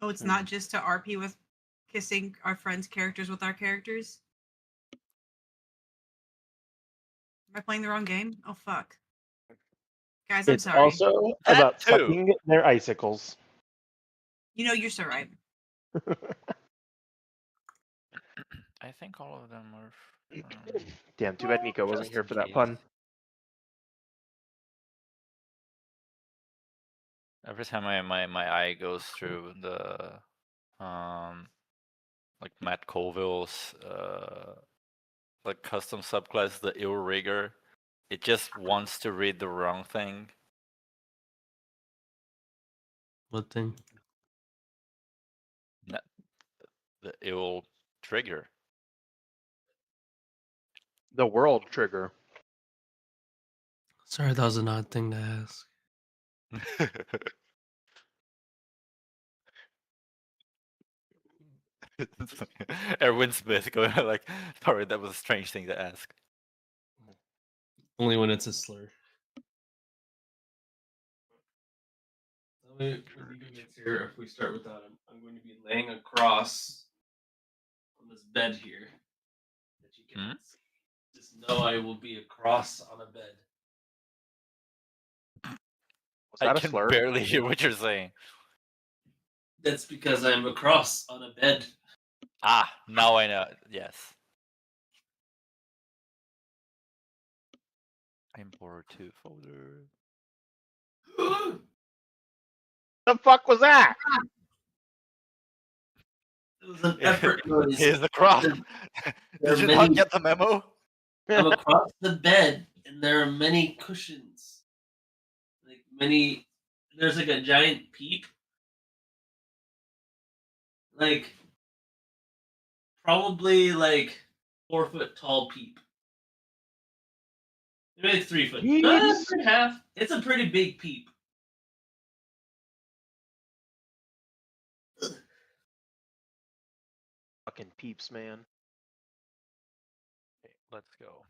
Oh, it's not just to RP with kissing our friends' characters with our characters? Am I playing the wrong game? Oh, fuck. Guys, I'm It's sorry. also That about too. sucking their icicles. You know, you're so right. I think all of them are. Damn, too bad Nico wasn't just here in for that case. pun. Every time my eye goes through the like Matt Colville's like custom subclass, the ill rigger, it just wants to read the wrong thing. What thing? The ill trigger. The world trigger. Sorry, that was an odd thing to ask. Erwin Smith going like, sorry, that was a strange thing to ask. Only when it's a slur. When Nico gets here, if we start with that, I'm going to be laying across on this bed here that you cannot see. Just know I will be across on a bed. Was that I a can slur? barely hear what you're saying. That's because I'm across on a bed. Ah, now I know. Yes. Import to folder. The fuck was that? It was an effort noise. Here's the cross. Did you not get the memo? I'm across the bed, and there are many cushions. Like many, there's like a giant peep. Like, probably like 4 foot tall peep. Maybe like 3 foot. Jeez. 3.5. It's a pretty big peep. Fucking peeps, man. Okay, let's go.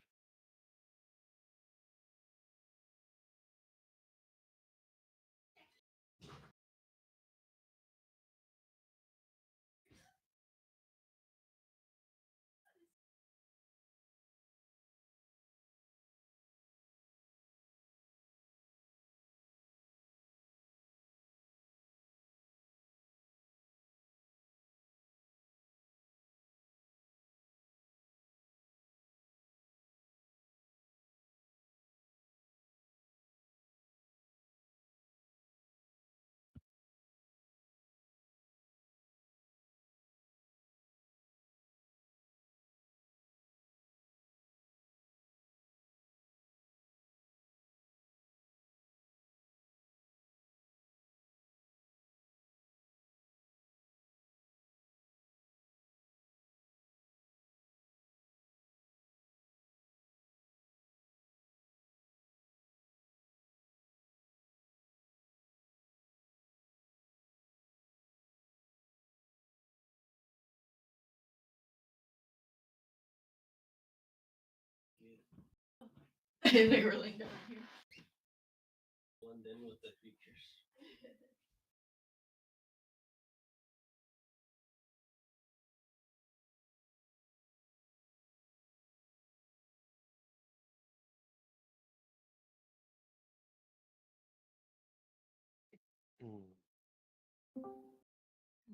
They really got you. Blend in with the features.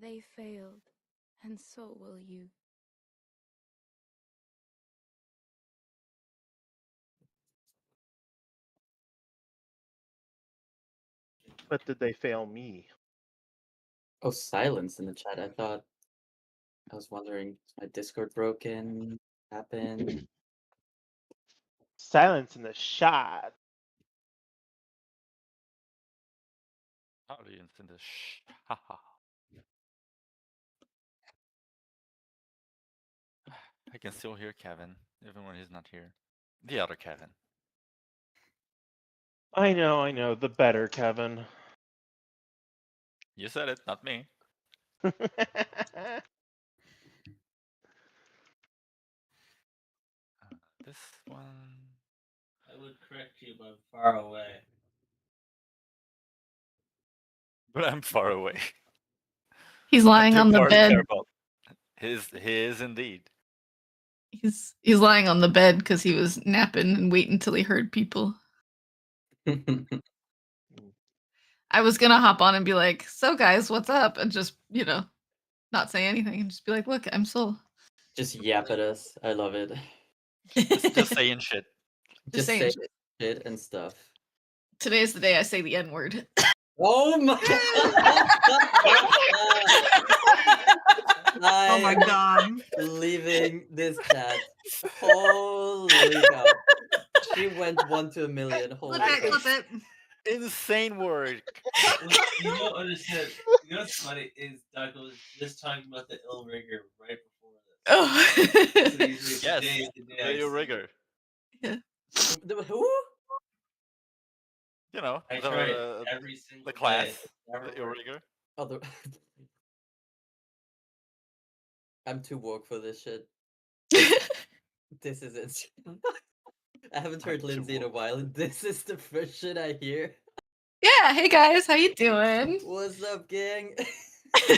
They failed, and so will you. But did they fail me? Oh, silence in the chat. I was wondering, is my Discord broken? Happened? Silence in the shot. Audience in the I can still hear Kevin, even when he's not here. The other Kevin. I know. The better Kevin. You said it, not me. This one. I would correct you, but I'm far away. But I'm far away. He's lying Too on the far to bed. care about. He is indeed. He's lying on the bed because he was napping and waiting until he heard people. I was gonna hop on and be like, "So guys, what's up?" and just not say anything and just be like, "Look, I'm Soul." Just yap at us. I love it. Just saying shit. Just saying say shit. shit and stuff. Today's the day I say the N word. Oh my! Oh my god. Leaving this chat. Holy cow! She went 1 to a million. Holy Clip it, cow. clip it. Insane work. You don't understand. You know what's funny is Doug was just talking about the ill rigor right before this. Oh. So usually Yes, the day I the see- rigor. Who? You know, I try it every single the class, day. Never the works. rigor. Other. I'm too woke for this shit. This is it. I haven't heard too Lindsay in a woke. while, and this is the first shit I hear. Yeah, hey guys, how you doing? What's up, gang? That's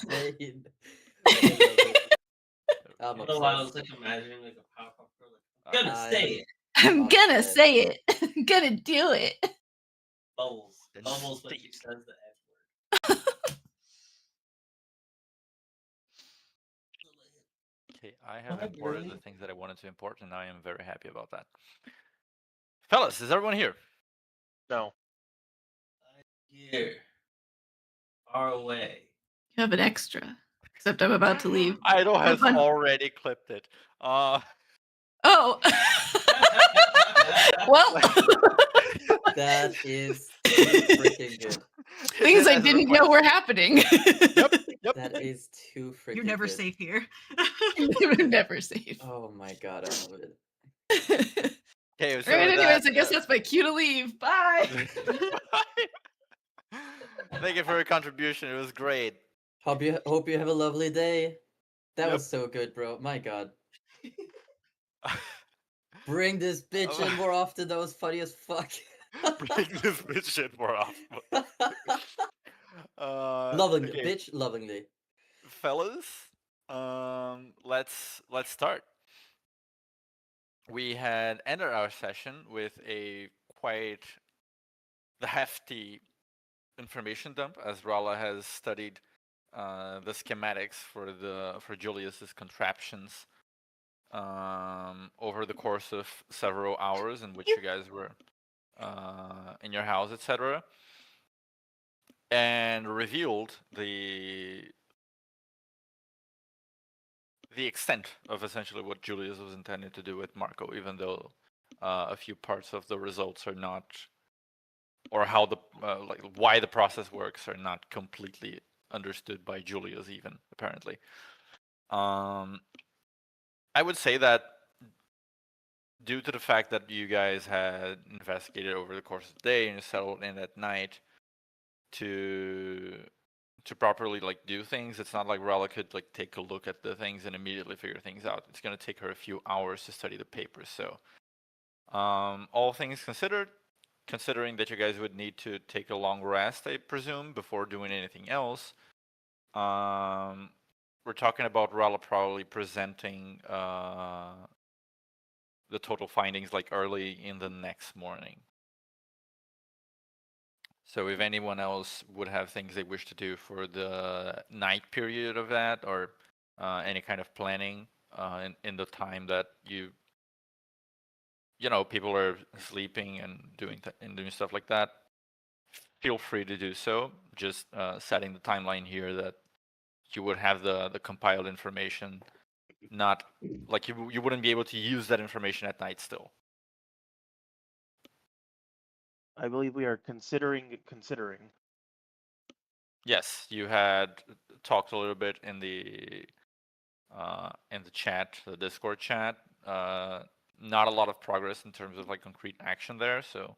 insane. I love it. I'm For a while, I was obsessed. like imagining like a pop-up girl, like, I'm gonna I- say it. I'm gonna Obsessed. say it. I'm gonna do it. Bubbles. Then Bubbles when say she it. says the F word. Okay, I have Hi, imported the Billy. things that I wanted to import, and I am very happy about that. Fellas, is everyone here? No. Here. Far away. You have an extra. Except I'm about to leave. Idol has fun. already clipped it. Oh. Well, That is too freaking good. things I As a didn't request. know were happening. Yep, yep. That is too freaking You're never good. safe here. You're never safe. Oh my god, I love it. Okay, All so right, with anyways, that, I guess that's my cue to leave. Bye. Thank you for your contribution. It was great. Hope you have a lovely day. That Yep. was so good, bro. My god. Bring this bitch in more often. That was funny as fuck. Bring this bitch in more often. Lovingly, okay, bitch, lovingly. fellas, let's start. We had ended our session with a quite the hefty information dump, as Rala has studied the schematics for Julius's contraptions over the course of several hours in which you guys were in your house, etc., and revealed the extent of essentially what Julius was intending to do with Marco, even though a few parts of the results are not, or how the like why the process works are not completely understood by Julius even apparently. I would say that due to the fact that you guys had investigated over the course of the day and settled in at night to properly like do things, it's not like Rella could like take a look at the things and immediately figure things out. It's going to take her a few hours to study the papers. So all things considered, considering that you guys would need to take a long rest, I presume, before doing anything else, we're talking about Rella probably presenting the total findings like early in the next morning. So if anyone else would have things they wish to do for the night period of that, or any kind of planning in the time that you know people are sleeping and doing stuff like that, feel free to do so. Just setting the timeline here that you would have the compiled information, not like you wouldn't be able to use that information at night still. I believe we are considering. Yes, you had talked a little bit in the chat, the Discord chat. Not a lot of progress in terms of like concrete action there. So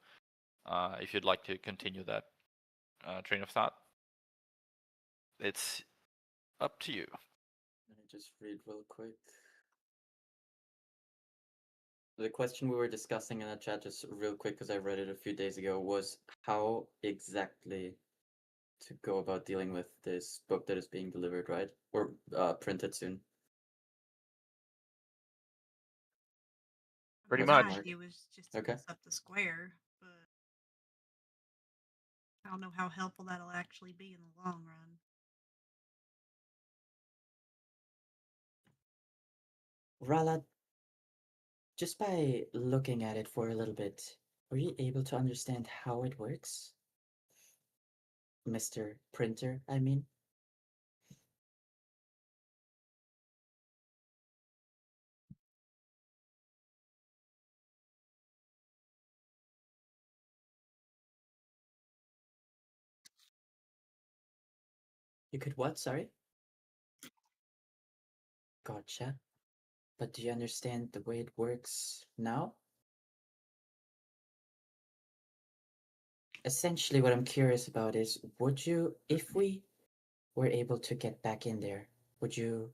if you'd like to continue that train of thought, it's up to you. Let me just read real quick. The question we were discussing in the chat, just real quick, because I read it a few days ago, was how exactly to go about dealing with this book that is being delivered, right? Or printed soon. Pretty My much. idea was just to Okay. mess up the square, but I don't know how helpful that'll actually be in the long run. Rala, just by looking at it for a little bit, were you able to understand how it works? Mr. Printer, I mean? You could what, sorry? Gotcha. But do you understand the way it works now? Essentially, what I'm curious about is, would you, if we were able to get back in there, would you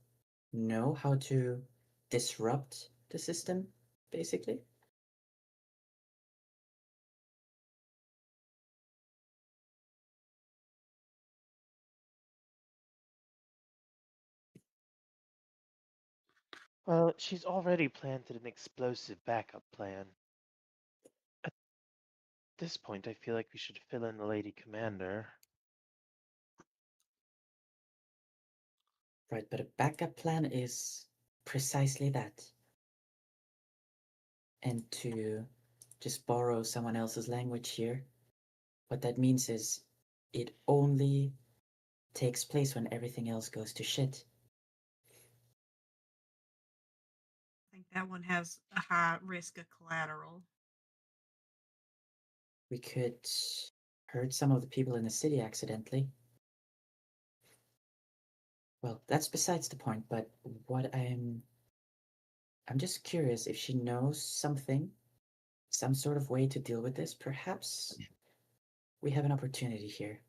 know how to disrupt the system, basically? Well, she's already planted an explosive backup plan. At this point, I feel like we should fill in the Lady Commander. Right, but a backup plan is precisely that. And to just borrow someone else's language here, what that means is it only takes place when everything else goes to shit. I think that one has a high risk of collateral. We could hurt some of the people in the city accidentally. Well, that's besides the point, but what I'm just curious if she knows something, some sort of way to deal with this. Perhaps we have an opportunity here.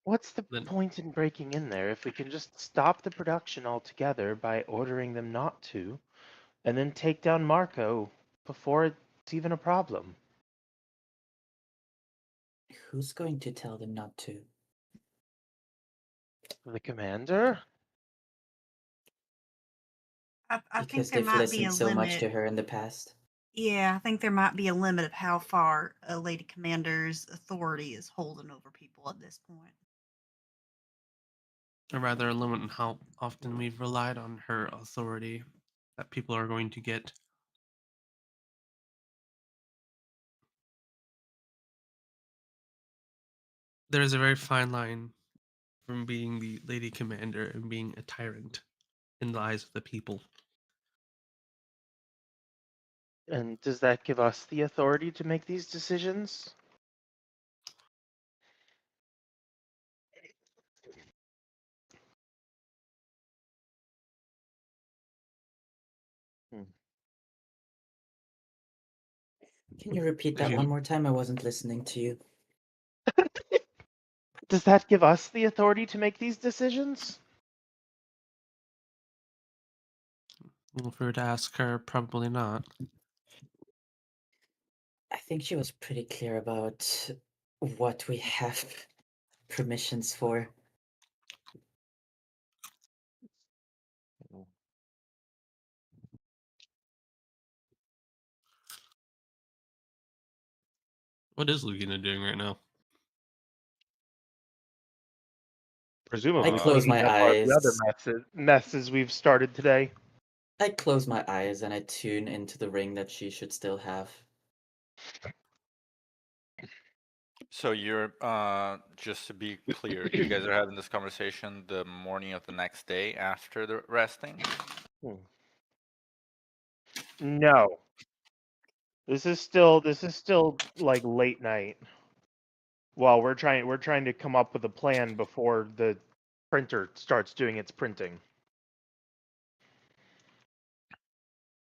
What's the Then- point in breaking in there if we can just stop the production altogether by ordering them not to, and then take down Marco before it's even a problem? Who's going to tell them not to? The commander? I think Because there they've might be listened a so much limit. to her in the past. Yeah, I think there might be a limit of how far a lady commander's authority is holding over people at this point. Or rather, a limit on how often we've relied on her authority that people are going to get. There is a very fine line from being the Lady Commander and being a tyrant in the eyes of the people. And does that give us the authority to make these decisions? Can you repeat that You- one more time? I wasn't listening to you. Does that give us the authority to make these decisions? If we were to ask her, probably not. I think she was pretty clear about what we have permissions for. What is Lugina doing right now? Presumably I close cleaning my up the other eyes. messes we've started today. I close my eyes and I tune into the ring that she should still have. So you're just to be clear, you guys are having this conversation the morning of the next day after the resting? No. This is still like late night. Well, we're trying to come up with a plan before the printer starts doing its printing.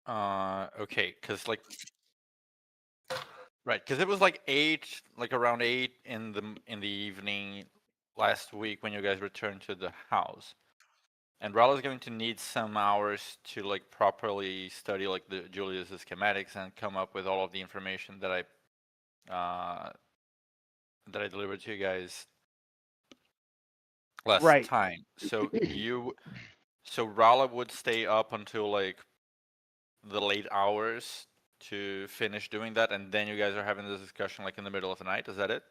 Okay, because like, right, because it was like 8, like around 8 in the evening last week when you guys returned to the house, and Rala's going to need some hours to like properly study like the Julius's schematics and come up with all of the information that I delivered to you guys last Right. time. So Rala would stay up until like the late hours to finish doing that, and then you guys are having this discussion like in the middle of the night. Is that it?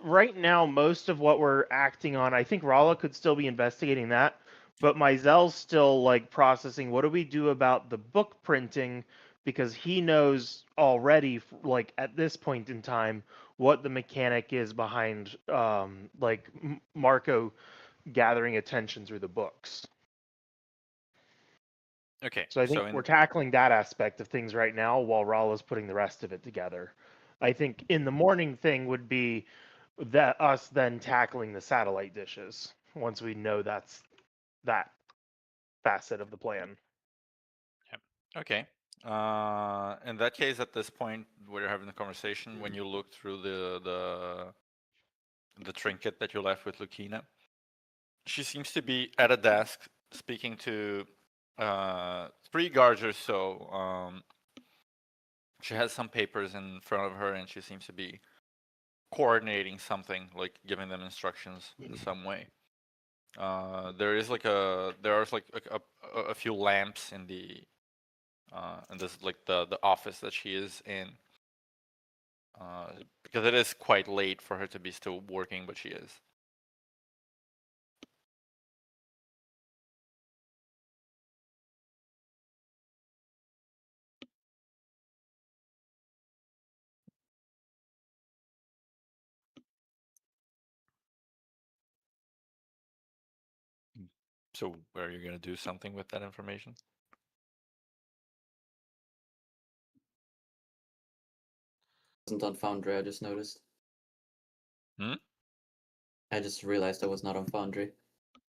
Right now, most of what we're acting on, I think Rala could still be investigating that, but Meisel's still like processing what do we do about the book printing, because he knows already, like at this point in time, what the mechanic is behind like Marco gathering attention through the books. Okay. So I think we're tackling that aspect of things right now while Rala's putting the rest of it together. I think in the morning thing would be that us then tackling the satellite dishes once we know that's that facet of the plan. Okay. In that case, at this point, we're having the conversation. When you look through the trinket that you left with Lucina, she seems to be at a desk speaking to 3 guards or so. She has some papers in front of her, and she seems to be coordinating something, like giving them instructions in some way. There are like a few lamps in this like the office that she is in, because it is quite late for her to be still working, but she is. So are you gonna do something with that information? Wasn't on Foundry, I just noticed. Hmm? I just realized I was not on Foundry.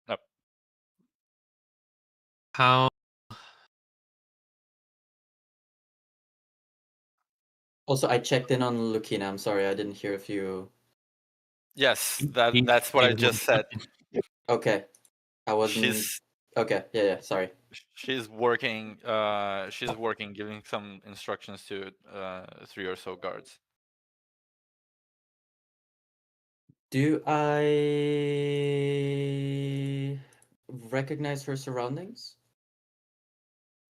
No. How? Also, I checked in on Lucina. I'm sorry, I didn't hear if you. Yes, that's what I just said. Okay, I wasn't. She's Okay, yeah, sorry. she's working. She's working, giving some instructions to 3 or so guards. Do I recognize her surroundings?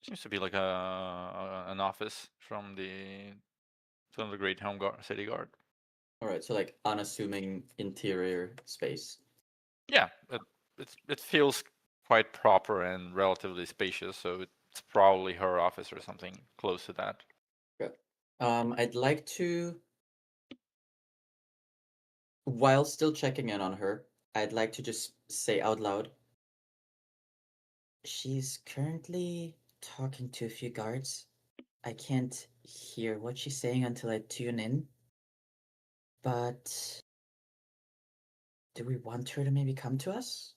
Seems to be like an office from the Great Home Guard, City Guard. All right, so like unassuming interior space. Yeah, it feels quite proper and relatively spacious, so it's probably her office or something close to that. Good. I'd like to, while still checking in on her, I'd like to just say out loud. She's currently talking to a few guards. I can't hear what she's saying until I tune in. But do we want her to maybe come to us?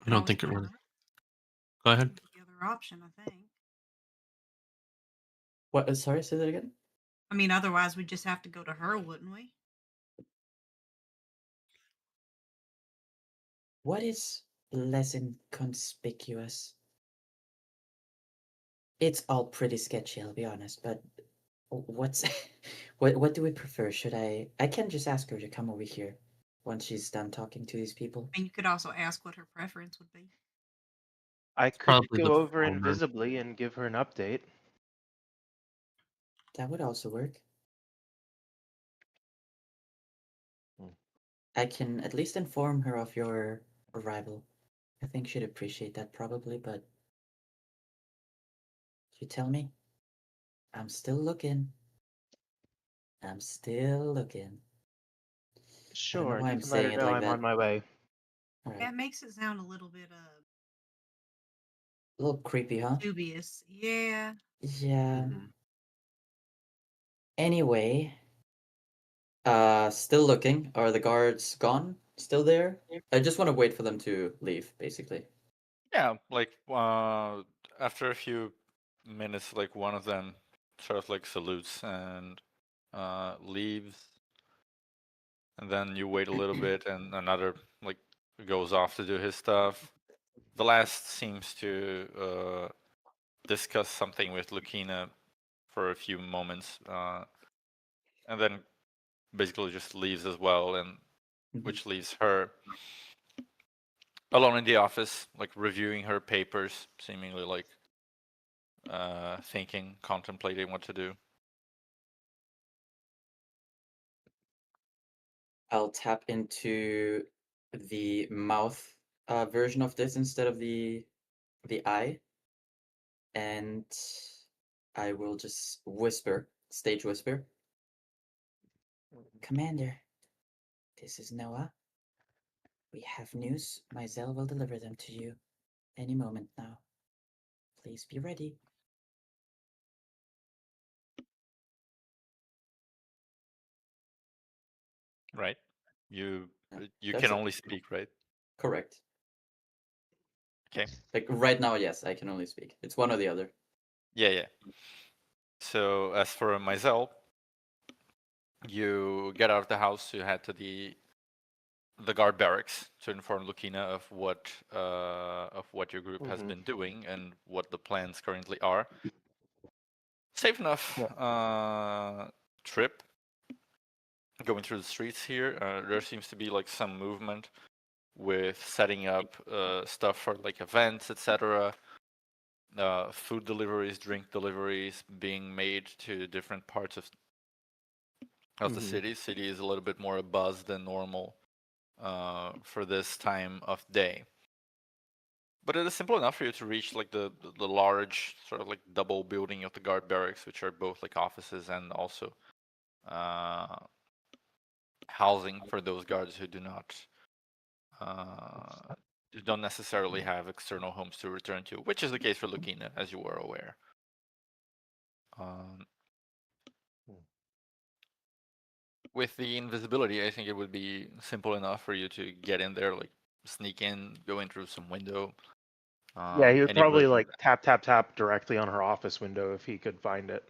I don't think it really. Go ahead. The other option, I think. What? Sorry, say that again. I mean, otherwise we'd just have to go to her, wouldn't we? What is less inconspicuous? It's all pretty sketchy, I'll be honest, but what's what do we prefer? Should I can just ask her to come over here once she's done talking to these people. And you could also ask what her preference would be. I could Probably go the over former. invisibly and give her an update. That would also work. Hmm. I can at least inform her of your arrival. I think she'd appreciate that probably, but you tell me. I'm still looking. I'm still looking. I don't know Sure, why you I'm can let her saying it know like I'm that. on my way. All right. That makes it sound a little bit A little creepy, huh? dubious. Yeah. Yeah. Mhm. Anyway, still looking. Are the guards gone? still there? I just want to wait for them to leave, basically. Yeah, like after a few minutes, like one of them sort of like salutes and leaves, and then you wait a little bit, and another like goes off to do his stuff. The last seems to discuss something with Lucina for a few moments, and then basically just leaves as well, and which leaves her alone in the office, like reviewing her papers, seemingly like thinking, contemplating what to do. I'll tap into the mouth version of this instead of the eye, and I will just whisper, stage whisper. Commander, this is Noah. We have news. Myzel will deliver them to you any moment now. Please be ready. Right? You Yeah, you that's can it. only speak, right? Correct. Okay. Like right now, yes, I can only speak. It's one or the other. Yeah. So as for myself, you get out of the house, you head to the guard barracks to inform Lucina of what your group has been doing and what the plans currently are. Safe enough trip going through the streets here. There seems to be like some movement with setting up stuff for like events, etc. Food deliveries, drink deliveries being made to different parts of the city. City is a little bit more abuzz than normal for this time of day. But it is simple enough for you to reach like the large sort of like double building of the guard barracks, which are both like offices and also housing for those guards who don't necessarily have external homes to return to, which is the case for Lucina, as you were aware. With the invisibility, I think it would be simple enough for you to get in there, like sneak in, go in through some window. Yeah, he would probably Anybody, like tap directly on her office window if he could find it.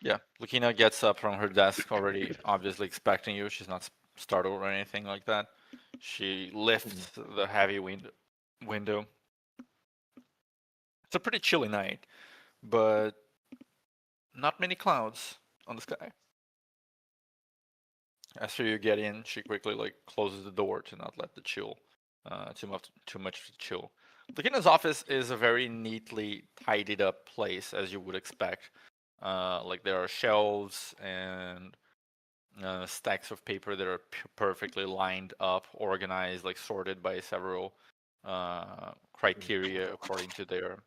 yeah. Lucina gets up from her desk, already obviously expecting you. She's not startled or anything like that. She lifts the heavy window. It's a pretty chilly night, but not many clouds on the sky. After you get in, she quickly like closes the door to not let the chill, too much chill. Lucina's office is a very neatly tidied up place, as you would expect. Like there are shelves and stacks of paper that are perfectly lined up, organized, like sorted by several criteria according to their,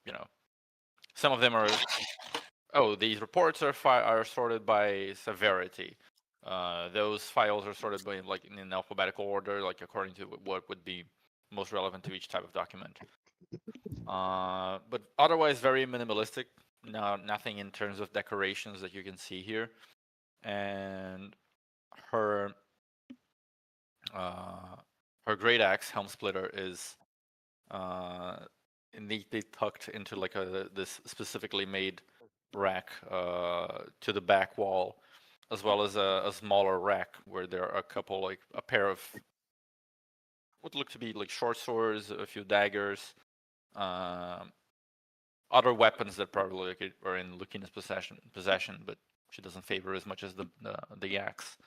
you know, some of them are, oh, these reports are sorted by severity. Those files are sorted by like in alphabetical order, like according to what would be most relevant to each type of document. But otherwise very minimalistic. No, nothing in terms of decorations that you can see here. And her great axe helm splitter is neatly tucked into like this specifically made rack to the back wall, as well as a smaller rack where there are a pair of what look to be like short swords, a few daggers, other weapons that probably like, are in Lucina's possession, but she doesn't favor as much as the axe.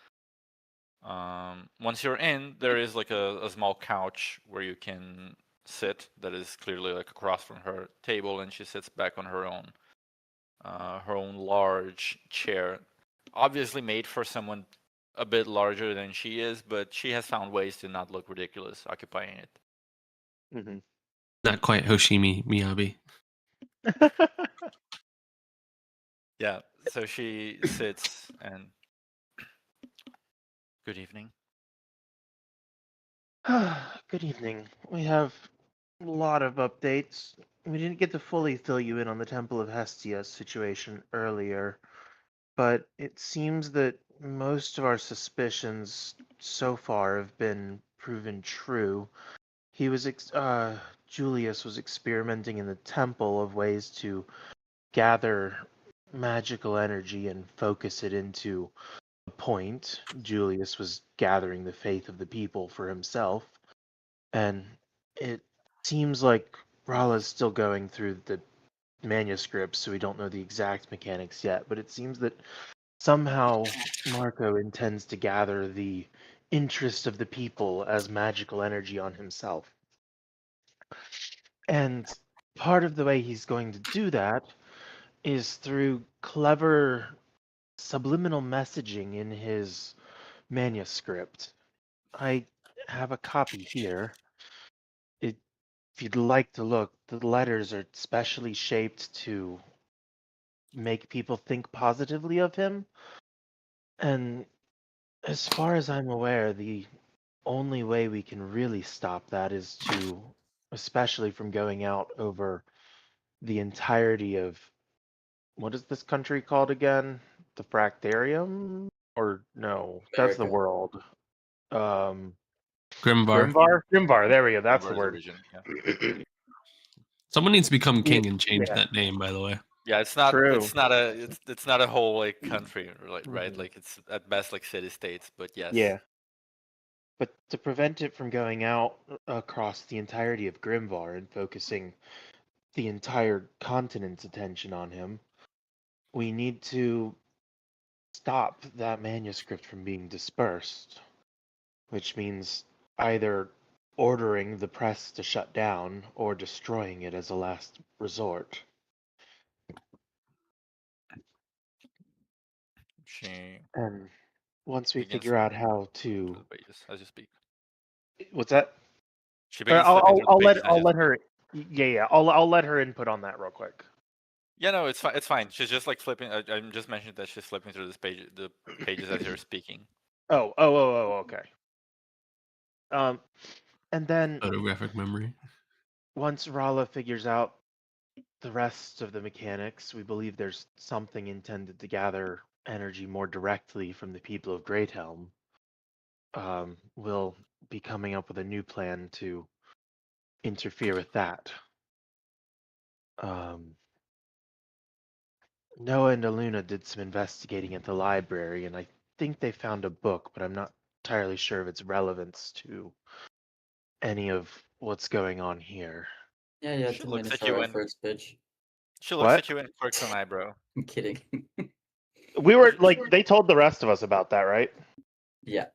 Once you're in, there is like a small couch where you can sit that is clearly like across from her table, and she sits back on her own large chair, obviously made for someone a bit larger than she is, but she has found ways to not look ridiculous occupying it. Not quite Hoshimi Miyabi. Yeah, so she sits and good evening. Good evening. We have a lot of updates. We didn't get to fully fill you in on the Temple of Hestia situation earlier, but it seems that most of our suspicions so far have been proven true. He was Julius was experimenting in the temple of ways to gather magical energy and focus it into a point. Julius was gathering the faith of the people for himself, and it seems like Rala's still going through the manuscripts, so we don't know the exact mechanics yet, but it seems that somehow Marco intends to gather the interest of the people as magical energy on himself. And part of the way he's going to do that is through clever subliminal messaging in his manuscript. I have a copy here. If you'd like to look, the letters are specially shaped to make people think positively of him. And as far as I'm aware, the only way we can really stop that is to, especially from going out over the entirety of, what is this country called again? The Fractarium? Or no, that's the America. world. Um, Grimvar. Grimvar, there we go, that's the Grimvar is a word. region. Yeah. Someone needs to become Yeah, king and change yeah. that name, by the way. Yeah, it's not. True. It's not a whole like country, right? Mhm. Like it's at best like city states. But yes. Yeah. But to prevent it from going out across the entirety of Grimvar and focusing the entire continent's attention on him, we need to stop that manuscript from being dispersed, which means either ordering the press to shut down or destroying it as a last resort. She And once we begins figure out how through to, the pages as you speak. what's that? She Or begins flipping through the pages as I'll you let speak. her. Yeah. I'll let her input on that real quick. Yeah, no, it's fine. It's fine. She's just like flipping. I'm just mentioning that she's flipping through the pages as you're speaking. Okay. And then Photographic memory. once Rala figures out the rest of the mechanics, we believe there's something intended to gather energy more directly from the people of Greathelm. We'll be coming up with a new plan to interfere with that. Noah and Aluna did some investigating at the library, and I think they found a book, but I'm not entirely sure of its relevance to any of what's going on here. Yeah, yeah, She the looks at Minotaur you and efforts, bitch. she looks What? at you and quirks an eyebrow. I'm kidding. We were like, they told the rest of us about that, right? Yeah.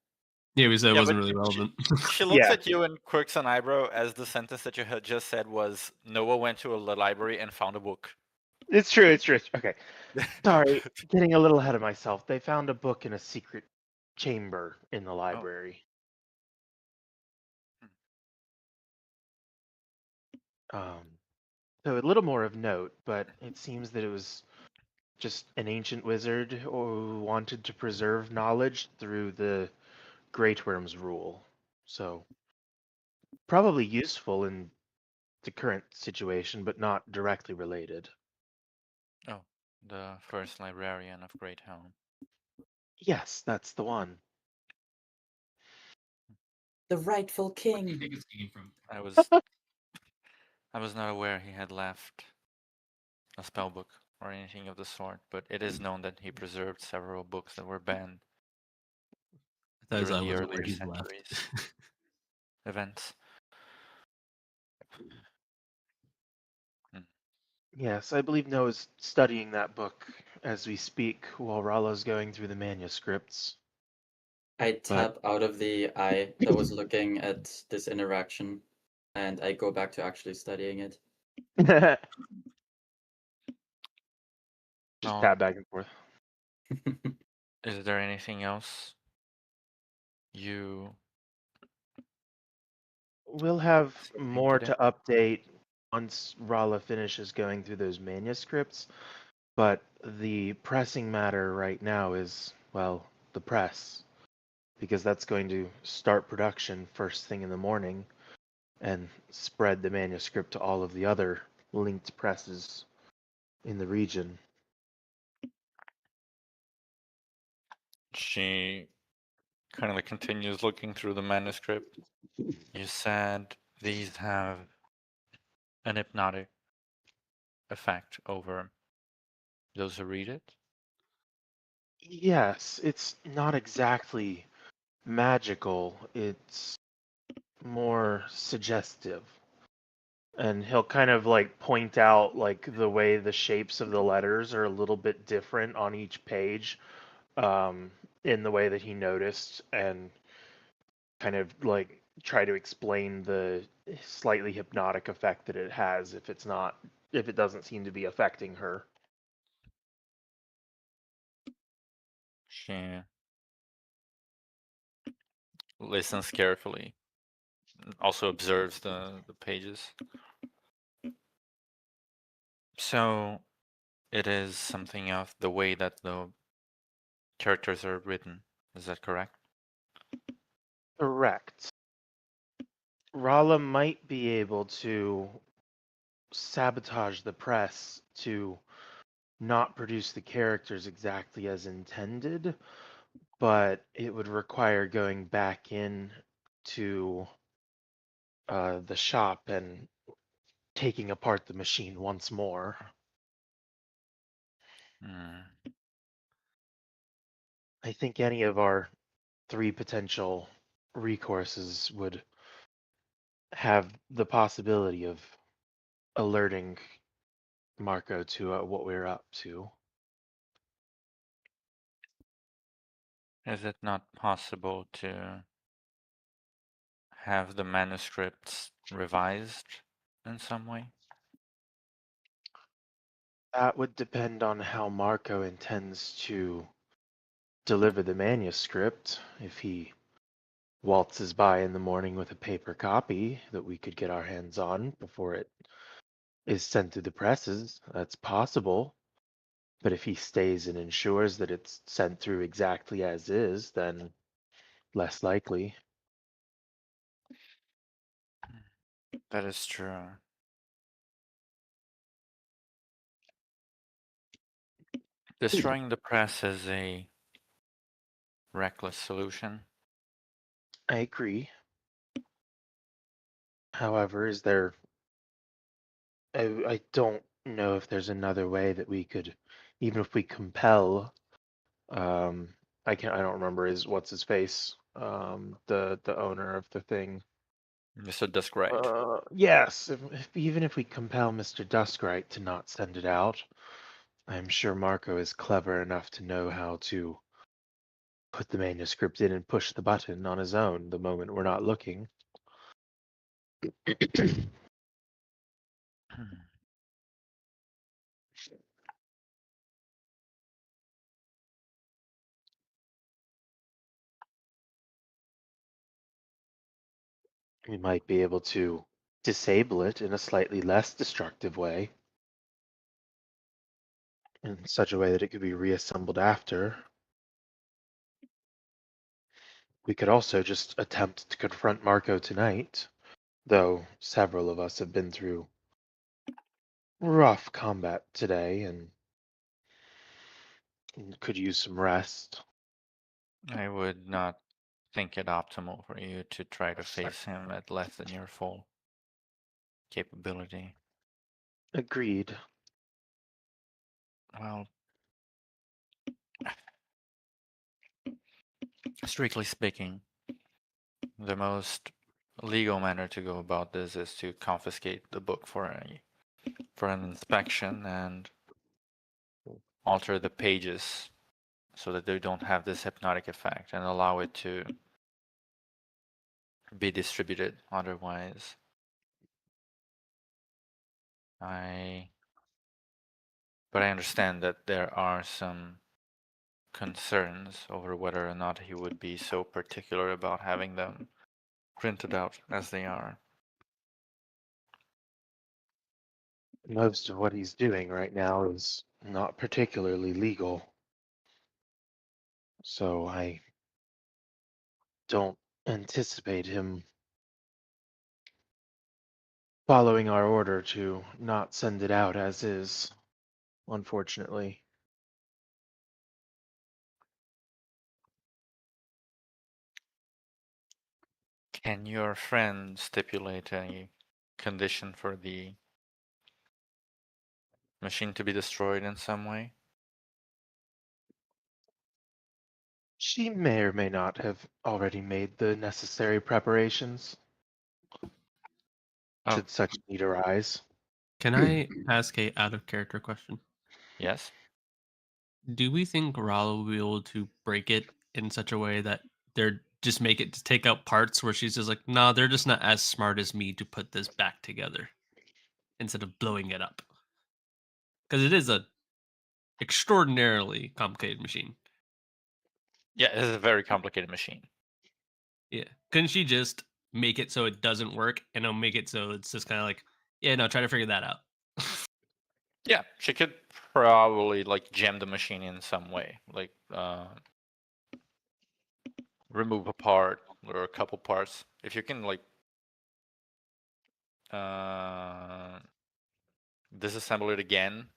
Yeah, we said it Yeah, wasn't but really relevant. She looks Yeah. at you and quirks an eyebrow as the sentence that you had just said was Noah went to a library and found a book. It's true. Okay. Sorry, getting a little ahead of myself. They found a book in a secret chamber in the library. So a little more of note, but it seems that it was just an ancient wizard who wanted to preserve knowledge through the Great Worm's rule. So probably useful in the current situation, but not directly related. Oh, the first librarian of Great Helm. Yes, that's the one. The rightful king. it's came from? I was not aware he had left a spell book or anything of the sort, but it is known that he preserved several books that were banned That is, during I the wasn't where earlier he's centuries left. events. Yes, I believe Noah's studying that book as we speak while Rala's going through the manuscripts. I But tap out of the eye that was looking at this interaction, and I go back to actually studying it. just Well, tap back and forth. is there anything else you We'll have seeing more today? to update once Rala finishes going through those manuscripts. But the pressing matter right now is, well, the press. Because that's going to start production first thing in the morning and spread the manuscript to all of the other linked presses in the region. She kind of like continues looking through the manuscript. You said these have an hypnotic effect over those who read it? Yes, it's not exactly magical. It's more suggestive. And he'll kind of like point out like the way the shapes of the letters are a little bit different on each page, in the way that he noticed, and kind of like try to explain the slightly hypnotic effect that it has if it doesn't seem to be affecting her. She listens carefully, also observes the pages. So it is something of the way that the characters are written. Is that correct? Correct. Rala might be able to sabotage the press to not produce the characters exactly as intended, but it would require going back in to the shop and taking apart the machine once more. Hmm. I think any of our three potential recourses would have the possibility of alerting Marco to what we're up to. Is it not possible to have the manuscripts revised in some way? That would depend on how Marco intends to deliver the manuscript. If he waltzes by in the morning with a paper copy that we could get our hands on before it is sent through the presses, that's possible. But if he stays and ensures that it's sent through exactly as is, then less likely. That is true. Destroying the press is a reckless solution. I agree. However, is there I don't know if there's another way that we could, even if we compel, I don't remember what's his face, the owner of the thing. Mr. Duskright. Yes, even if we compel Mr. Duskright to not send it out, I'm sure Marco is clever enough to know how to put the manuscript in and push the button on his own the moment we're not looking. We might be able to disable it in a slightly less destructive way, in such a way that it could be reassembled after. We could also just attempt to confront Marco tonight, though several of us have been through rough combat today and could use some rest. I would not think it optimal for you to try to face him at less than your full capability. Agreed. Well, strictly speaking, the most legal manner to go about this is to confiscate the book for an inspection and alter the pages so that they don't have this hypnotic effect and allow it to be distributed otherwise. But I understand that there are some concerns over whether or not he would be so particular about having them printed out as they are. Most of what he's doing right now is not particularly legal, so I don't anticipate him following our order to not send it out as is, unfortunately. Can your friend stipulate a condition for the machine to be destroyed in some way? She may or may not have already made the necessary preparations, Oh, should such need arise. Can I ask a out of character question? yes. Do we think Rala will be able to break it in such a way that they're just make it to take out parts where she's just like, nah, they're just not as smart as me to put this back together instead of blowing it up? Because it is a extraordinarily complicated machine. Yeah, it is a very complicated machine. Yeah. Couldn't she just make it so it doesn't work and it'll make it so it's just kind of like, yeah, no, try to figure that out. Yeah, she could probably like jam the machine in some way, like remove a part or a couple parts. If you can like disassemble it again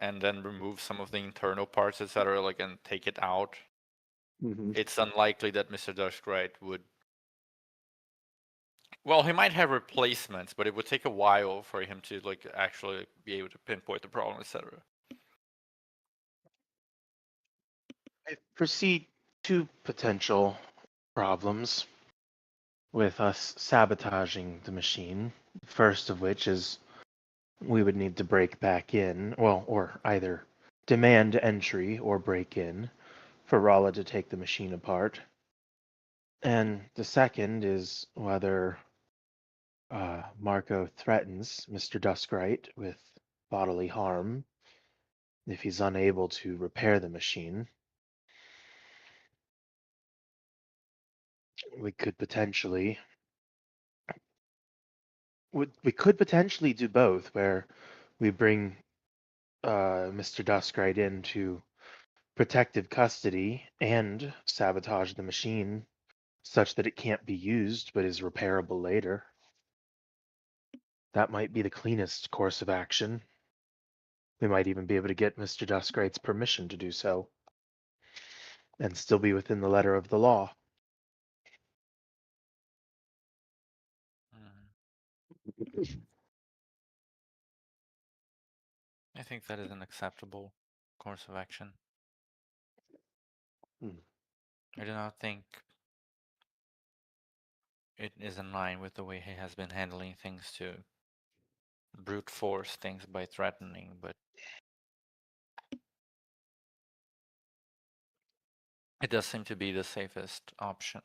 and then remove some of the internal parts, etc., like and take it out, it's unlikely that Mr. Duskright would. Well, he might have replacements, but it would take a while for him to like actually be able to pinpoint the problem, etc. I foresee two potential problems with us sabotaging the machine. First of which is we would need to break back in, well, or either demand entry or break in for Rala to take the machine apart. And the second is whether Marco threatens Mr. Duskright with bodily harm if he's unable to repair the machine. We could potentially do both, where we bring Mr. Duskright into protective custody and sabotage the machine such that it can't be used but is repairable later. That might be the cleanest course of action. We might even be able to get Mr. Duskright's permission to do so and still be within the letter of the law. I think that is an acceptable course of action. I do not think it is in line with the way he has been handling things to brute force things by threatening, but it does seem to be the safest option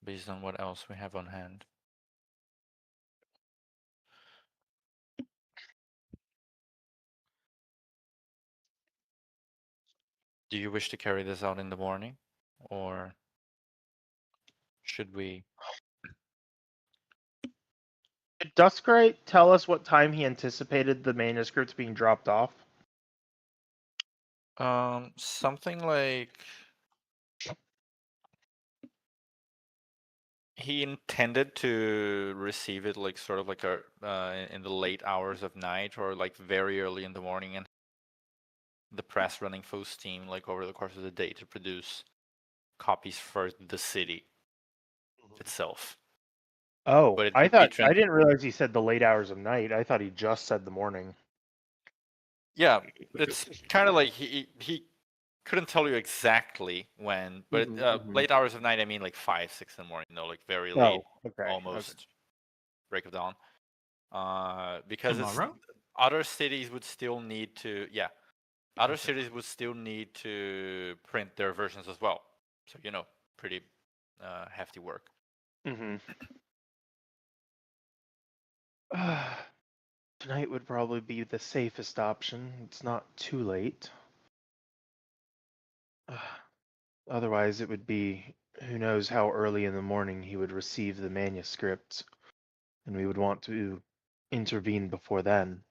based on what else we have on hand. Do you wish to carry this out in the morning, or should we? Did Duskright tell us what time he anticipated the manuscripts being dropped off? Something like he intended to receive it like sort of like in the late hours of night or like very early in the morning, and the press running full steam like over the course of the day to produce copies for the city itself. Oh, But it I would be thought I didn't realize he said the late hours of night. I thought he just said the morning. Yeah, it's kind of like he couldn't tell you exactly when, but late hours of night, I mean like 5, 6 in the morning, like very late, almost break of dawn. Because Tomorrow? other cities would still need to, other cities would still need to print their versions as well. So pretty hefty work. Tonight would probably be the safest option. It's not too late. Otherwise, it would be who knows how early in the morning he would receive the manuscript, and we would want to intervene before then.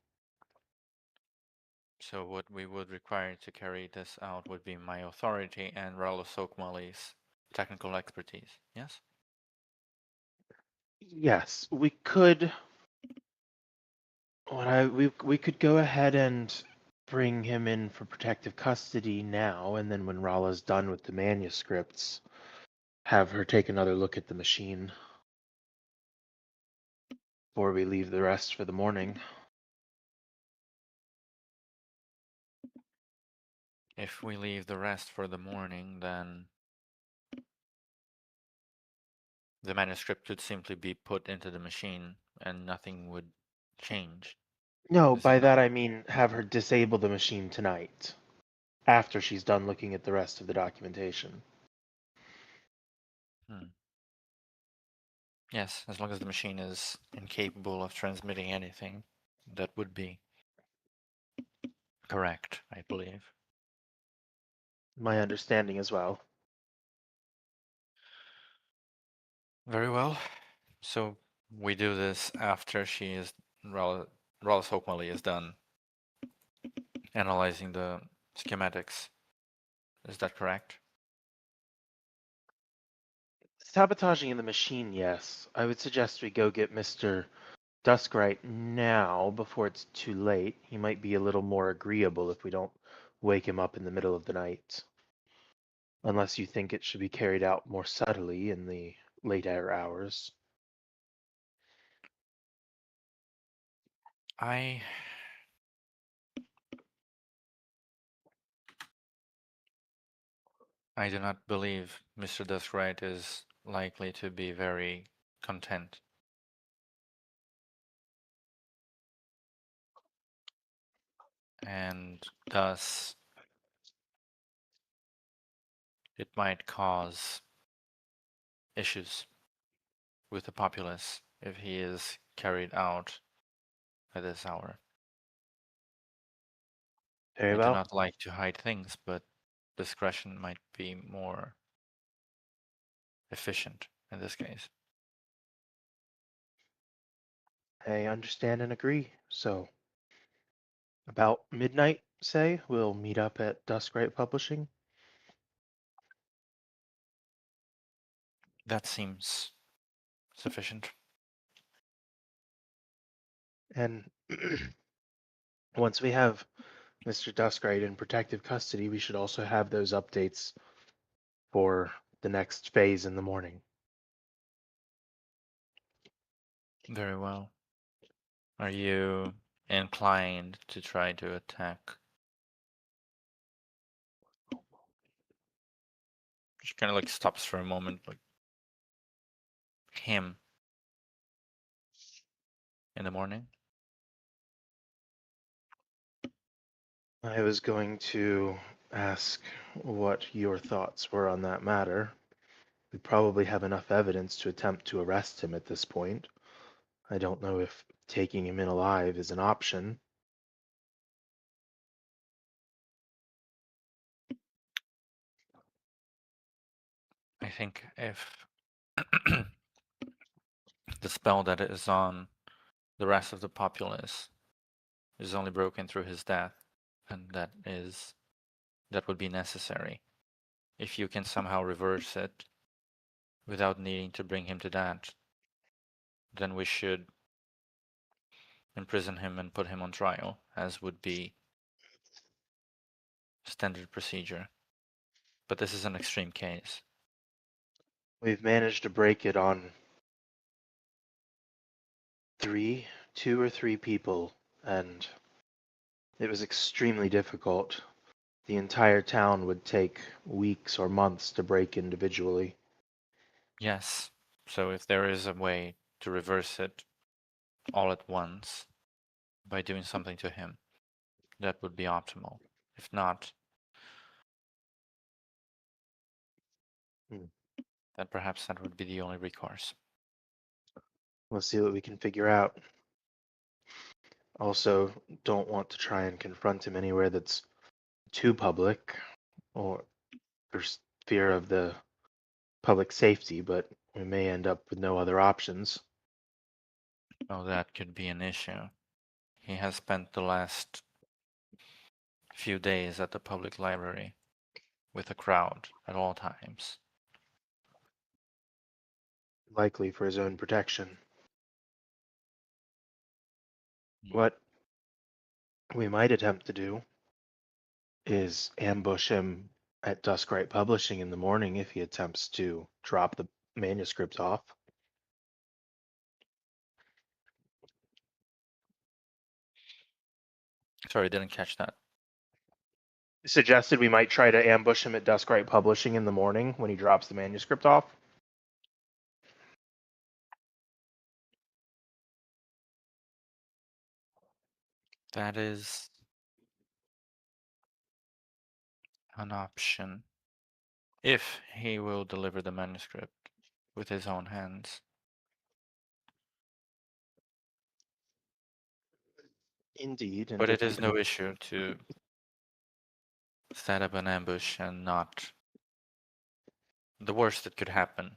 So what we would require to carry this out would be my authority and Rallo Sokmali's technical expertise. Yes? Yes, we could. We could go ahead and bring him in for protective custody now, and then when Rala's done with the manuscripts, have her take another look at the machine before we leave the rest for the morning. If we leave the rest for the morning, then the manuscript could simply be put into the machine and nothing would change. No, Is it by that not? I mean have her disable the machine tonight, after she's done looking at the rest of the documentation. Yes, as long as the machine is incapable of transmitting anything, that would be correct, I believe. My understanding as well. Very well. So we do this after she is Rallis Hokmali is done analyzing the schematics. Is that correct? Sabotaging in the machine, yes. I would suggest we go get Mr. Duskright now before it's too late. He might be a little more agreeable if we don't wake him up in the middle of the night. Unless you think it should be carried out more subtly in the later hours. I do not believe Mr. Duskright is likely to be very content. And thus, it might cause issues with the populace if he is carried out at this hour. Very I do well. not like to hide things, but discretion might be more efficient in this case. I understand and agree. So, about midnight, say, we'll meet up at Duskright Publishing. That seems sufficient. And once we have Mr. Duskright in protective custody, we should also have those updates for the next phase in the morning. Very well. Are you inclined to try to attack? She kind of like stops for a moment, like him in the morning. I was going to ask what your thoughts were on that matter. We probably have enough evidence to attempt to arrest him at this point. I don't know if taking him in alive is an option. I think if the spell that is on the rest of the populace is only broken through his death, and that would be necessary. If you can somehow reverse it without needing to bring him to that, then we should imprison him and put him on trial, as would be standard procedure. But this is an extreme case. We've managed to break it on two or three people, and it was extremely difficult. The entire town would take weeks or months to break individually. Yes, so if there is a way to reverse it all at once by doing something to him, that would be optimal. If not, Hmm. then perhaps that would be the only recourse. We'll see what we can figure out. Also, don't want to try and confront him anywhere that's too public, or for fear of the public safety, but we may end up with no other options. Oh, that could be an issue. He has spent the last few days at the public library with a crowd at all times. Likely for his own protection. What we might attempt to do is ambush him at Duskwright Publishing in the morning if he attempts to drop the manuscript off. Sorry, I didn't catch that. Suggested we might try to ambush him at Duskwright Publishing in the morning when he drops the manuscript off. That is an option. If he will deliver the manuscript with his own hands. Indeed, and But it if is no issue to set up an ambush and not. The worst that could happen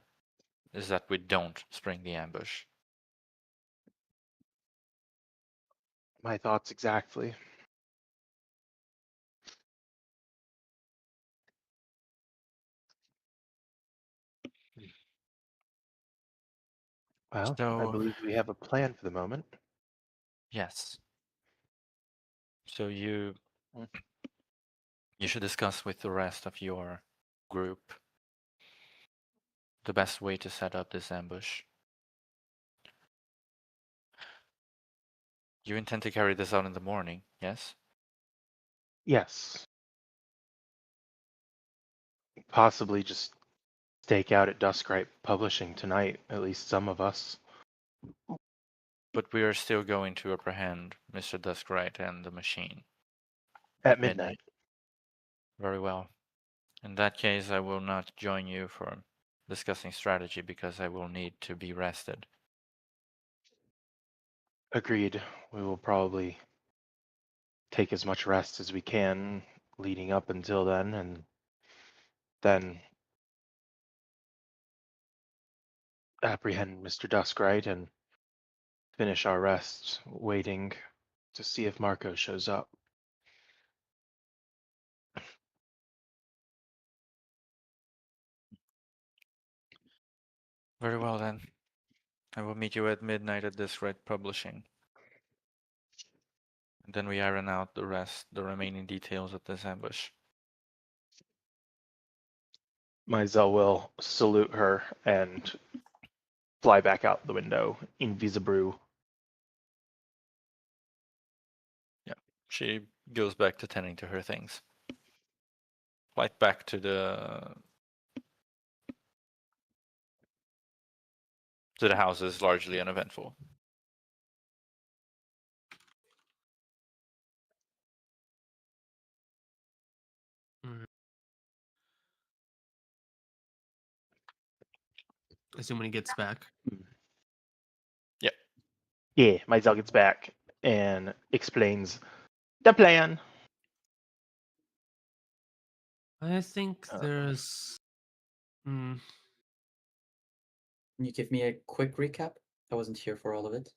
is that we don't spring the ambush. my thoughts exactly. Well, I So, believe we have a plan for the moment. yes. So you Mm. should discuss with the rest of your group the best way to set up this ambush. You intend to carry this out in the morning, yes? Yes. Possibly just stake out at Duskwright Publishing tonight, at least some of us. But we are still going to apprehend Mr. Duskwright and the machine At midnight. Very well. In that case, I will not join you for discussing strategy because I will need to be rested. Agreed. We will probably take as much rest as we can leading up until then, and then apprehend Mr. Duskwright and finish our rest waiting to see if Marco shows up. Very well then. I will meet you at midnight at this Red Publishing. And then we iron out the remaining details of this ambush. Mizell will salute her and fly back out the window, invisibru. Yeah, she goes back to tending to her things. Flight back to the house is largely uneventful. Mm. I assume when he gets back. Yeah, Mizell gets back and explains the plan. I think Uh, there's. Hmm. Can you give me a quick recap? I wasn't here for all of it.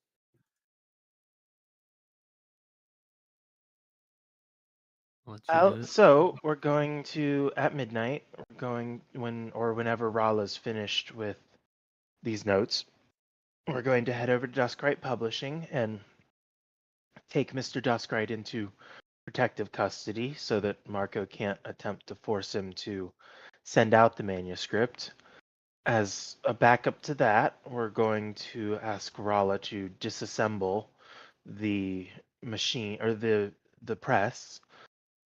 I'll let you do it. So we're going to at midnight. We're going whenever Rala's finished with these notes. We're going to head over to Duskwright Publishing and take Mr. Duskwright into protective custody so that Marco can't attempt to force him to send out the manuscript. As a backup to that, we're going to ask Rala to disassemble the machine or the press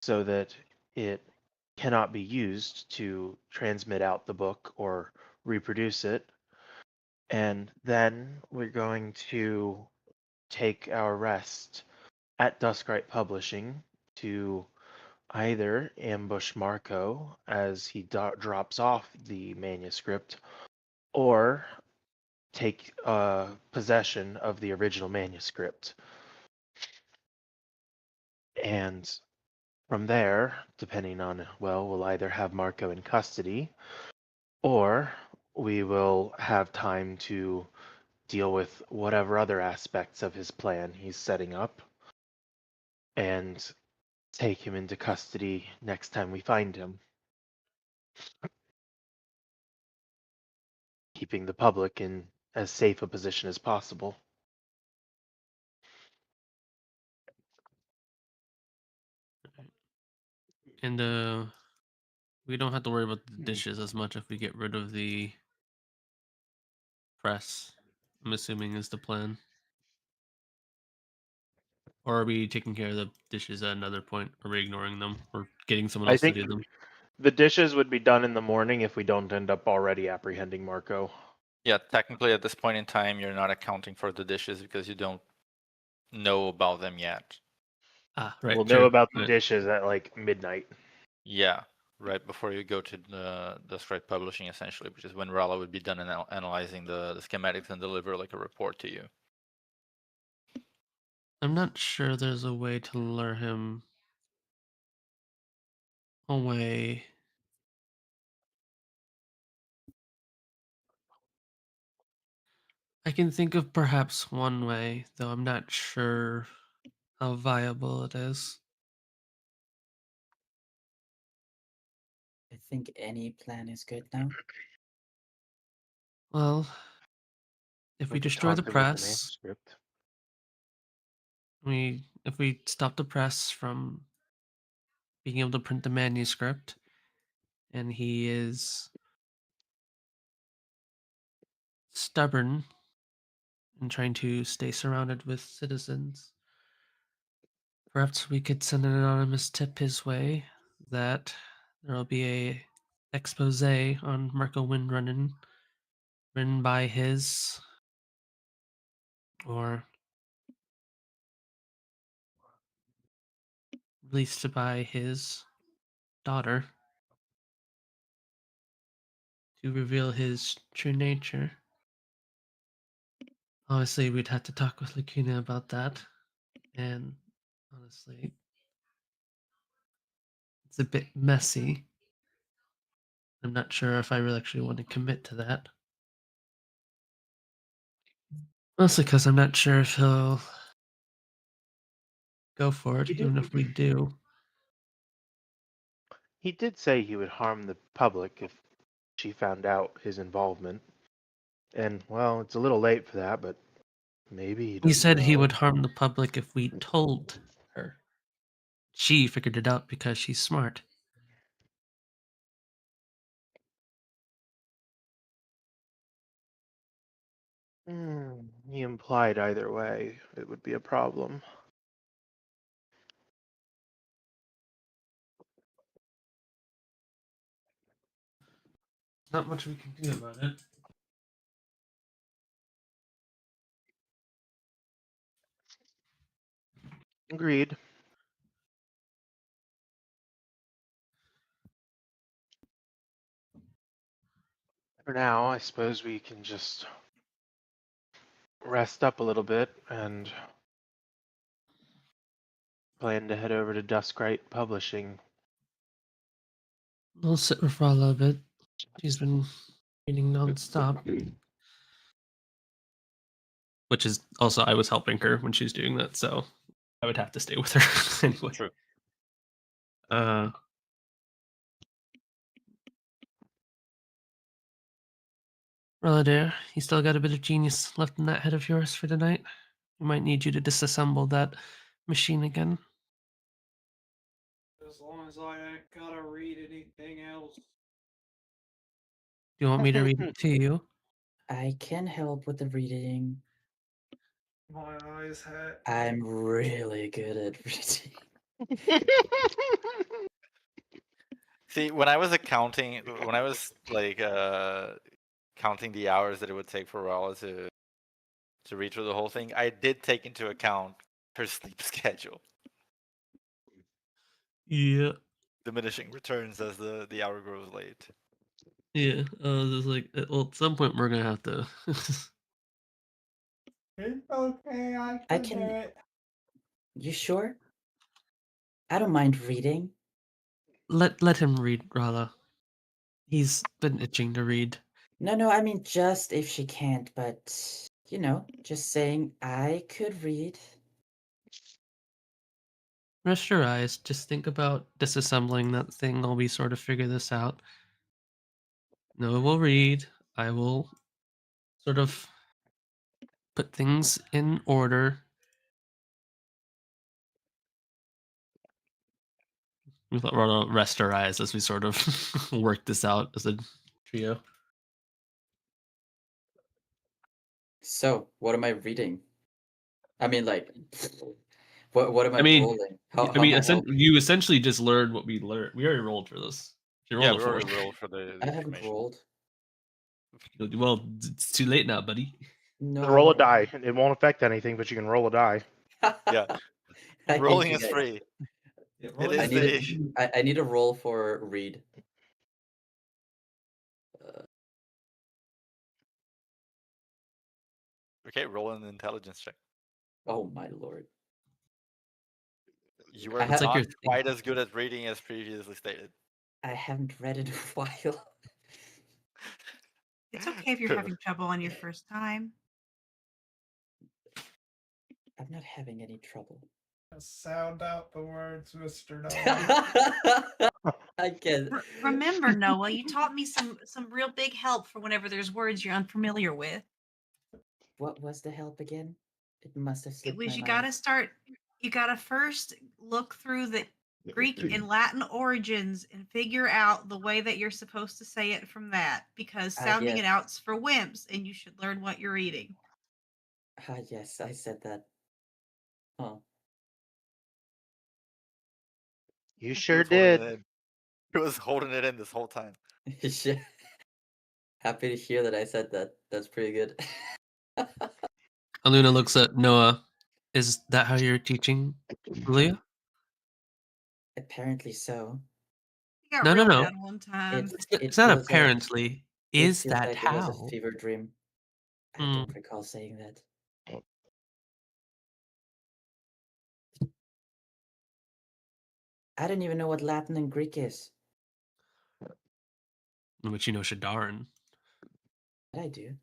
so that it cannot be used to transmit out the book or reproduce it. And then we're going to take our rest at Duskwright Publishing to either ambush Marco as he drops off the manuscript or take possession of the original manuscript. And from there, depending on, we'll either have Marco in custody or we will have time to deal with whatever other aspects of his plan he's setting up and take him into custody next time we find him, keeping the public in as safe a position as possible. And We don't have to worry about the dishes as much if we get rid of the press. I'm assuming is the plan. Or are we taking care of the dishes at another point? Are we ignoring them or getting someone I else to think do them? the dishes would be done in the morning if we don't end up already apprehending Marco. Yeah, technically at this point in time, you're not accounting for the dishes because you don't know about them yet. Ah, right. We'll true. know about the Right. dishes at like midnight. Yeah, right before you go to the Strike Publishing, essentially, which is when Rala would be done analyzing the schematics and deliver like a report to you. I'm not sure there's a way to lure him away. I can think of perhaps one way, though I'm not sure how viable it is. I think any plan is good now. Well, if we could destroy the talk him into press, manuscript. if we stop the press from being able to print the manuscript, and he is stubborn and trying to stay surrounded with citizens, perhaps we could send an anonymous tip his way that there will be a expose on Marco Windrunner written by his or released by his daughter to reveal his true nature. Obviously, we'd have to talk with Lacuna about that, and honestly, it's a bit messy. I'm not sure if I really actually want to commit to that. Mostly because I'm not sure if he'll go for it, He even did. if we do. He did say he would harm the public if she found out his involvement. And, well, it's a little late for that, but maybe he He doesn't said he know. would harm the public if we told her. She figured it out because she's smart. He implied either way it would be a problem. Not much we can do about it. Agreed. For now, I suppose we can just rest up a little bit and plan to head over to Duskrite Publishing. We'll sit with Rala a bit. She's been reading nonstop. Which is also, I was helping her when she was doing that, so I would have to stay with her anyway. True. Rala dear, you still got a bit of genius left in that head of yours for tonight? We might need you to disassemble that machine again. As long as I ain't gotta read anything else. Do you want me to read it to you? I can help with the reading. My eyes hurt. I'm really good at reading. See, when I was accounting, when I was like counting the hours that it would take for Rala to read through the whole thing, I did take into account her sleep schedule, Yeah. diminishing returns as the hour grows late. Yeah. Just like, well, at some point we're gonna have to. It's okay, I I can can- do it. You sure? I don't mind reading. let him read, Rala. He's been itching to read. No, I mean just if she can't, but just saying I could read. Rest your eyes. Just think about disassembling that thing while we sort of figure this out. Noah will read. I will sort of put things in order. We thought we'll rest our eyes as we sort of work this out as a trio. So, what am I reading? I mean, like, what am I I mean, rolling? How am I helping? you essentially just learned what we learned. We already rolled for this. You Yeah, rolled we a 4. already rolled for the I haven't information. rolled. Well, it's too late now, buddy. No. Roll a die. It won't affect anything, but you can roll a die. Yeah, I hate rolling you is guys. free. Yeah, It rolling I is need the a, issue. I need a roll for read. Okay, roll an intelligence check. Oh my lord. You I are have- like not your thing. quite as good at reading as previously stated. I haven't read it in a while. It's okay if you're having trouble on your first time. I'm not having any trouble. Sound out the words, Mr. Noah. I can. Remember, Noah, you taught me some real big help for whenever there's words you're unfamiliar with. What was the help again? It must have It slipped was my you mind. gotta first look through the Greek and Latin origins and figure out the way that you're supposed to say it from that, because sounding it yes. out's for wimps and you should learn what you're reading. Yes, I said that. Oh. You He sure was holding did. it in. He was holding it in this whole time. Yeah. Happy to hear that I said that. That's pretty good. Aluna looks at Noah. Is that how you're teaching Leah? Apparently so. He got No, real no. bad one time. It's not feels like apparently. it Is feels that like it was a how? fever dream. I Hmm. don't recall saying that. I don't even know what Latin and Greek is. Which you know Shadarin. But I do.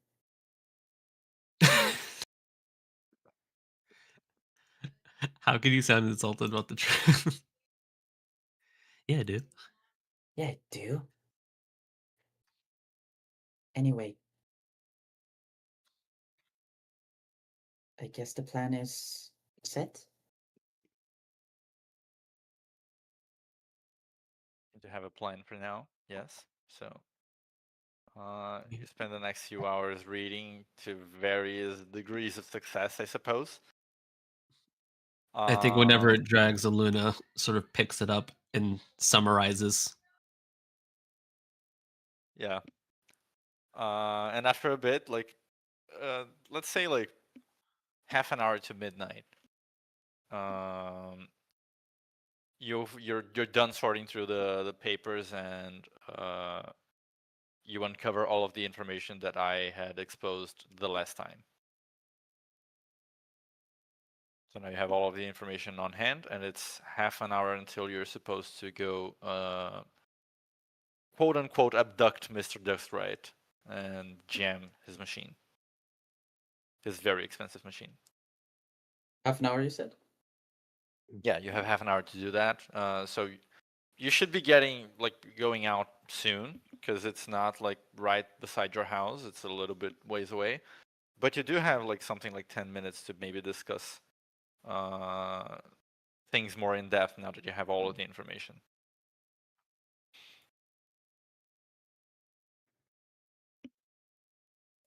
How could you sound insulted about the truth? Yeah, I do. Yeah, I do. Anyway. I guess the plan is set. To have a plan for now, yes. So you spend the next few hours reading to various degrees of success, I suppose. I think whenever it drags, Aluna sort of picks it up and summarizes. Yeah. And after a bit, like, let's say like half an hour to midnight, you're done sorting through the papers, and you uncover all of the information that I had exposed the last time. So now you have all of the information on hand, and it's half an hour until you're supposed to go, quote unquote, abduct Mr. Duskwright and jam his machine. His very expensive machine. Half an hour, you said? Yeah, you have half an hour to do that. So you should be going out soon, because it's not like right beside your house. It's a little bit ways away. But you do have like something like 10 minutes to maybe discuss things more in depth now that you have all of the information.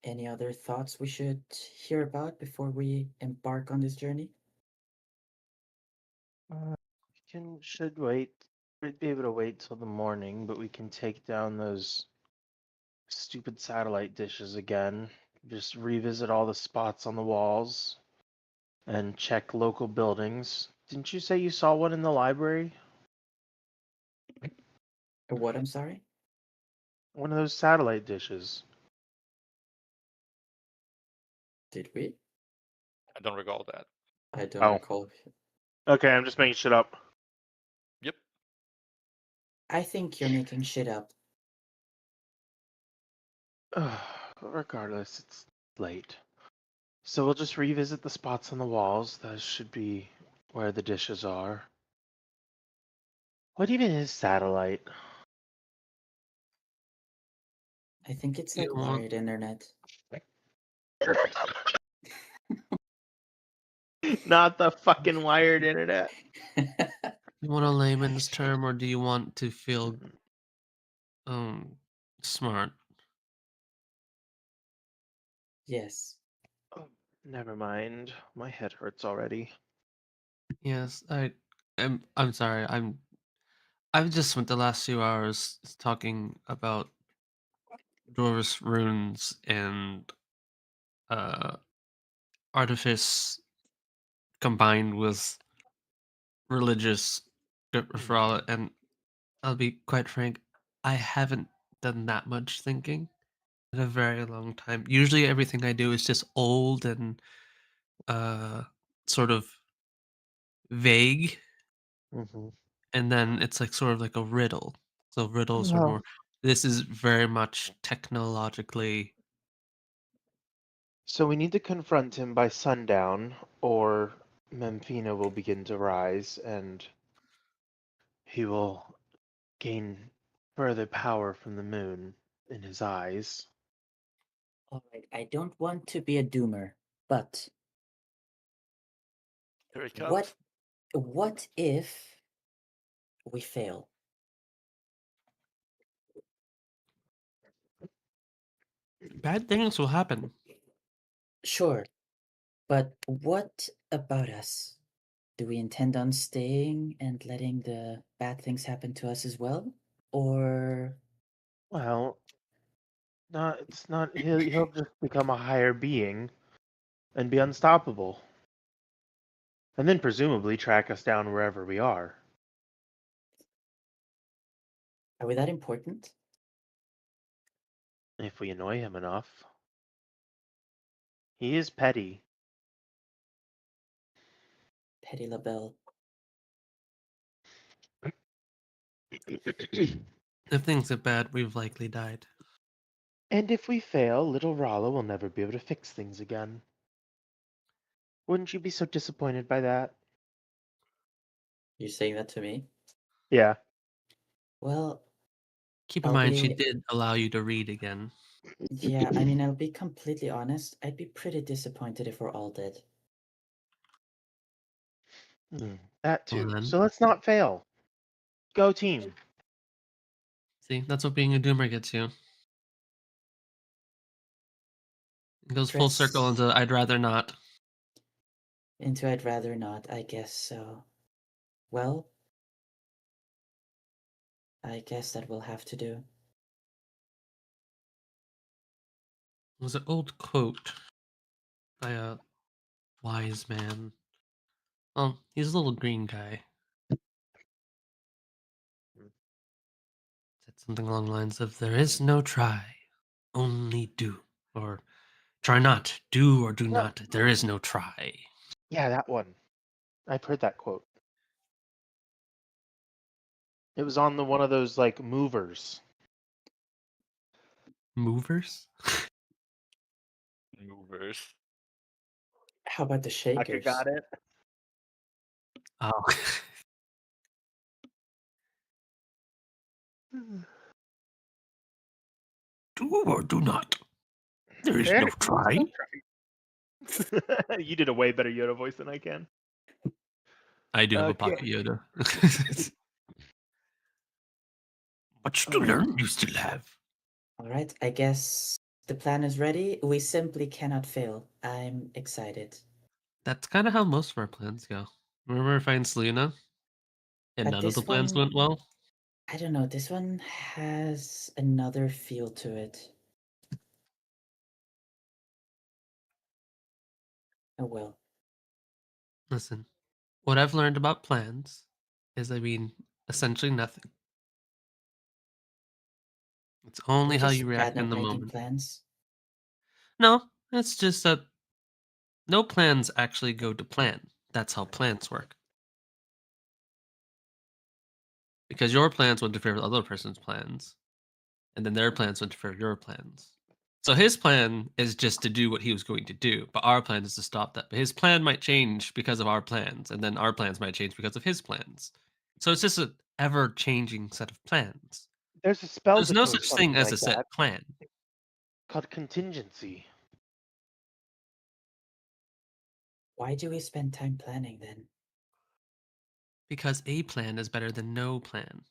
Any other thoughts we should hear about before we embark on this journey? Should wait. We'd be able to wait till the morning, but we can take down those stupid satellite dishes again. Just revisit all the spots on the walls and check local buildings. Didn't you say you saw one in the library? What, I'm sorry? One of those satellite dishes. Did we? I don't recall that. I don't Oh. recall. Okay, I'm just making shit up. Yep. I think you're making shit up. Regardless, it's late. So we'll just revisit the spots on the walls. That should be where the dishes are. What even is satellite? I think it's You like want- wired internet. Not the fucking wired internet. You want a layman's term, or do you want to feel smart? Yes. Oh, never mind. My head hurts already. Yes, I'm sorry. I've just spent the last few hours talking about dwarves runes and uh artifice combined with religious referral, and I'll be quite frank, I haven't done that much thinking in a very long time. Usually everything I do is just old and uh sort of vague, Mm-hmm. and then it's like sort of like a riddle. So riddles are Well, more, this is very much technologically. so we need to confront him by sundown, or Memphina will begin to rise, and he will gain further power from the moon in his eyes. All right. I don't want to be a doomer, but Here it what comes. what if we fail? Bad things will happen. Sure, but what about us? Do we intend on staying and letting the bad things happen to us as well? Or Well, it's not he'll just become a higher being and be unstoppable. And then presumably track us down wherever we are. are we that important? If we annoy him enough. He is petty. Petty LaBelle. If things get bad, we've likely died. And if we fail, little Rala will never be able to fix things again. Wouldn't you be so disappointed by that? You're saying that to me? Yeah. Well, Keep in I'll mind, she be did allow you to read again. yeah, I mean, I'll be completely honest. I'd be pretty disappointed if we're all dead. That Well too. then, So let's not fail. Go team. see, that's what being a doomer gets you. It goes full circle Press into I'd rather not. into I'd rather not, I guess so. Well, I guess that will have to do. It was an old quote by a wise man. Well, he's a little green guy. Said something along the lines of, "There is no try, only do." Or, "Try not, do or do Yeah. not, there is no try." Yeah, that one. I've heard that quote. It was on one of those like movers. Movers? Movers. How about the Tucker Shakers? got it. Oh. Do or do not. There is no try. You did a way better Yoda voice than I can. I do have a Okay. pocket Yoda. Much to All right. learn you still have. All right, I guess the plan is ready. We simply cannot fail. I'm excited. That's kind of how most of our plans go. Remember Find Selena? And But none of the this plans one, went well? I don't know, this one has another feel to it. Oh well. Listen, what I've learned about plans is they mean essentially nothing. It's only We're how just you bad react in at the making moment. plans. No, it's just that no plans actually go to plan. That's how plans work. Because your plans will interfere with other person's plans, and then their plans will interfere with your plans. So his plan is just to do what he was going to do, but our plan is to stop that. But his plan might change because of our plans, and then our plans might change because of his plans. So it's just an ever-changing set of plans. There's a spell There's that no goes such thing something as a like set that plan. called contingency. Why do we spend time planning then? Because a plan is better than no plan.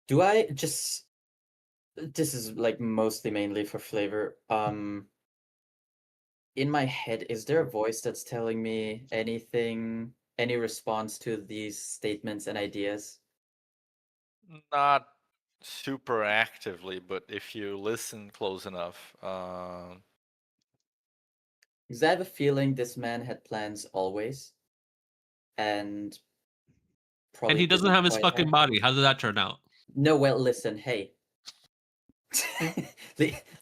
Do I just... This is like mostly mainly for flavor. In my head, is there a voice that's telling me anything, any response to these statements and ideas? Not super actively, but if you listen close enough, Because I have a feeling this man had plans always, and probably And he doesn't didn't have his quite fucking have. body. How did that turn out? No, well, listen, hey.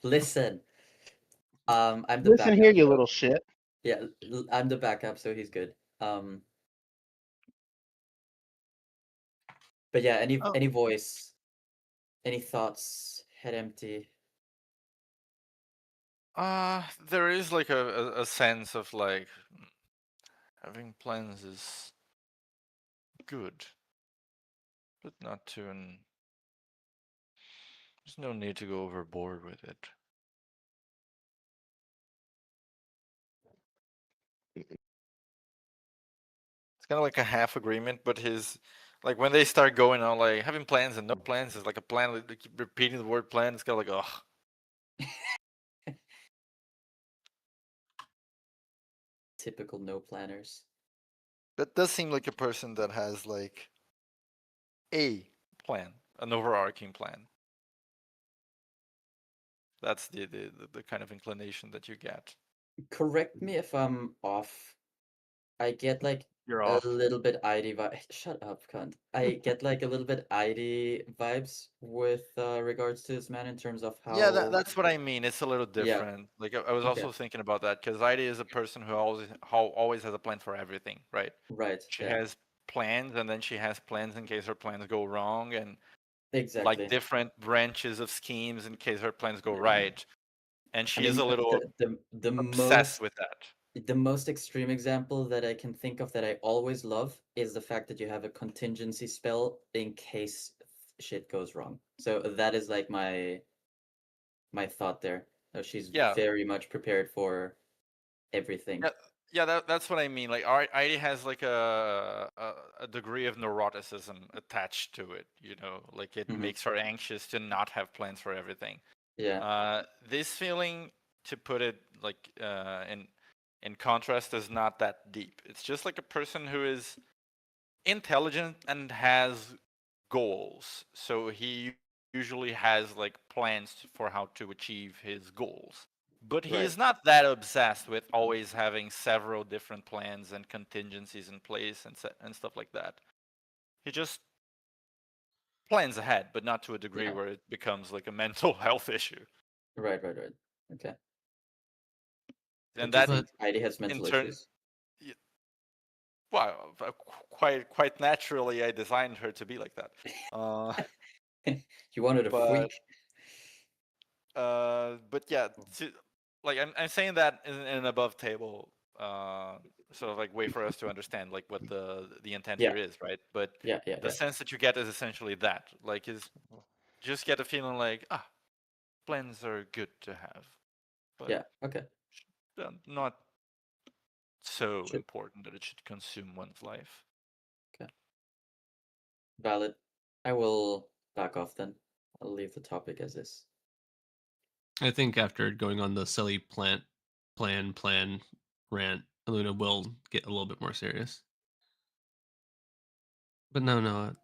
Listen. I'm the Listen here, backup, you so little shit. yeah, I'm the backup, so he's good. But yeah, any voice, any thoughts, head empty. there is like a sense of like having plans is good, but not to an. There's no need to go overboard with it. It's kind of like a half agreement, but his like when they start going on like having plans and no plans is like a plan. Like, they keep repeating the word plan. It's kind of like ugh. Typical no planners. That does seem like a person that has like a plan, an overarching plan. That's the kind of inclination that you get. Correct me if I'm off. I get like You're a off. little bit ID vibe. Shut up, cunt. I get like a little bit ID vibes with regards to this man in terms of Yeah, how. that's what I mean. It's a little Yeah. different. Like I was Okay. also thinking about that because Ida is a person who always has a plan for everything, right? Right. She Yeah. has plans, and then she has plans in case her plans go wrong, and Exactly. like different branches of schemes in case her plans go right. And I she is mean, a little the obsessed most with that. the most extreme example that I can think of that I always love is the fact that you have a contingency spell in case shit goes wrong. So that is like my thought there. She's Yeah, very much prepared for everything. yeah, yeah. That's what I mean. Like, Ida has like a degree of neuroticism attached to it. You know, like it Mhm. makes her anxious to not have plans for everything. Yeah. This feeling, to put it like in contrast, is not that deep. It's just like a person who is intelligent and has goals. So he usually has like plans for how to achieve his goals. But he Right. is not that obsessed with always having several different plans and contingencies in place and stuff like that. He just plans ahead, but not to a degree Yeah. where it becomes like a mental health issue. Right. Okay. And Do you that think Heidi has in mental turn, issues? well, quite naturally, I designed her to be like that. You wanted a But freak? but yeah, like I'm saying that in an above table sort of like way for us to understand like what the intent Yeah. here is, right? But Yeah. the sense that you get is essentially that, like, is just get a feeling like plans are good to have, but Yeah. Okay. not so Should. important that it should consume one's life. Okay. Valid. I will back off then. I'll leave the topic as is. I think after going on the silly plan rant, Luna will get a little bit more serious. But no.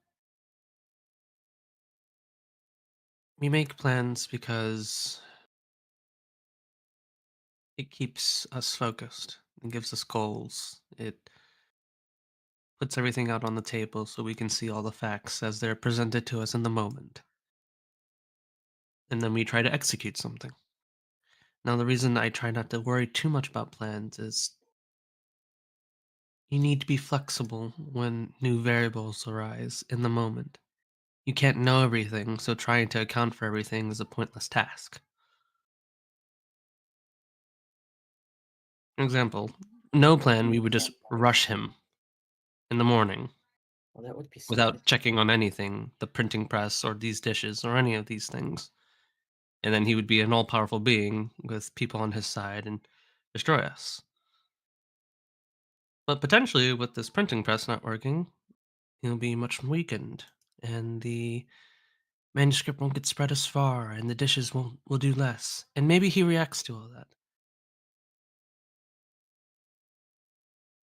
We make plans because it keeps us focused and gives us goals. It puts everything out on the table so we can see all the facts as they're presented to us in the moment. And then we try to execute something. Now, the reason I try not to worry too much about plans is you need to be flexible when new variables arise in the moment. You can't know everything, so trying to account for everything is a pointless task. For example, no plan, we would just rush him in the morning Well, that would be stupid. without checking on anything, the printing press or these dishes or any of these things. And then he would be an all powerful being with people on his side and destroy us. But potentially, with this printing press not working, he'll be much weakened, and the manuscript won't get spread as far, and the dishes will do less. And maybe he reacts to all that.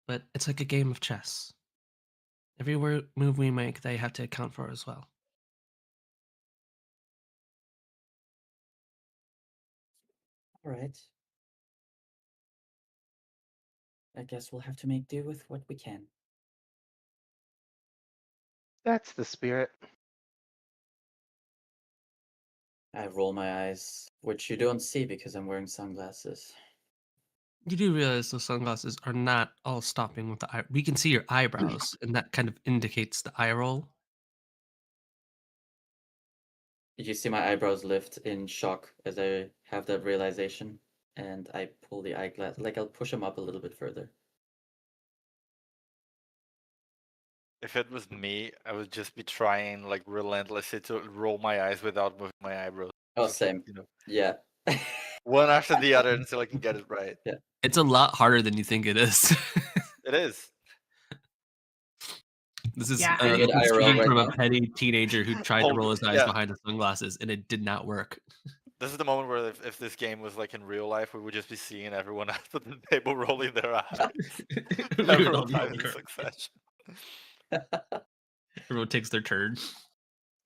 But it's like a game of chess. Every move we make, they have to account for as well. All right. I guess we'll have to make do with what we can. That's the spirit. I roll my eyes, which you don't see because I'm wearing sunglasses. You do realize those sunglasses are not all stopping with the eye. We can see your eyebrows, and that kind of indicates the eye roll. You see my eyebrows lift in shock as I have that realization, and I pull the eyeglass, like I'll push them up a little bit further. If it was me, I would just be trying like relentlessly to roll my eyes without moving my eyebrows. Oh, Just, like, same. you know, Yeah. one after the other until I can get it right. Yeah. It's a lot harder than you think it is. It is. This is Yeah, Pretty good this IRL came right from now. a petty teenager who tried to Hold- roll his eyes yeah. behind his sunglasses, and it did not work. This is the moment where if this game was like in real life, we would just be seeing everyone at the table rolling their eyes We would several all be times in over. succession. Everyone takes their turn.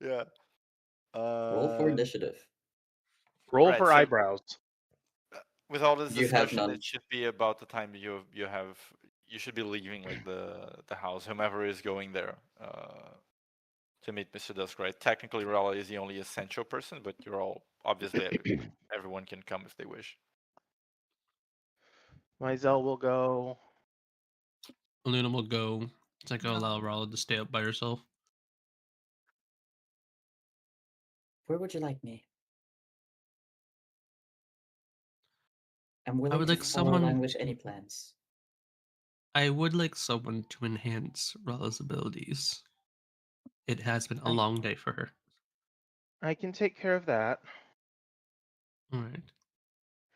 Yeah. Roll for initiative. Roll Right, for so- eyebrows. With all this You have discussion, none. it should be about the time you should be leaving like the house, whomever is going there to meet Mr. Dusk, right? Technically, Raleigh is the only essential person, but you're all obviously everyone can come if they wish. Myzel will go. Luna will go. It's like No. allow Rala to stay up by herself. Where would you like me? I'm willing would to like follow someone along with to- any plans. I would like someone to enhance Rala's abilities. It has been a Fine. long day for her. I can take care of that. All right.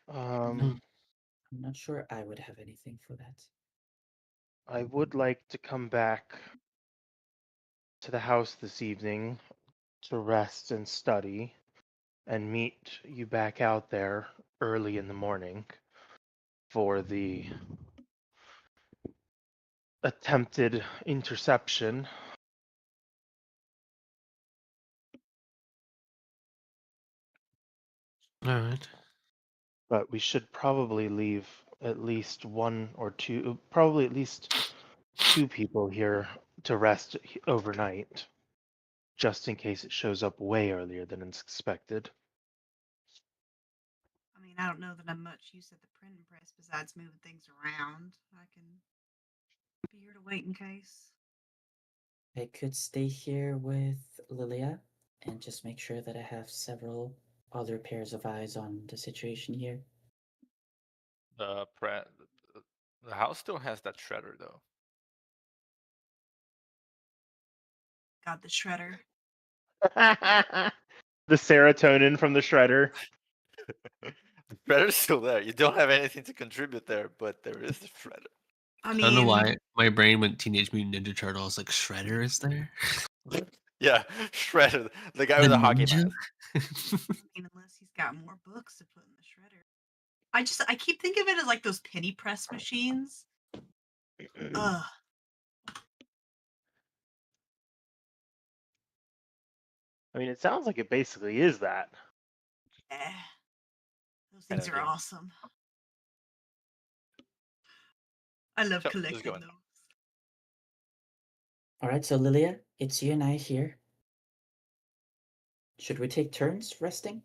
Um, I'm not sure I would have anything for that. I would like to come back to the house this evening to rest and study and meet you back out there early in the morning for the attempted interception. All right. But we should probably leave at least one or two, probably at least two people here to rest overnight, just in case it shows up way earlier than expected. I mean, I don't know that I'm much use at the printing press besides moving things around. I can be here to wait in case. I could stay here with Lilia and just make sure that I have several other pairs of eyes on the situation here. The house still has that shredder though. Got the shredder. The serotonin from the shredder. The shredder's still there. You don't have anything to contribute there, but there is the shredder. I I don't know mean, why my brain went Teenage Mutant Ninja Turtles. Like Shredder is there. Yeah, shredder, the guy The with the hockey ninja? mask. I mean, unless he's got more books to put in the shredder. I keep thinking of it as like those penny press machines. Ugh. I mean, it sounds like it basically is that. Eh. Those things Kinda are do. awesome. I love So, let's collecting go in. those. All right, so Lilia, it's you and I here. Should we take turns resting?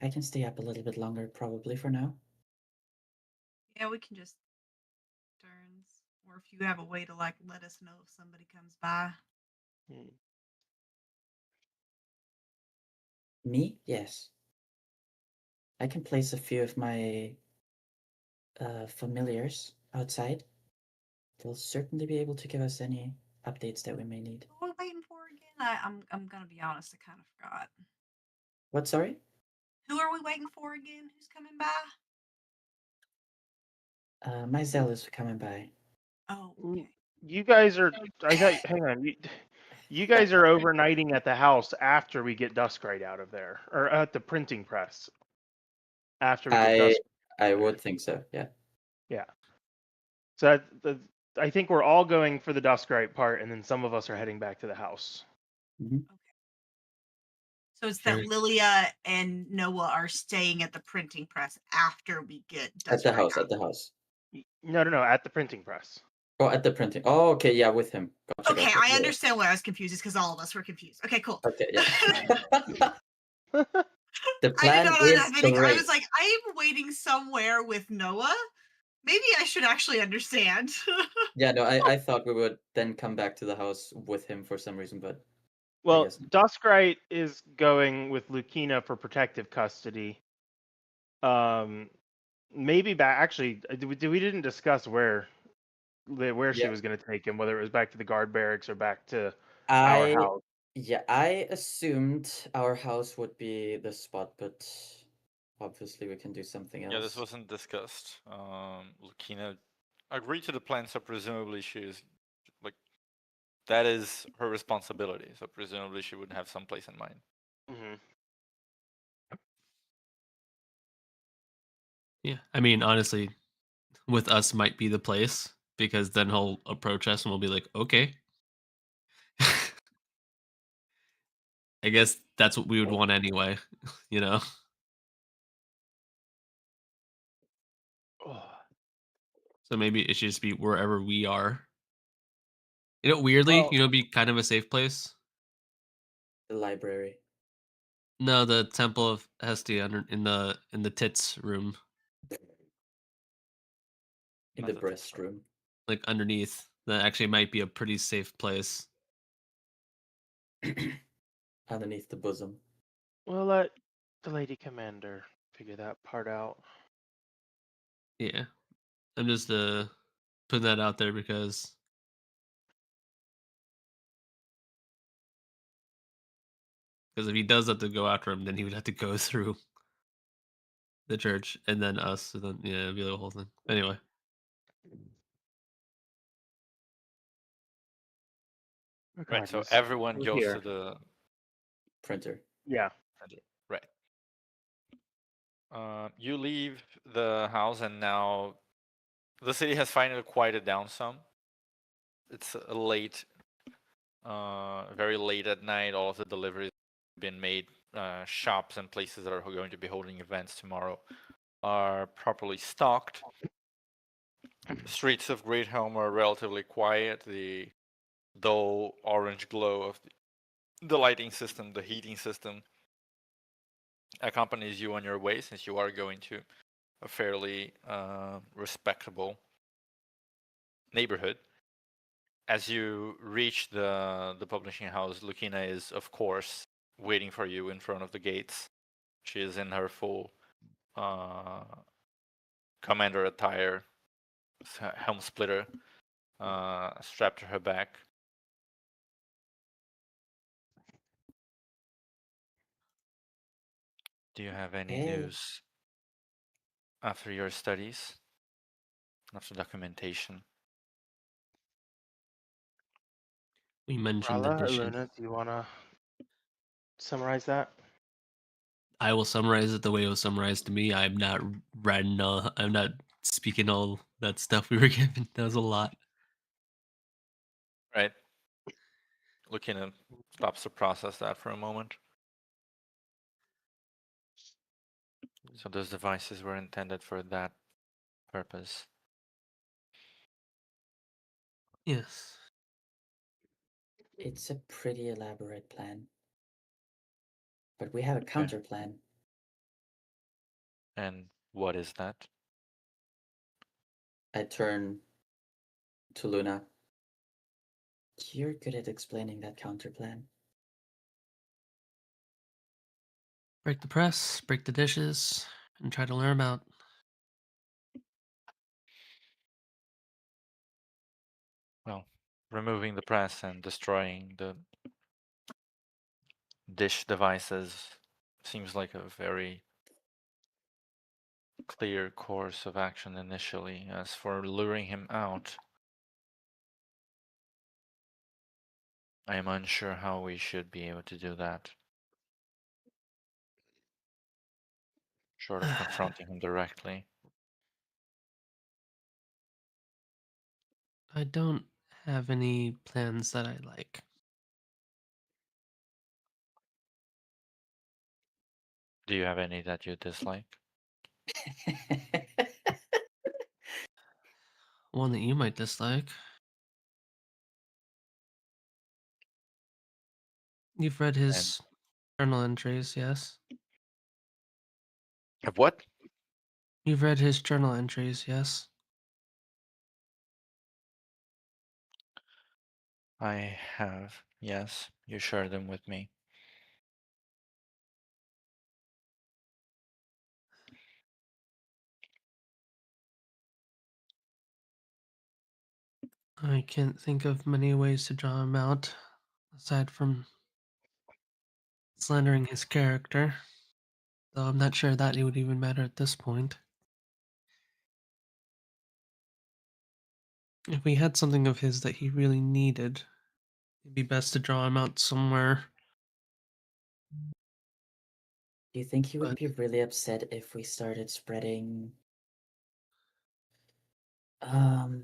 I can stay up a little bit longer, probably for now. Yeah, we can just turns. Or if you have a way to like let us know if somebody comes by. Me? Yes. I can place a few of my familiars outside. They'll certainly be able to give us any updates that we may need. What are we waiting for again? I'm gonna be honest, I kind of forgot. What, sorry? Who are we waiting for again? Who's coming by? My Zell is coming by. Oh, Mm, okay. You guys are. I thought. Hang on. You guys are overnighting at the house after we get Duskrite out of there, or at the printing press. After we get I Dusk. I would think so. Yeah. Yeah. So I think we're all going for the Duskrite part, and then some of us are heading back to the house. Mhm. So it's Sure. that Lilia and Noah are staying at the printing press after we get At the Duskrite house. out. At the house. No, at the printing press. Oh, at the printing. Oh, okay. Yeah, with him. Gotcha. Okay, Gotcha. I Yeah. understand why I was confused. It's because all of us were confused. Okay, cool. Okay. Yeah. The I did plan not know is that. I great. was like, I am waiting somewhere with Noah. Maybe I should actually understand. Yeah. No, I thought we would then come back to the house with him for some reason, but Well, guess not. Duskrite is going with Lucina for protective custody. Maybe back. Actually, we didn't discuss where she Yeah. was going to take him, whether it was back to the guard barracks or back to our house. Yeah, I assumed our house would be the spot, but obviously we can do something else. Yeah, this wasn't discussed. Lucina agreed to the plan, so presumably she's like that is her responsibility. So presumably she would have some place in mind. Mm-hmm. Yeah, I mean, honestly, with us might be the place because then he'll approach us and we'll be like, okay. I guess that's what we would want anyway, you know? Oh. So maybe it should just be wherever we are. You know, weirdly, Well, be kind of a safe place. The library. No, the Temple of Hestia in the tits room, In Not the the breast room. like underneath. That actually might be a pretty safe place. Underneath the bosom. we'll let the lady commander figure that part out. Yeah, I'm just putting that out there because if he does have to go after him, then he would have to go through the church and then us, and then yeah, it'd be the whole thing. Anyway, Right. So Regardless, everyone we're goes here. to the Printer. Yeah. right. You leave the house, and now the city has finally quieted down some. It's late, very late at night. All of the deliveries have been made. Shops and places that are going to be holding events tomorrow are properly stocked. The streets of Great Helm are relatively quiet. The dull orange glow of the lighting system, the heating system, accompanies you on your way, since you are going to a fairly respectable neighborhood. As you reach the publishing house, Lucina is, of course, waiting for you in front of the gates. She is in her full commander attire, helm splitter, strapped to her back. Do you have any Hey. news after your studies, after documentation? we mentioned the Rala, dishes. Luna, do you want to summarize that? I will summarize it the way it was summarized to me. I'm not writing I'm not speaking all that stuff we were given. That was a lot. Right. Lucina stops to process that for a moment. So those devices were intended for that purpose. Yes. It's a pretty elaborate plan. But we have a counter plan. And what is that? I turn to Luna. You're good at explaining that counter plan. Break the press, break the dishes, and try to learn about. Well, removing the press and destroying the dish devices seems like a very clear course of action initially. As for luring him out, I am unsure how we should be able to do that. Short of confronting him directly. I don't have any plans that I like. Do you have any that you dislike? One that you might dislike. You've read his journal entries, yes? Of what? You've read his journal entries, yes? I have, yes. You shared them with me. I can't think of many ways to draw him out, aside from slandering his character. Though I'm not sure that it would even matter at this point. If we had something of his that he really needed, it'd be best to draw him out somewhere. Do you think he would But be really upset if we started spreading um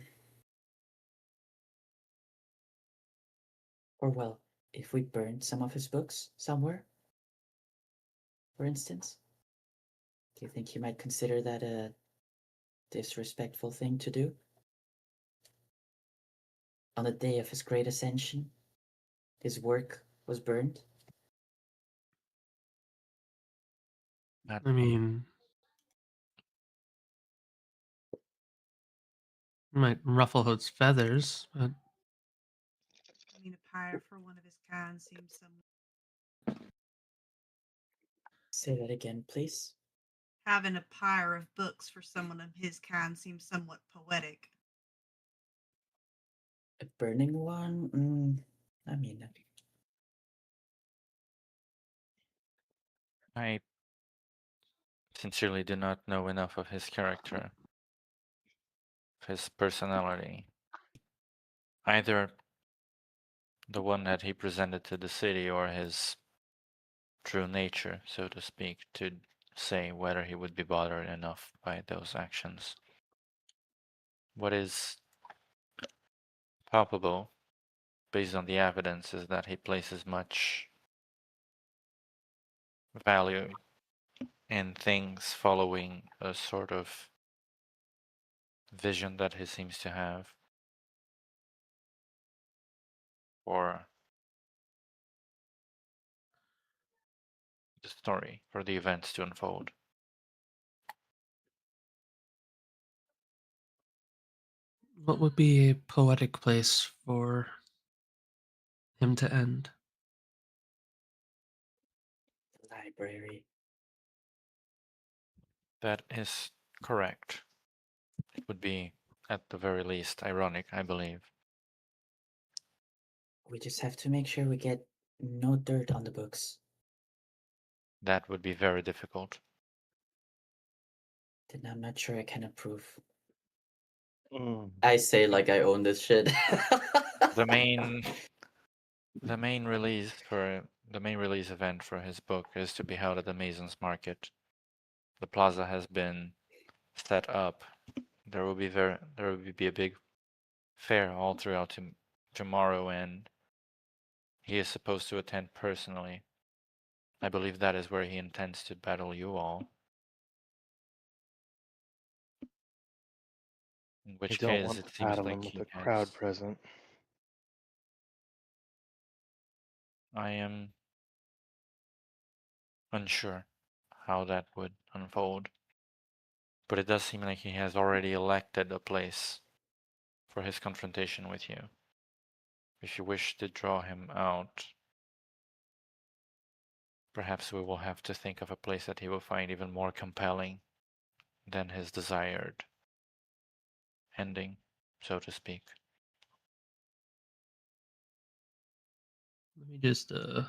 or well, if we burned some of his books somewhere, for instance? Do you think he might consider that a disrespectful thing to do? On the day of his great ascension, his work was burned? That I mean, might ruffle his feathers, but I mean, a pyre for one of his kind seems somewhat. Say that again, please. Having a pyre of books for someone of his kind seems somewhat poetic. A burning one? I mean, I sincerely do not know enough of his character, of his personality. Either the one that he presented to the city or his true nature, so to speak, to say whether he would be bothered enough by those actions. What is palpable, based on the evidence, is that he places much value in things following a sort of vision that he seems to have for the story, for the events to unfold. what would be a poetic place for him to end? library. That is correct. It would be, at the very least, ironic, I believe. We just have to make sure we get no dirt on the books. That would be very difficult. Then I'm not sure I can approve. Mm. I say like I own this shit. The main release event for his book is to be held at the Masons Market. The plaza has been set up. There will be a big fair all throughout tomorrow, and he is supposed to attend personally. I believe that is where he intends to battle you all. In I which don't case, want it to seems battle like him with he a has. crowd present. I am unsure how that would unfold. But it does seem like he has already elected a place for his confrontation with you. If you wish to draw him out, perhaps we will have to think of a place that he will find even more compelling than his desired ending, so to speak. Let me just I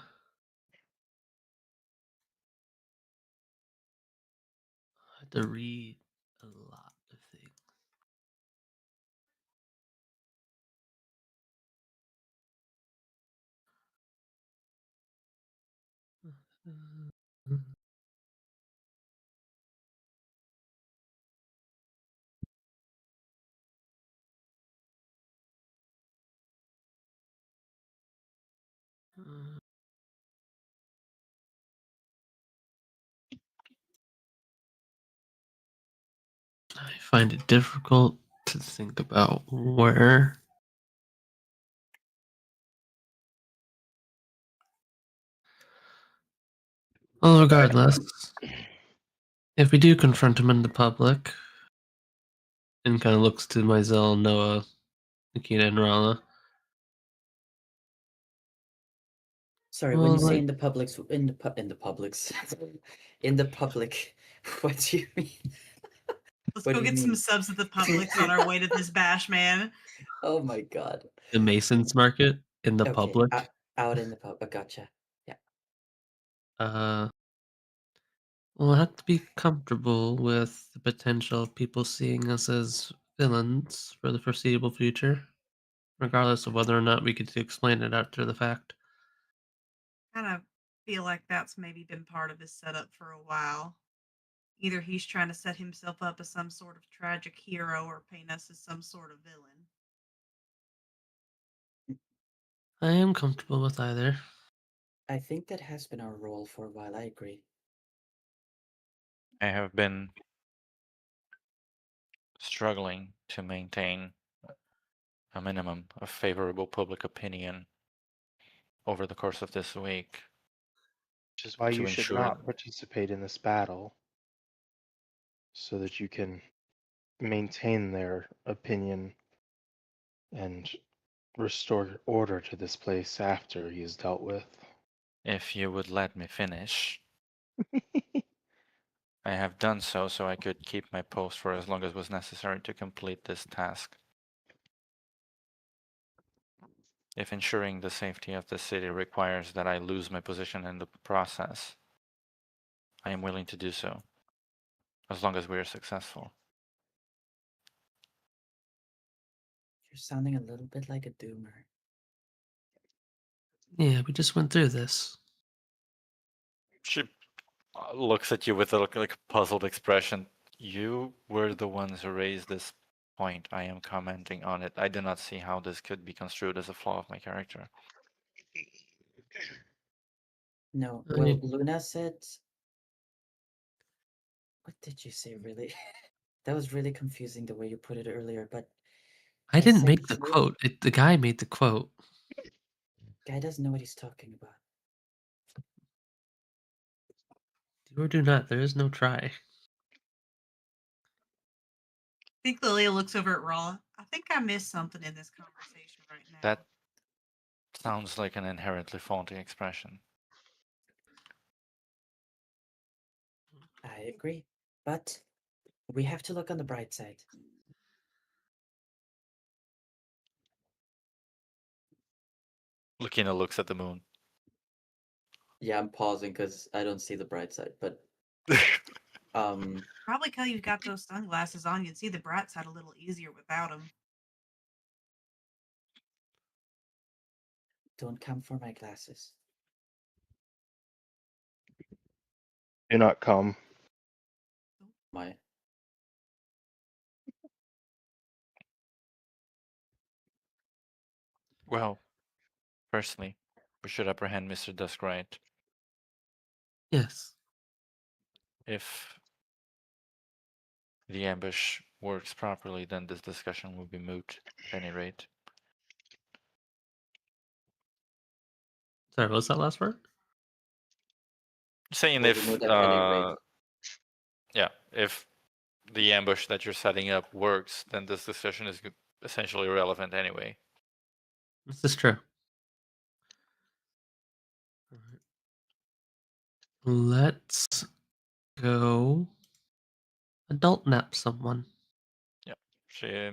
have to read a lot of things. I find it difficult to think about where. Well, regardless, if we do confront him in the public, and kind of looks to Mizell, Noah, Nikita, and Rala. Sorry, when you say in the publics, in the publics, in the public, what do you mean? Let's What go do you get some mean? subs at the Publix on our way to this bash, man. Oh my god. The Masons Market in the public. Out in the pub. Gotcha. Yeah. We'll have to be comfortable with the potential of people seeing us as villains for the foreseeable future, regardless of whether or not we could explain it after the fact. Kind of feel like that's maybe been part of his setup for a while. Either he's trying to set himself up as some sort of tragic hero or paint us as some sort of villain. I am comfortable with either. I think that has been our role for a while. I agree. I have been struggling to maintain a minimum of favorable public opinion over the course of this week. Which is why to you should ensure not participate in this battle, so that you can maintain their opinion and restore order to this place after he is dealt with. If you would let me finish. I have done so I could keep my post for as long as was necessary to complete this task. If ensuring the safety of the city requires that I lose my position in the process, I am willing to do so, as long as we are successful. You're sounding a little bit like a doomer. Yeah, we just went through this. She looks at you with a like puzzled expression. You were the ones who raised this point. I am commenting on it. I do not see how this could be construed as a flaw of my character. No, well, Luna said. What did you say, really? That was really confusing the way you put it earlier, but. I didn't make the quote. The guy made the quote. Guy doesn't know what he's talking about. Do or do not. There is no try. I think Lilia looks over at Raw. I think I missed something in this conversation right now. That sounds like an inherently faulty expression. I agree, but we have to look on the bright side. Lucina looks at the moon. Yeah, I'm pausing because I don't see the bright side, but probably because you've got those sunglasses on, you'd see the bright side a little easier without them. Don't come for my glasses. Do not come. My. Well, firstly, we should apprehend Mr. Duskwright. Yes. If the ambush works properly, then this discussion will be moot at any rate. Sorry, what was that last word? Saying Will if be moot at any rate. yeah, if the ambush that you're setting up works, then this discussion is essentially irrelevant anyway. This is true. Let's go adult nap someone. Yeah, she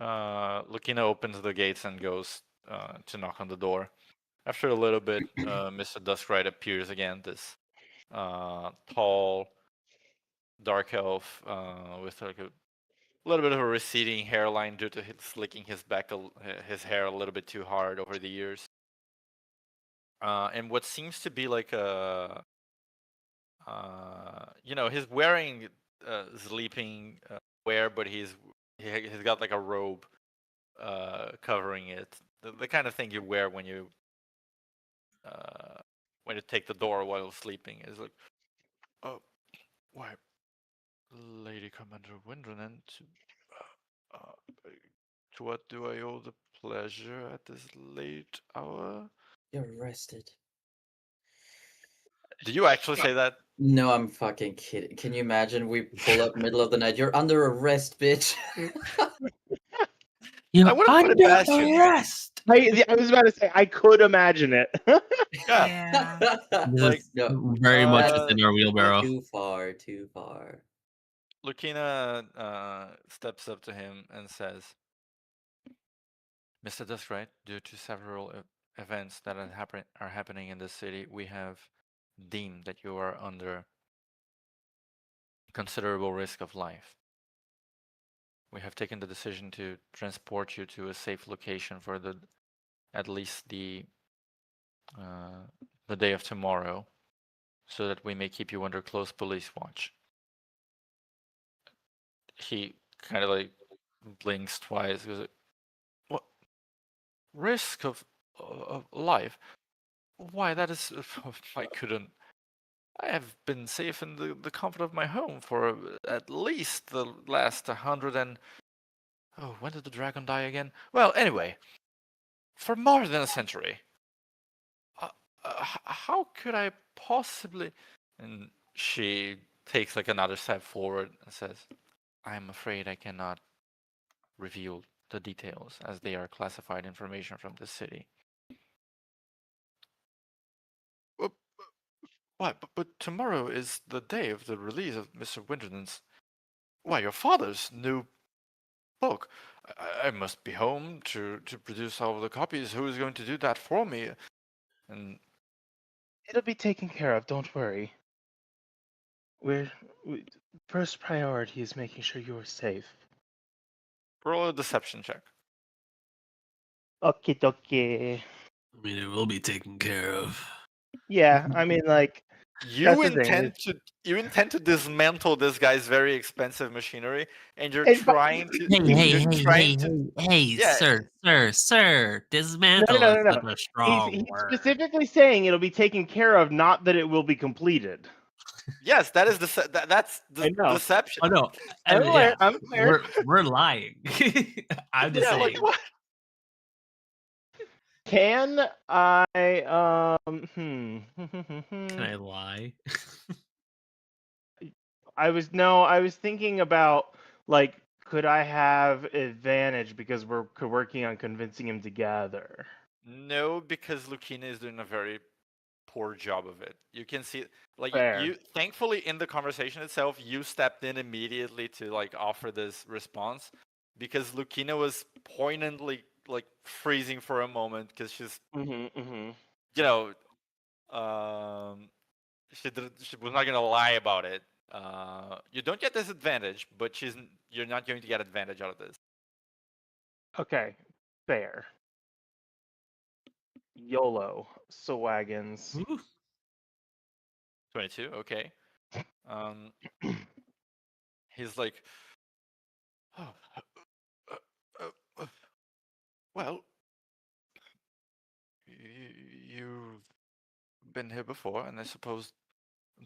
Lucina opens the gates and goes to knock on the door. After a little bit, Mr. Duskwright appears again. This tall, dark elf with like a little bit of a receding hairline due to his slicking his hair a little bit too hard over the years. and what seems to be like he's wearing sleeping wear, but he's got like a robe covering it, the kind of thing you wear when you take the door while sleeping. Is like, oh, why, Lady Commander Windrunner, to what do I owe the pleasure at this late hour? You're arrested. Do you actually say that? No, I'm fucking kidding. Can you imagine we pull up middle of the night? You're under arrest, bitch. You're wouldn't put it under past you. arrest. I was about to say I could imagine it. Yeah. Yeah. This Like, is very much uh, within our wheelbarrow. Too far, too far. Lucina steps up to him and says, Mr. Duskright, due to several events that are happening in this city, we have deemed that you are under considerable risk of life. We have taken the decision to transport you to a safe location for at least the day of tomorrow, so that we may keep you under close police watch. He kind of like blinks twice. Goes, what risk of life? Why, that is, I couldn't. I have been safe in the comfort of my home for at least the last 100 and... Oh, when did the dragon die again? Well, anyway, for more than a century. How could I possibly... And she takes like another step forward and says, I'm afraid I cannot reveal the details, as they are classified information from the city. Why, but tomorrow is the day of the release of Mr. Wintern's... Why, your father's new book. I must be home to produce all the copies. Who is going to do that for me? And It'll be taken care of. Don't worry. First priority is making sure you're safe. roll a deception check. Okie dokie. I mean, it will be taken care of. Yeah, I mean, like, You that's the thing. intend to dismantle this guy's very expensive machinery, and you're But- trying to. Hey, Yeah. sir. Dismantle No. is such a strong He's word. specifically saying it'll be taken care of, not that it will be completed. Yes, that is that's I know. deception. Oh no, I'm aware. I'm aware. we're lying. I'm just Yeah, like saying. what? Can I? Can I lie? I was thinking about, like, could I have advantage because we're working on convincing him to gather? No, because Lucina is doing a very poor job of it. You can see, like, Fair. you thankfully in the conversation itself, you stepped in immediately to like offer this response, because Lucina was poignantly like freezing for a moment because she's, Mm-hmm. you know, she was not gonna lie about it. You don't get this advantage, but you're not going to get advantage out of this. Okay, fair. YOLO, Swagons. Ooh. 22, okay. He's like, oh, well, you've been here before, and I suppose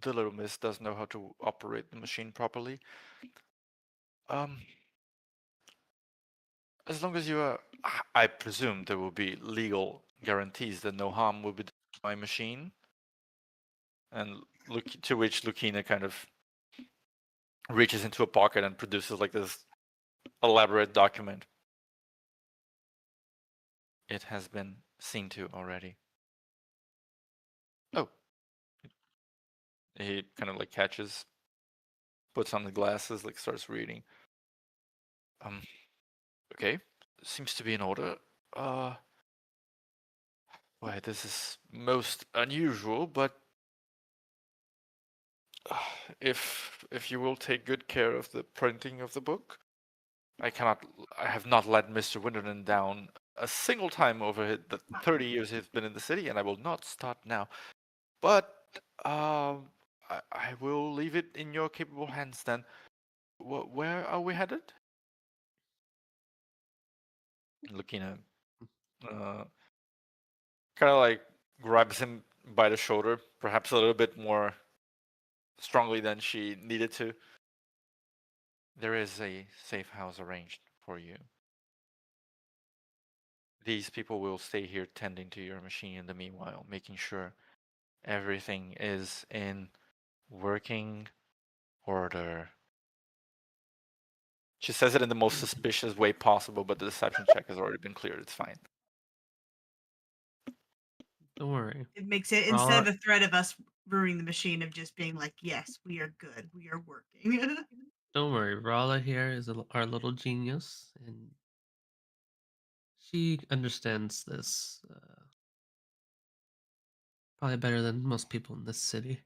the little miss does know how to operate the machine properly. As long as you are, I presume there will be legal guarantees that no harm will be done to my machine. And to which Lucina kind of reaches into a pocket and produces like this elaborate document. It has been seen to already. Oh. He kind of like catches, puts on the glasses, like starts reading. Okay. Seems to be in order. Why, this is most unusual, but if you will take good care of the printing of the book, I have not let Mr. Winterden down a single time over the 30 years he's been in the city, and I will not start now. But I will leave it in your capable hands then. Where are we headed? Lucina kind of like grabs him by the shoulder, perhaps a little bit more strongly than she needed to. There is a safe house arranged for you. These people will stay here tending to your machine in the meanwhile, making sure everything is in working order. She says it in the most suspicious way possible, but the deception check has already been cleared. It's fine. Don't worry. It makes it, instead of the threat of us ruining the machine, of just being like, yes, we are good, we are working. Don't worry. Rala here is our little genius, and she understands this probably better than most people in this city.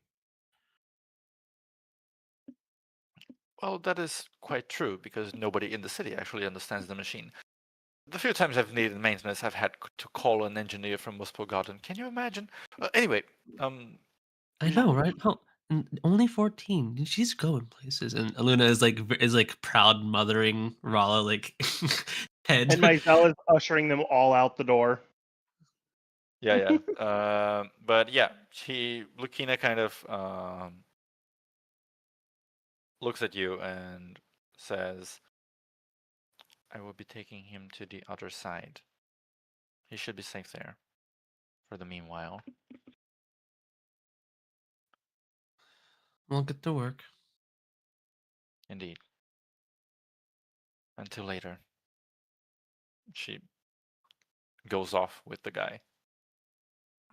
Well, that is quite true, because nobody in the city actually understands the machine. The few times I've needed maintenance, I've had to call an engineer from Muspelgarden. Can you imagine? Anyway, I know, right? How only 14. She's going places, and Aluna is like proud mothering Rala like head. And Mizell is ushering them all out the door. yeah. But yeah, Lucina kind of looks at you and says, I will be taking him to the other side. He should be safe there for the meanwhile. We'll get to work. Indeed. Until later. She goes off with the guy.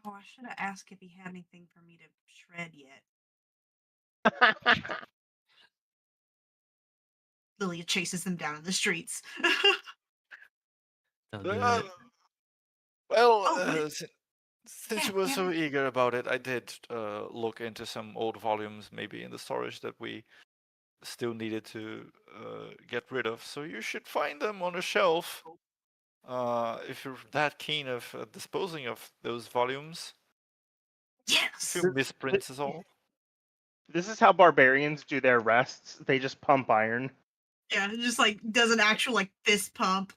Oh, I should have asked if he had anything for me to shred yet. Lilia chases them down in the streets. Don't do it. Well, since Yeah, you were yeah. so eager about it, I did look into some old volumes maybe in the storage that we still needed to get rid of. So you should find them on a shelf if you're that keen of disposing of those volumes. A Yes. few misprints is all. This is how barbarians do their rests. They just pump iron. Yeah, it just like does an actual like fist pump.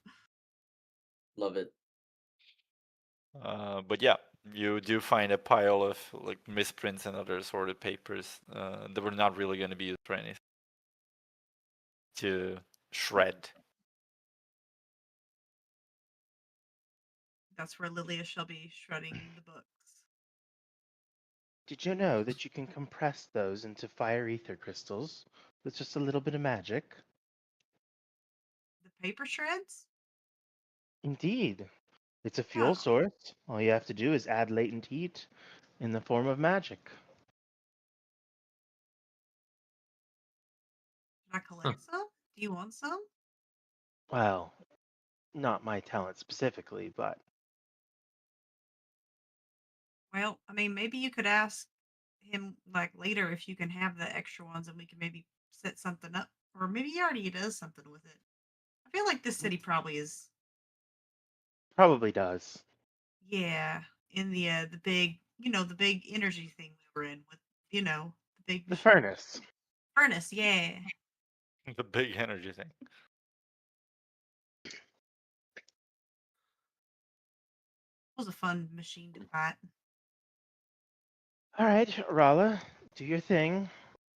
Love it. But yeah, you do find a pile of like misprints and other assorted papers that were not really going to be used for anything to shred. That's where Lilia shall be shredding the books. Did you know that you can compress those into fire ether crystals with just a little bit of magic? The paper shreds? Indeed. It's a fuel Oh. source. All you have to do is add latent heat in the form of magic. Should I collect some? Do you want some? Well, not my talent specifically, but Well, I mean, maybe you could ask him like later if you can have the extra ones and we can maybe set something up. Or maybe he already does something with it. I feel like this city probably is, probably does. yeah, in the big, the big energy thing we were in with, the big The machine. furnace. Furnace, yeah. The big energy thing. It was a fun machine to fight. All right, Rala, do your thing.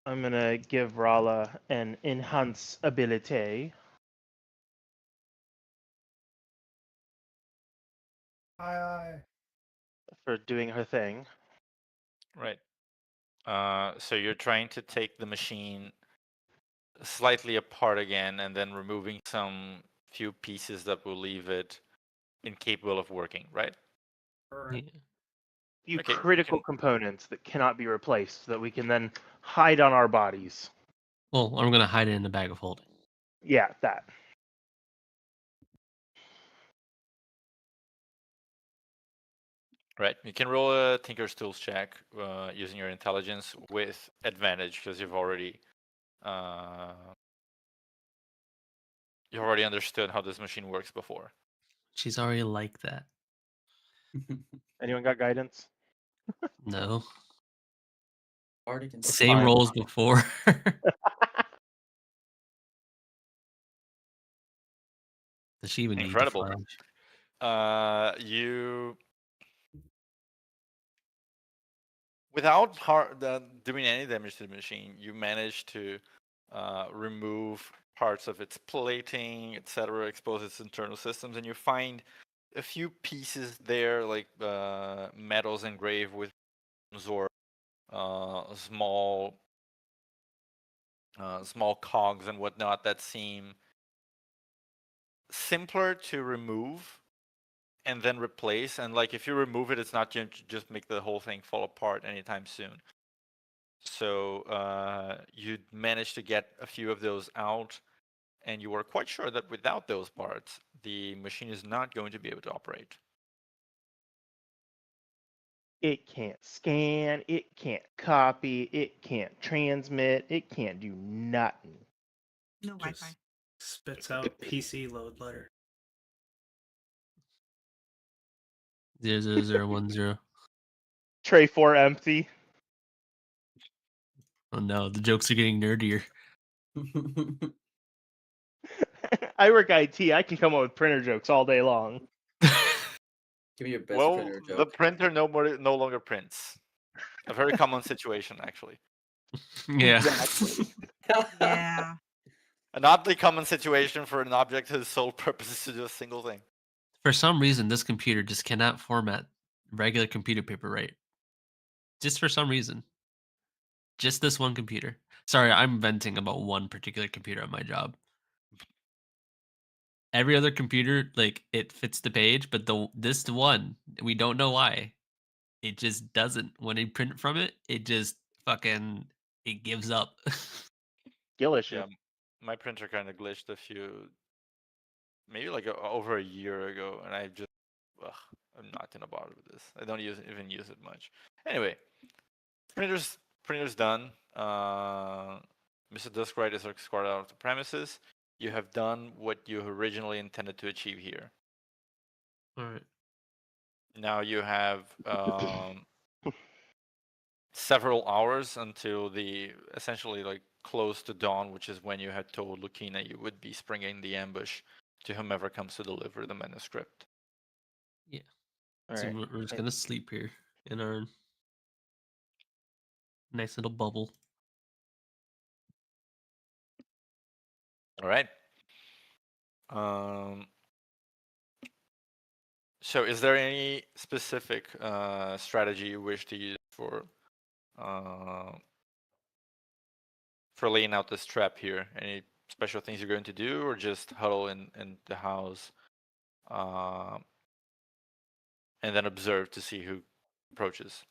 I'm gonna give Rala an enhance ability. Aye. For doing her thing. Right. So you're trying to take the machine slightly apart again and then removing some few pieces that will leave it incapable of working, right? Yeah. Few Okay, you critical can- components that cannot be replaced so that we can then hide on our bodies. Well, I'm gonna hide it in a bag of holding. Yeah, that. Right. You can roll a Tinker's Tools check using your intelligence with advantage because you've already understood how this machine works before. She's already like that. Anyone got guidance? No. Already can It's Same fine. roles before. Does she even need the Incredible. flash? You without doing any damage to the machine, you manage to remove parts of its plating, etc., expose its internal systems, and you find a few pieces there, like metals engraved with or small cogs and whatnot that seem simpler to remove and then replace. And like if you remove it, it's not going to just make the whole thing fall apart anytime soon. So you managed to get a few of those out, and you were quite sure that without those parts, the machine is not going to be able to operate. It can't scan, it can't copy, it can't transmit, it can't do nothing. No Wi-Fi. Just spits out PC load letter. 00010. Tray 4 empty. Oh no, the jokes are getting nerdier. I work IT. I can come up with printer jokes all day long. Give me your best Well, printer the joke. printer no longer prints. A very common situation, actually. Yeah. Exactly. Yeah. An oddly common situation for an object whose sole purpose is to do a single thing. For some reason, this computer just cannot format regular computer paper right. Just for some reason. Just this one computer. Sorry, I'm venting about one particular computer at my job. Every other computer, like, it fits the page, but this one, we don't know why. It just doesn't. When I print from it, it just fucking it gives up. Skillish. Yeah, my printer kind of glitched maybe like over a year ago, and I'm not gonna bother with this. I don't even use it much. Anyway, printer's done. Mr. Duskwright is escorted out of the premises. You have done what you originally intended to achieve here. All right. Now you have several hours until the essentially like close to dawn, which is when you had told Lucina you would be springing the ambush to whomever comes to deliver the manuscript. Yeah. All So right. we're just gonna sleep here in our nice little bubble. All right. So is there any specific strategy you wish to use for laying out this trap here? Any special things you're going to do, or just huddle in the house and then observe to see who approaches?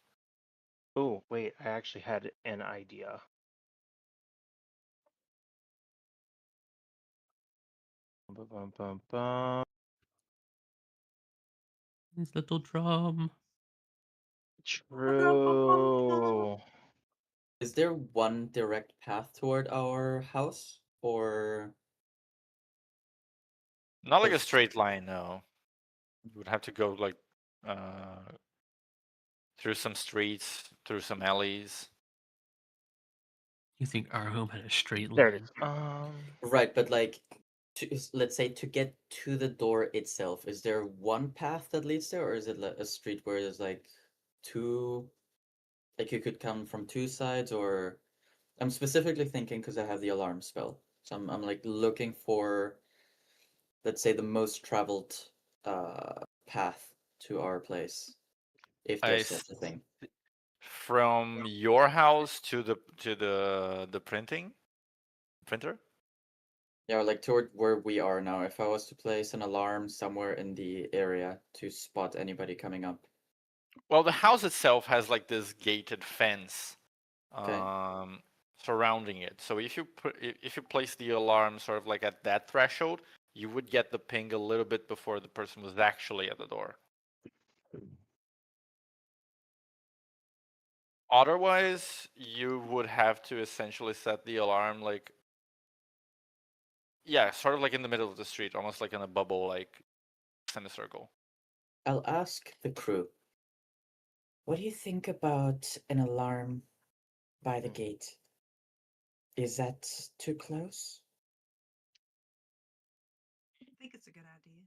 Oh, wait. I actually had an idea. Bum, bum, bum, bum. This little drum. True. Is there one direct path toward our house, or Not like a Cause- straight line, no. You would have to go like through some streets, through some alleys. You think our home had a straight There it line? is. right? But like, let's say to get to the door itself, is there one path that leads there, or is it like a street where there's like two, like you could come from two sides? Or I'm specifically thinking because I have the alarm spell, so I'm like looking for, let's say, the most traveled path to our place, if there's such a thing. From your house to the printer. Yeah, or like toward where we are now. If I was to place an alarm somewhere in the area to spot anybody coming up. Well, the house itself has like this gated fence Okay. surrounding it. So if you place the alarm sort of like at that threshold, you would get the ping a little bit before the person was actually at the door. Otherwise, you would have to essentially set the alarm like, yeah, sort of like in the middle of the street, almost like in a bubble, like semicircle. I'll ask the crew. What do you think about an alarm by the gate? Is that too close? I think it's a good idea.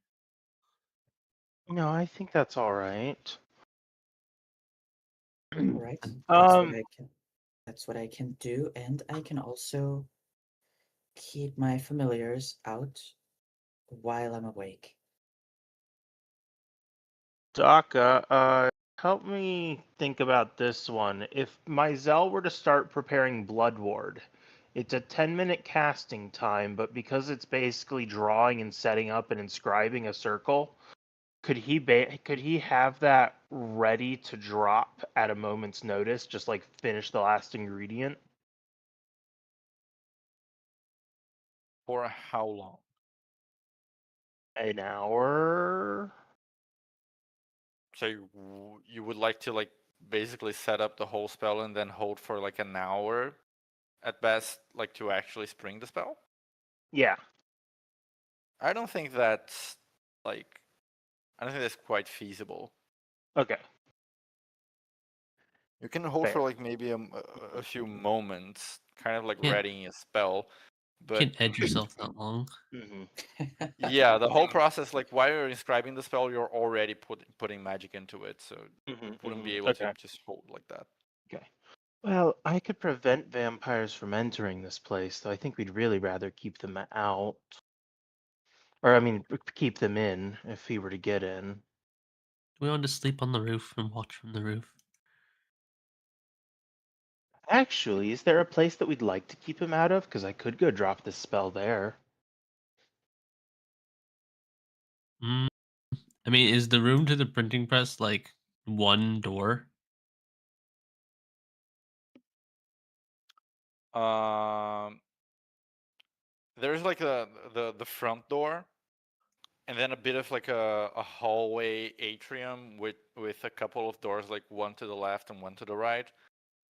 No, I think that's all right. All right. Um, That's what I can do, and I can also keep my familiars out while I'm awake. Daka, help me think about this one. If Mizell were to start preparing Blood Ward, it's a 10-minute casting time, but because it's basically drawing and setting up and inscribing a circle, could he have that ready to drop at a moment's notice, just like finish the last ingredient? For how long? An hour? So you would like to like basically set up the whole spell and then hold for like an hour at best, like to actually spring the spell? Yeah. I don't think that's like I don't think that's quite feasible. Okay. You can hold Fair. for like maybe a few moments, kind of like Yeah. readying a spell. You But can't edge yourself that long. yeah, the whole process, like while you're inscribing the spell, you're already putting magic into it, so you wouldn't be able to Okay. just hold like that. Okay. Well, I could prevent vampires from entering this place, though I think we'd really rather keep them out. Or, I mean, keep them in if he were to get in. Do we want to sleep on the roof and watch from the roof? Actually, is there a place that we'd like to keep him out of? Because I could go drop this spell there. Mm, I mean, is the room to the printing press like one door? There's like the front door, and then a bit of like a hallway atrium with a couple of doors, like one to the left and one to the right,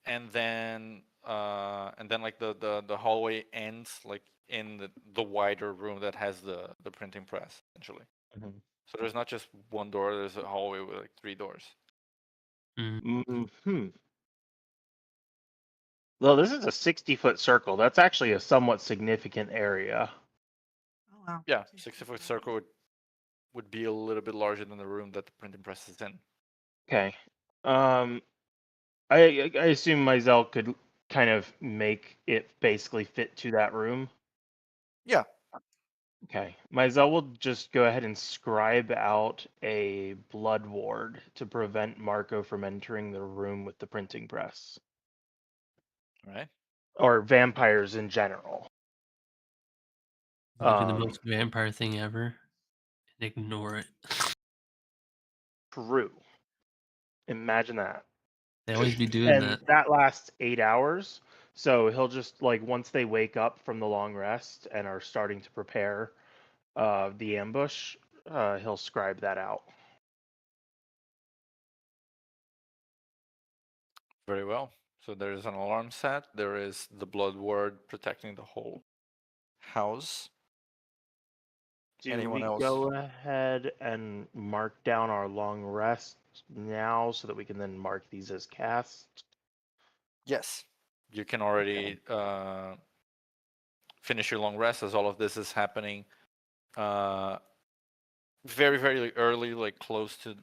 and then like the hallway ends like in the wider room that has the printing press essentially. So there's not just one door, there's a hallway with like 3 doors. Hmm. Well, this is a 60-foot circle. That's actually a somewhat significant area. Oh wow. Yeah, 60-foot circle would be a little bit larger than the room that the printing press is in. Okay. I assume Mizell could kind of make it basically fit to that room. Yeah. Okay. Mizell will just go ahead and scribe out a blood ward to prevent Marco from entering the room with the printing press. Right. Or vampires in general. Do the most vampire thing ever and ignore it. True. Imagine that. They always be doing And that. that lasts 8 hours. So he'll just like once they wake up from the long rest and are starting to prepare the ambush, he'll scribe that out. Very well. So there is an alarm set. There is the blood ward protecting the whole house. Do Anyone we else? go ahead and mark down our long rest now so that we can then mark these as cast? Yes. You can already finish your long rest as all of this is happening very, very early, like close to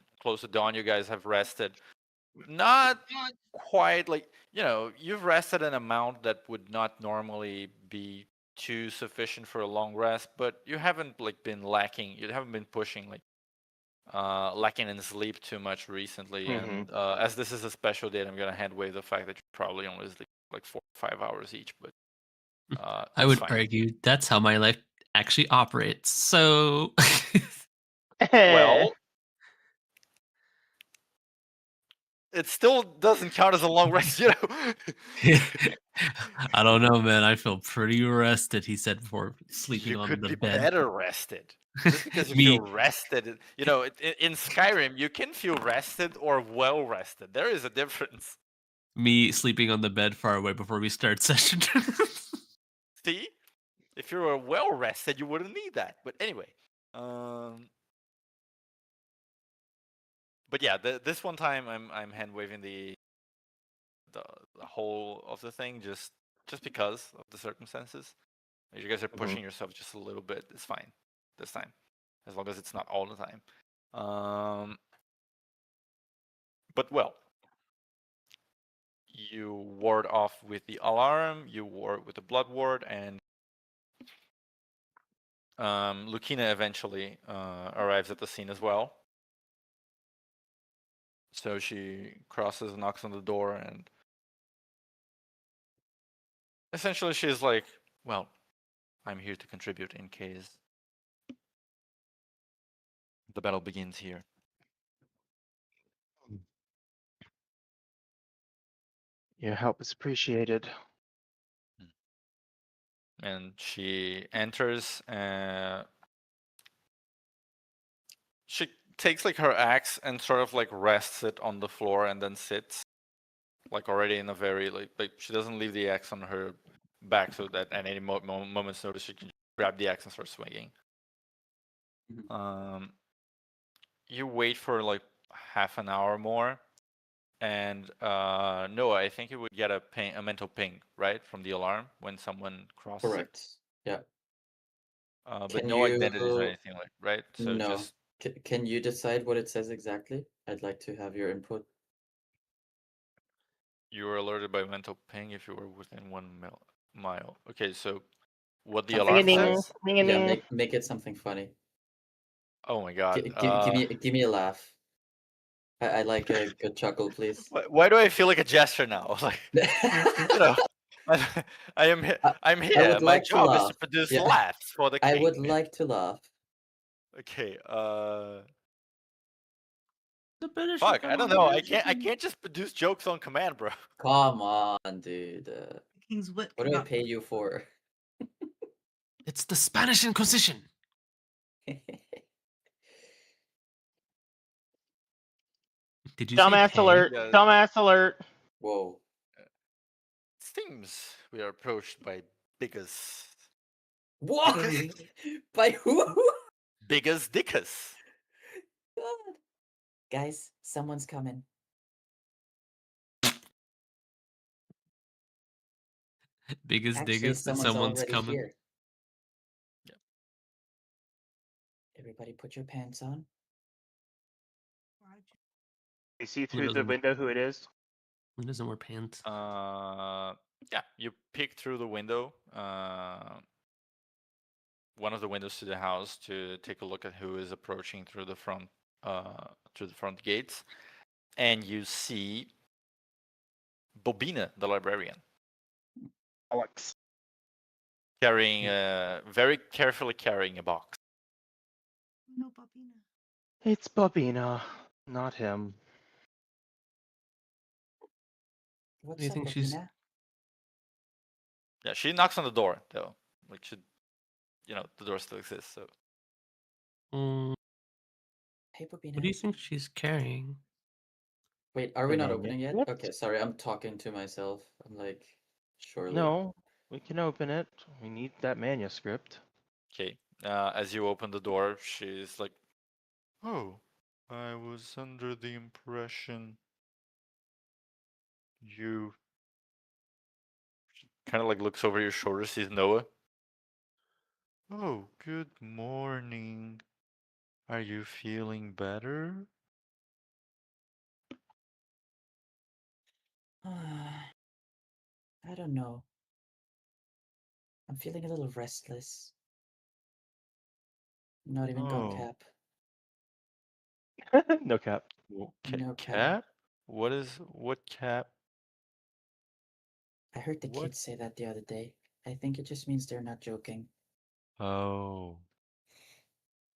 dawn. You guys have rested. Not quite like, you've rested an amount that would not normally be too sufficient for a long rest, but you haven't like been lacking. You haven't been pushing like lacking in sleep too much recently. And as this is a special date, I'm gonna hand wave the fact that you probably only sleep like 4 or 5 hours each. But I would fine. argue that's how my life actually operates. So, Well, it still doesn't count as a long rest, I don't know, man. I feel pretty rested. He said before sleeping You on could the be bed. better rested. Just because you Me, feel rested, in Skyrim, you can feel rested or well rested. There is a difference. me sleeping on the bed far away before we start session. See, if you were well rested, you wouldn't need that. But anyway, but yeah, this one time I'm hand waving the whole of the thing just because of the circumstances. If you guys are pushing yourself just a little bit, it's fine this time, as long as it's not all the time. But well, you ward off with the alarm, you ward with the blood ward, and Lucina eventually arrives at the scene as well. So she crosses and knocks on the door, and essentially she's like, well, I'm here to contribute in case the battle begins here. Your help is appreciated. And she enters. She takes like her axe and sort of like rests it on the floor and then sits, like already in a very like she doesn't leave the axe on her back so that at any moment's notice she can grab the axe and start swinging. You wait for like half an hour more, and Noah, I think you would get a mental ping, right, from the alarm when someone crosses Correct. Yeah. but Can no identities or you- anything like, right? So No. just Can you decide what it says exactly? I'd like to have your input. you were alerted by mental ping if you were within 1 mile. Okay, so what the Something alarm funny. says? Yeah, make it something funny. Oh my god. Give me a laugh. I like a good chuckle, please. Why do I feel like a jester now? Like, you know, I'm I here. would My like to job is to laugh. produce Yeah. laughs for the king. I would like to laugh. Okay. The British Fuck. I don't know. I British can't just produce jokes on command, bro. Come on, dude. The king's wit What do I cannot pay you for? It's the Spanish Inquisition. Did you Dumbass say pay? alert! Yeah. Dumbass alert! Whoa. Seems we are approached by Biggest. What? By who? Biggest Dickus. God. Guys, someone's coming. Biggest Actually, diggest that someone's already coming. here. Yeah. Everybody put your pants on. You see Who through the doesn't- window who it is? Who doesn't wear pants? Yeah, you peek through the window, one of the windows to the house, to take a look at who is approaching through the front gates, and you see Bobina, the librarian, Alex. carrying very carefully carrying a box. No, Bobina. It's Bobina, not him. What's Do you up, think she's- Bobina? Yeah, she knocks on the door though, like the door still exists. So Hey, Bobina. What do you think she's carrying? Wait, are we not Banana. opening yet? What? Okay, sorry, I'm talking to myself. I'm like, surely. No, we can open it. We need that manuscript. okay, as you open the door, she's like, "Oh, I was under the impression you." Kind of like looks over your shoulder, sees Noah. Oh, good morning. Are you feeling better? I don't know. I'm feeling a little restless. Not even got Oh. cap. No cap. No cap. Cap? What cap? I heard the What? kids say that the other day. I think it just means they're not joking. Oh.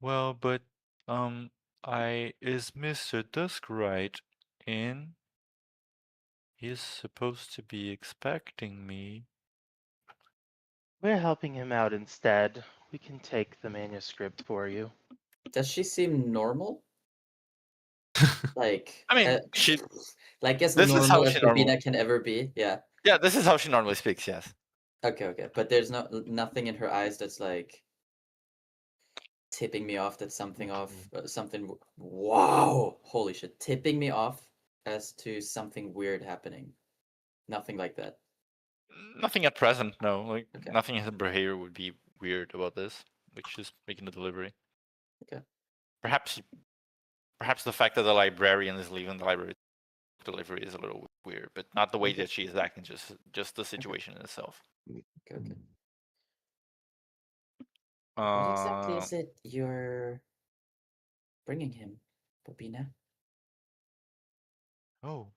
Well, but is Mr. Duskrite in? He's supposed to be expecting me. We're helping him out instead. We can take the manuscript for you. Does she seem normal? Like, I mean, she. like as This is normal how as she Bobina normally. can ever be. Yeah. Yeah, this is how she normally speaks. Yes. Okay, okay. But there's nothing in her eyes that's like tipping me off that something wow, holy shit, tipping me off as to something weird happening. Nothing like that. Nothing at present, no. Like Okay. nothing in the behavior would be weird about this. Like just making the delivery. Okay. Perhaps the fact that the librarian is leaving the library delivery is a little weird, but not the way that she is acting, just the situation in itself. Okay, okay. What exactly is it you're bringing him, Bobina? Oh,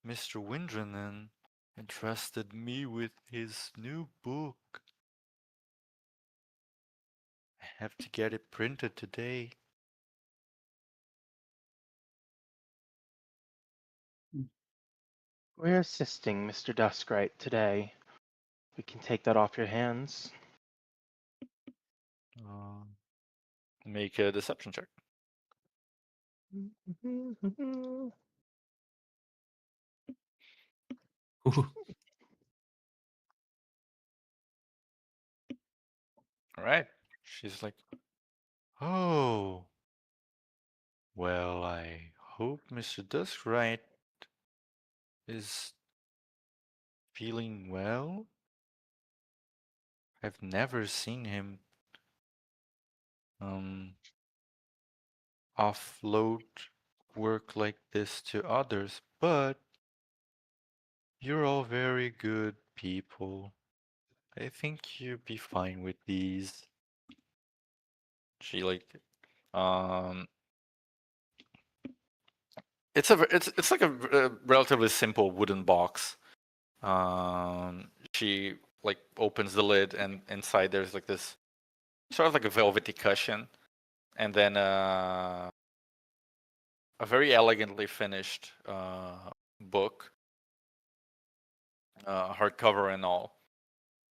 Mr. Windrenen entrusted me with his new book. I have to get it printed today. We're assisting Mr. Duskrite today. We can take that off your hands. Make a deception check. Ooh. All right. She's like, oh, well, I hope Mr. Duskrite is feeling well. I've never seen him offload work like this to others, but you're all very good people. I think you'd be fine with these. She like, it's like a relatively simple wooden box. She like opens the lid, and inside there's like this sort of like a velvety cushion, and then a very elegantly finished book, hardcover and all,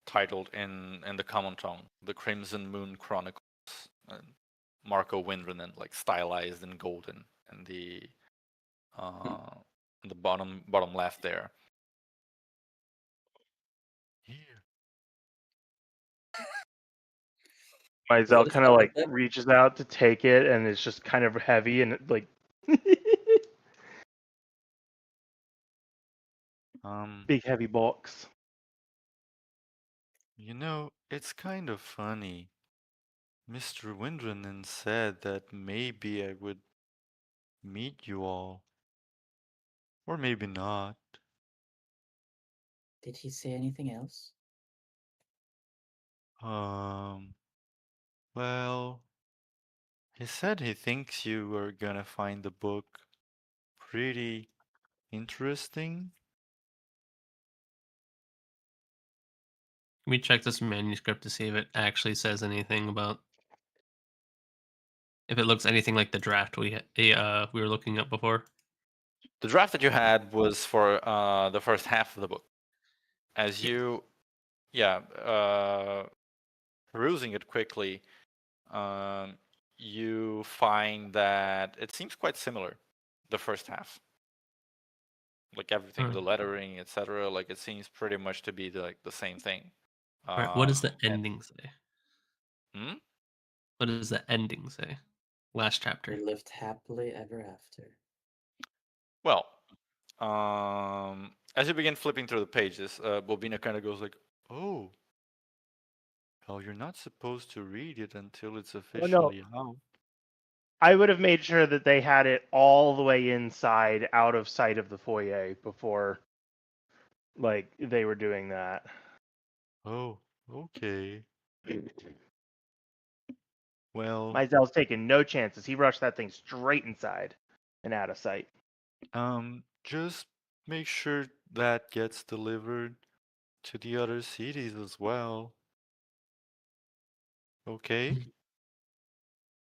titled in the common tongue, "The Crimson Moon Chronicles." And Marco Windrenen, like stylized in golden, and the bottom left there. Here. Mizell What is kind of up like with that? reaches out to take it, and it's just kind of heavy, and it, like big heavy box. You know, it's kind of funny. Mr. Windrenen said that maybe I would meet you all. Or maybe not. Did he say anything else? Well, he said he thinks you are gonna find the book pretty interesting. Can we check this manuscript to see if it actually says anything about if it looks anything like the draft we were looking at before? The draft that you had was for the first half of the book. As you, perusing it quickly, you find that it seems quite similar, the first half. Like everything, the lettering, etc. Like it seems pretty much to be like the same thing. All right, what does the ending say? Hmm? What does the ending say? Last chapter. They lived happily ever after. Well, as you begin flipping through the pages, Bobina kind of goes like, "Oh, well, you're not supposed to read it until it's officially out." I would have made sure that they had it all the way inside, out of sight of the foyer before, like, they were doing that. Oh, okay. Well, Mizell's taking no chances. He rushed that thing straight inside and out of sight. just make sure that gets delivered to the other cities as well. Okay?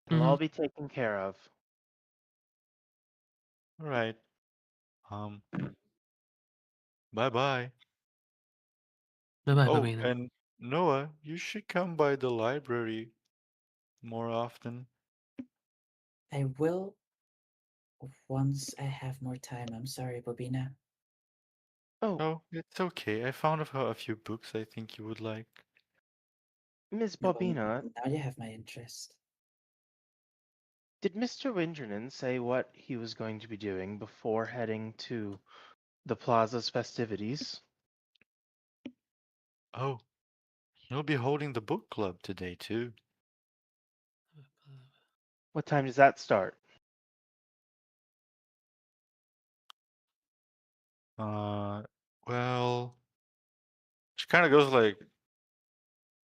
It'll all be taken care of. All right. Bye-bye. Bye-bye, Oh, Babina. and Noah, you should come by the library more often. I will once I have more time. I'm sorry, Bobina. Oh, it's okay. I found a few books I think you would like. Miss No, Bobina, now you have my interest. Did Mr. Windrenan say what he was going to be doing before heading to the plaza's festivities? Oh, he'll be holding the book club today too. What time does that start? Well, she kind of goes like,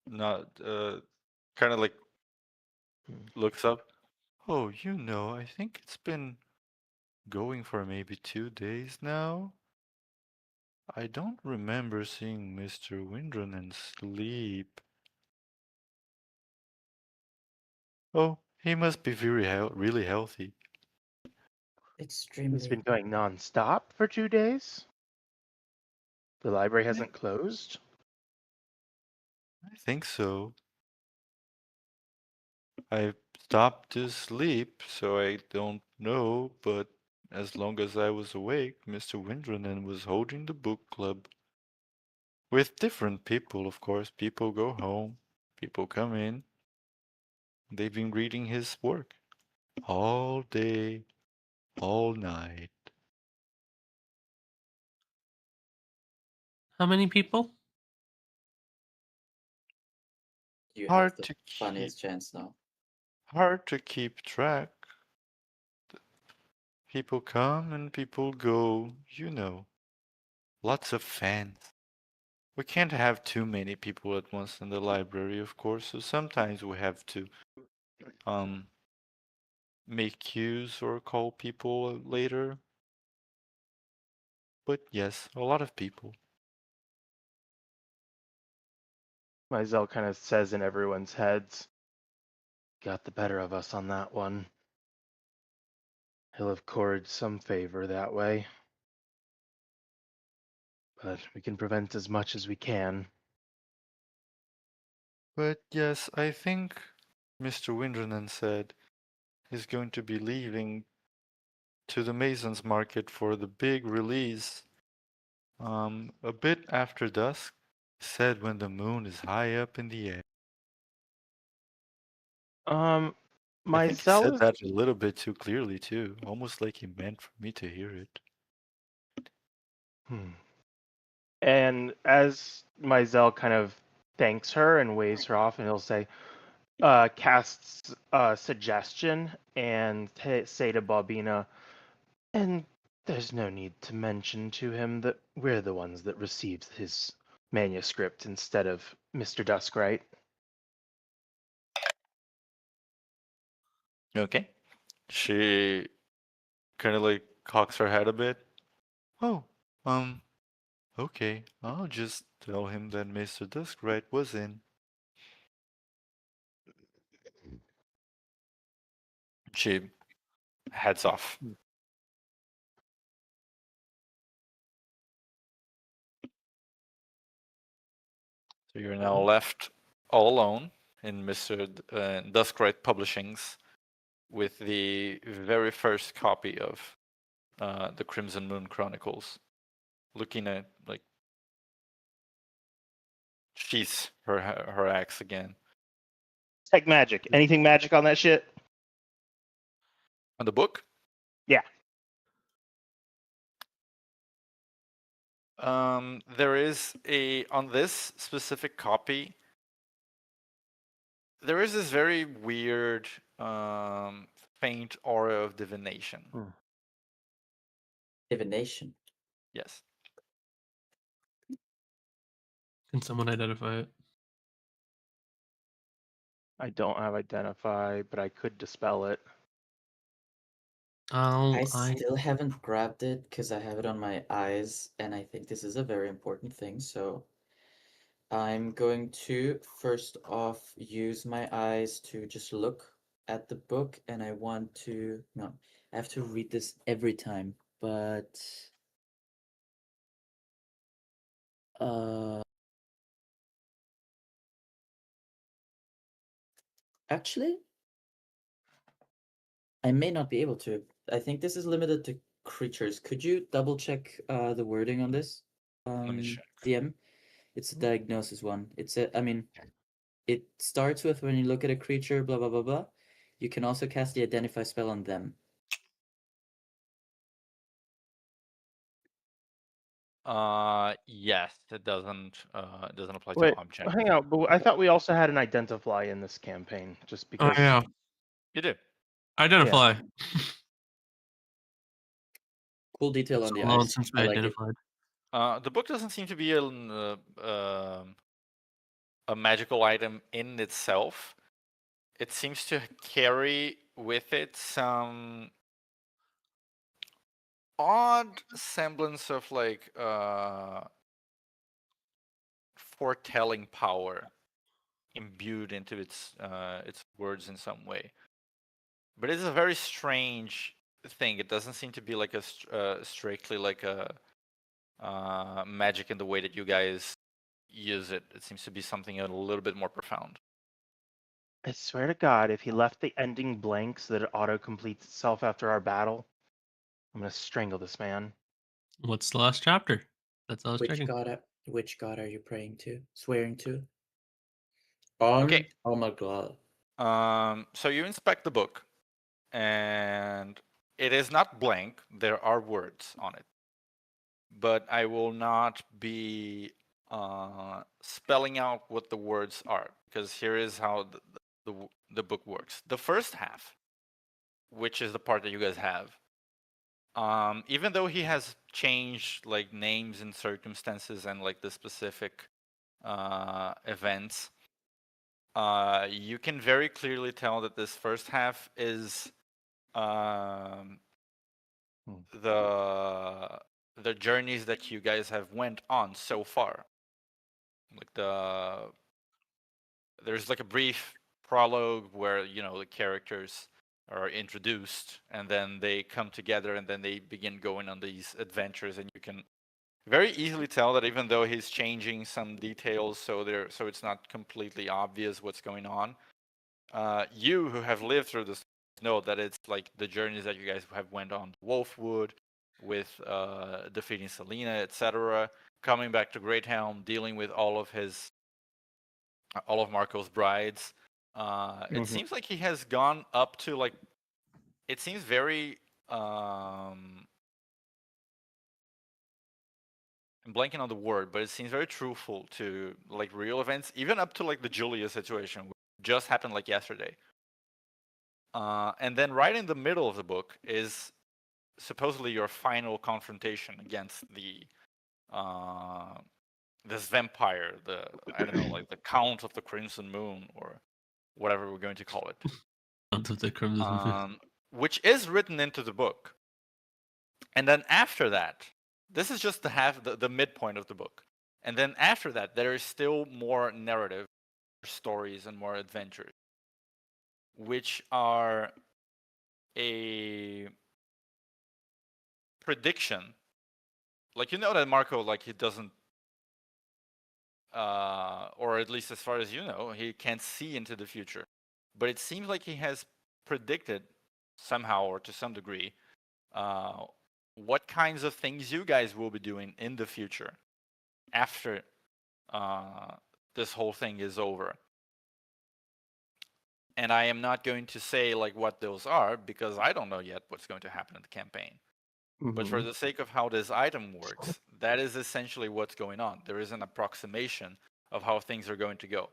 not, kind of like looks up. Oh, I think it's been going for maybe 2 days now. I don't remember seeing Mr. Windrun sleep. Oh, he must be really healthy. He's Extremely. been going non-stop for 2 days? The library hasn't closed? I think so. I stopped to sleep, so I don't know, but as long as I was awake, Mr. Windrun was holding the book club. With different people, of course. People go home, people come in. They've been reading his work all day, all night. How many people? You have Hard the to keep, funniest chance now. hard to keep track. People come and people go, Lots of fans. We can't have too many people at once in the library, of course, so sometimes we have to make queues or call people later. But yes, a lot of people. Mizell kind of says in everyone's heads, got the better of us on that one. He'll have courted some favor that way. But we can prevent as much as we can. But yes, I think Mr. Windrenan said he's going to be leaving to the Masons Market for the big release a bit after dusk. He said when the moon is high up in the air. I think he said Mizell is that a little bit too clearly too, almost like he meant for me to hear it. And as Mizell kind of thanks her and waves her off, and he'll say, casts a suggestion and say to Bobina, and there's no need to mention to him that we're the ones that received his manuscript instead of Mr. Duskright. Okay. She kind of like cocks her head a bit. Oh, okay. I'll just tell him that Mr. Duskright was in. She heads off. So you're now left all alone in Mr. Duskright Publishing's with the very first copy of the Crimson Moon Chronicles. Looking at like sheaths her axe again. Tech magic. Anything magic on that shit? On the book? Yeah. There is on this specific copy. There is this very weird faint aura of divination. Divination. Yes. Can someone identify it? I don't have identify, but I could dispel it. I still haven't grabbed it because I have it on my eyes, and I think this is a very important thing. So I'm going to first off use my eyes to just look at the book, and I want to, no, I have to read this every time, but actually, I may not be able to. I think this is limited to creatures. Could you double check the wording on this? Let me check. DM? It's a diagnosis one. It's a, I mean, it starts with when you look at a creature, blah blah blah blah. You can also cast the Identify spell on them. Yes, it doesn't apply to Wait, objects. hang out. But I thought we also had an Identify in this campaign, just Oh because. yeah, You do. identify. Cool detail on So the long eyes. since I we like it. identified. The book doesn't seem to be a magical item in itself. It seems to carry with it some odd semblance of like foretelling power imbued into its words in some way. But it's a very strange thing. It doesn't seem to be like a strictly like a magic in the way that you guys use it. It seems to be something a little bit more profound. I swear to God, if he left the ending blank so that it auto completes itself after our battle, I'm gonna strangle this man. What's the last chapter? That's all I was Which checking. god are you praying to? Swearing to? On? Okay. Oh my god. So you inspect the book, and it is not blank. There are words on it, but I will not be spelling out what the words are, because here is how the book works. The first half, which is the part that you guys have, even though he has changed like names and circumstances and like the specific events, you can very clearly tell that this first half is the journeys that you guys have went on so far. Like there's like a brief prologue where the characters are introduced, and then they come together, and then they begin going on these adventures, and you can very easily tell that even though he's changing some details, so it's not completely obvious what's going on. You who have lived through this know that it's like the journeys that you guys have went on Wolfwood, with defeating Selena, etc., coming back to Greathelm, dealing with all of Marco's brides. It seems like he has gone up to like. It seems very. I'm blanking on the word, but it seems very truthful to like real events, even up to like the Julia situation, which just happened like yesterday. And then right in the middle of the book is supposedly your final confrontation against this vampire, I don't know, like the Count of the Crimson Moon, or whatever we're going to call it. Count of the Crimson Moon. Which is written into the book. And then after that, this is just the midpoint of the book. And then after that, there is still more narrative, stories, and more adventures, which are a prediction. Like, that Marco, like, he doesn't, or at least as far as you know, he can't see into the future. But it seems like he has predicted somehow, or to some degree, what kinds of things you guys will be doing in the future after this whole thing is over. And I am not going to say like what those are, because I don't know yet what's going to happen in the campaign. But for the sake of how this item works, that is essentially what's going on. There is an approximation of how things are going to go.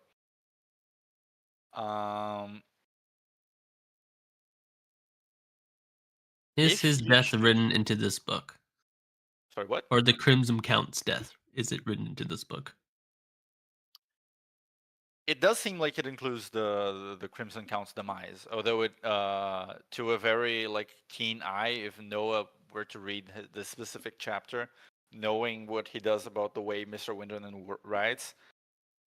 Is his death written into this book? Sorry, what? Or the Crimson Count's death? Is it written into this book? It does seem like it includes the Crimson Count's demise, although it, to a very like keen eye, if Noah were to read this specific chapter, knowing what he does about the way Mr. Winderman writes,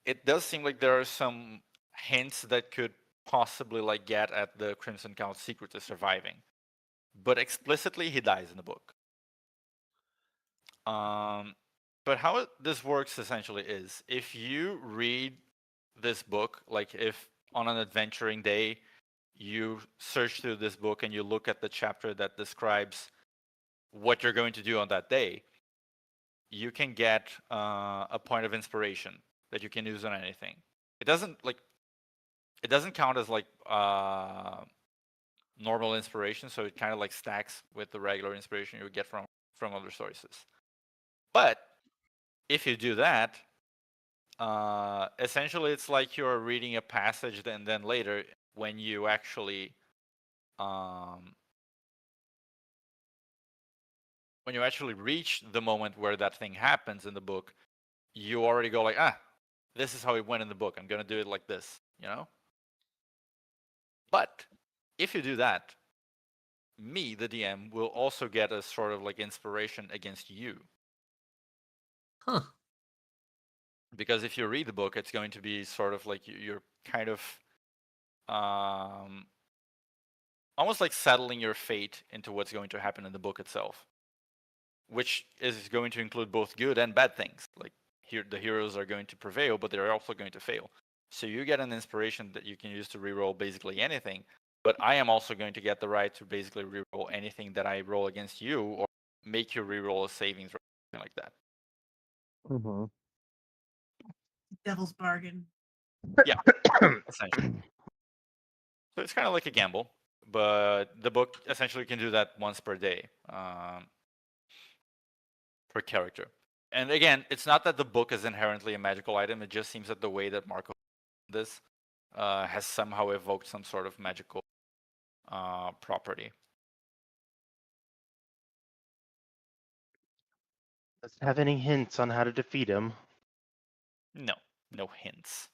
it does seem like there are some hints that could possibly like get at the Crimson Count's secret to surviving, but explicitly he dies in the book. But how this works essentially is, if you read this book, like if on an adventuring day you search through this book and you look at the chapter that describes what you're going to do on that day, you can get a point of inspiration that you can use on anything. It doesn't count as like normal inspiration, so it kind of like stacks with the regular inspiration you would get from other sources. But if you do that, essentially it's like you're reading a passage, then later when you actually reach the moment where that thing happens in the book, you already go like, this is how it went in the book. I'm gonna do it like this, you know? But if you do that, me, the DM, will also get a sort of like inspiration against you. Huh. Because if you read the book, it's going to be sort of like you're kind of almost like settling your fate into what's going to happen in the book itself, which is going to include both good and bad things. Like here, the heroes are going to prevail, but they're also going to fail. So you get an inspiration that you can use to reroll basically anything. But I am also going to get the right to basically reroll anything that I roll against you, or make you reroll a savings or something like that. Mm-hmm. Devil's bargain. Yeah, essentially. So it's kind of like a gamble, but the book essentially can do that once per day per character. And again, it's not that the book is inherently a magical item. It just seems that the way that Marco this has somehow evoked some sort of magical property. Does it have any hints on how to defeat him? No, no hints.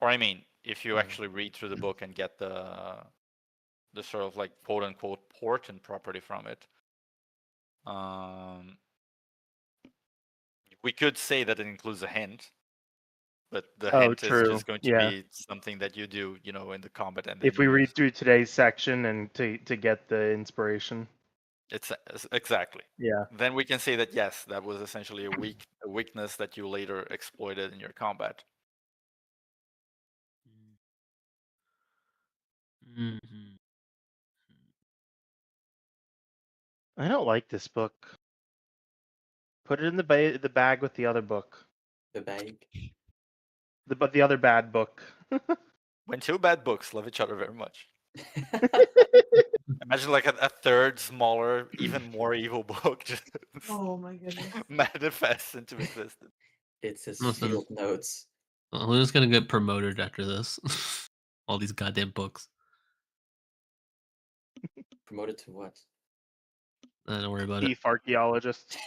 Or I mean, if you actually read through the book and get the sort of like quote unquote portent property from it, we could say that it includes a hint, but the hint is True. just going to Yeah. be something that you do, in the combat, and then If we you read use. through today's section and to get the inspiration. It's exactly. Yeah. Then we can say that yes, that was essentially a weakness that you later exploited in your combat. Mm-hmm. I don't like this book. Put it in the bag with the other book. The bag. But the other bad book. When two bad books love each other very much. Imagine like a third, smaller, even more evil book just Oh my goodness. manifests into existence. It's his Listen. field notes. Well, who's gonna get promoted after this? All these goddamn books. Promoted to what? Don't worry about it. Thief archaeologist.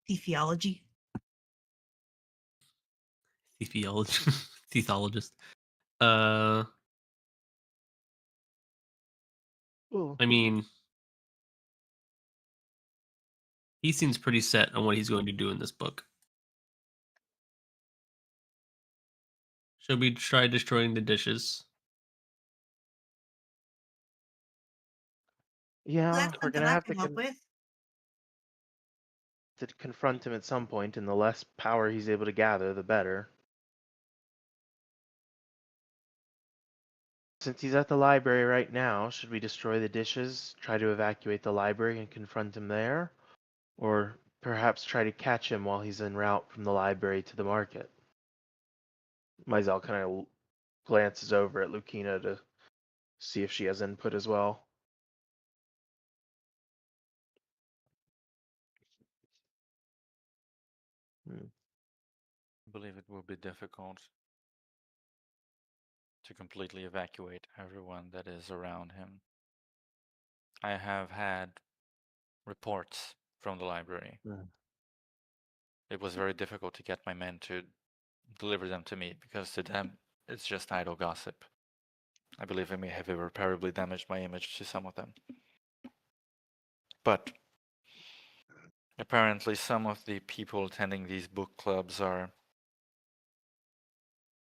Theology. Theologist. Theologist. Ooh. I mean, he seems pretty set on what he's going to do in this book. Should we try destroying the dishes? Yeah, That's we're something gonna I have to came up with. confront him at some point, and the less power he's able to gather, the better. Since he's at the library right now, should we destroy the dishes, try to evacuate the library and confront him there? Or perhaps try to catch him while he's en route from the library to the market? Mizell kind of glances over at Lucina to see if she has input as well. I believe it will be difficult to completely evacuate everyone that is around him. I have had reports from the library. It was very difficult to get my men to deliver them to me because to them it's just idle gossip. I believe I may have irreparably damaged my image to some of them. But apparently some of the people attending these book clubs are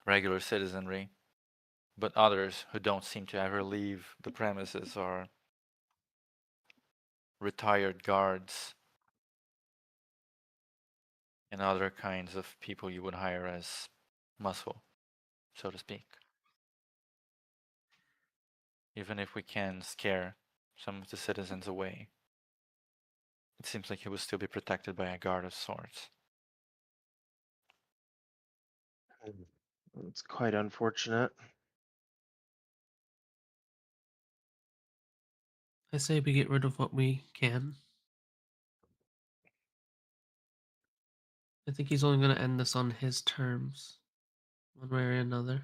regular citizenry, but others who don't seem to ever leave the premises are retired guards and other kinds of people you would hire as muscle, so to speak. Even if we can scare some of the citizens away, it seems like he will still be protected by a guard of sorts. It's quite unfortunate. I say we get rid of what we can. I think he's only going to end this on his terms, one way or another.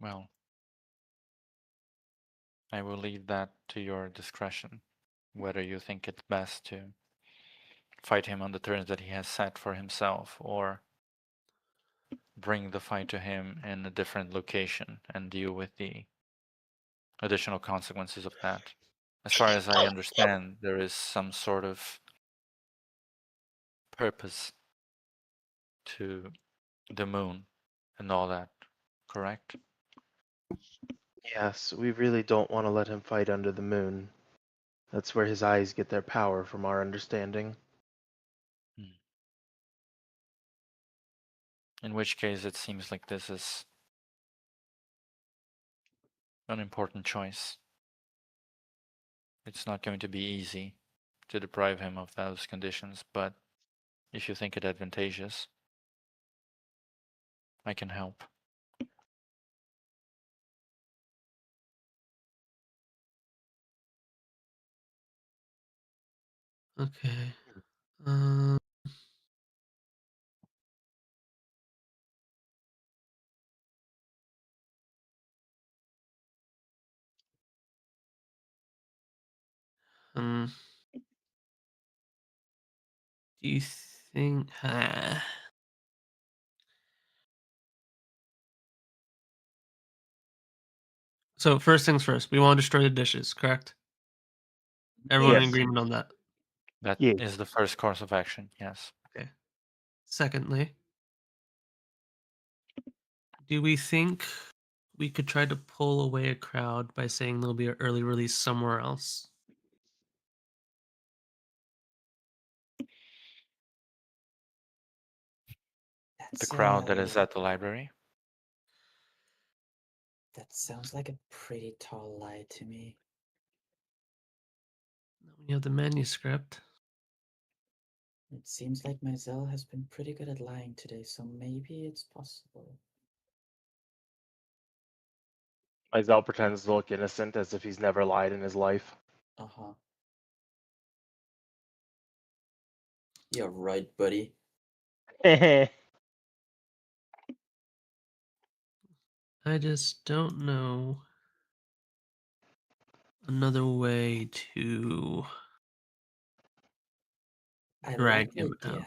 Well, I will leave that to your discretion, whether you think it's best to fight him on the terms that he has set for himself, or bring the fight to him in a different location and deal with the additional consequences of that. As far as I understand, there is some sort of purpose to the moon and all that, correct? Yes, we really don't want to let him fight under the moon. That's where his eyes get their power, from our understanding. In which case, it seems like this is an important choice. It's not going to be easy to deprive him of those conditions, but if you think it advantageous, I can help. Okay. Do you think? So first things first, we want to destroy the dishes, correct? Everyone in Yes. agreement on that? That Yeah. is the first course of action, yes. Okay. Secondly, do we think we could try to pull away a crowd by saying there'll be an early release somewhere else? The crowd that is at the library? That sounds like a pretty tall lie to me. When you have the manuscript. It seems like Maisel has been pretty good at lying today, so maybe it's possible. Izel pretends to look innocent as if he's never lied in his life. Uh-huh. You're right, buddy. I just don't know another way to I drag like the him idea. out.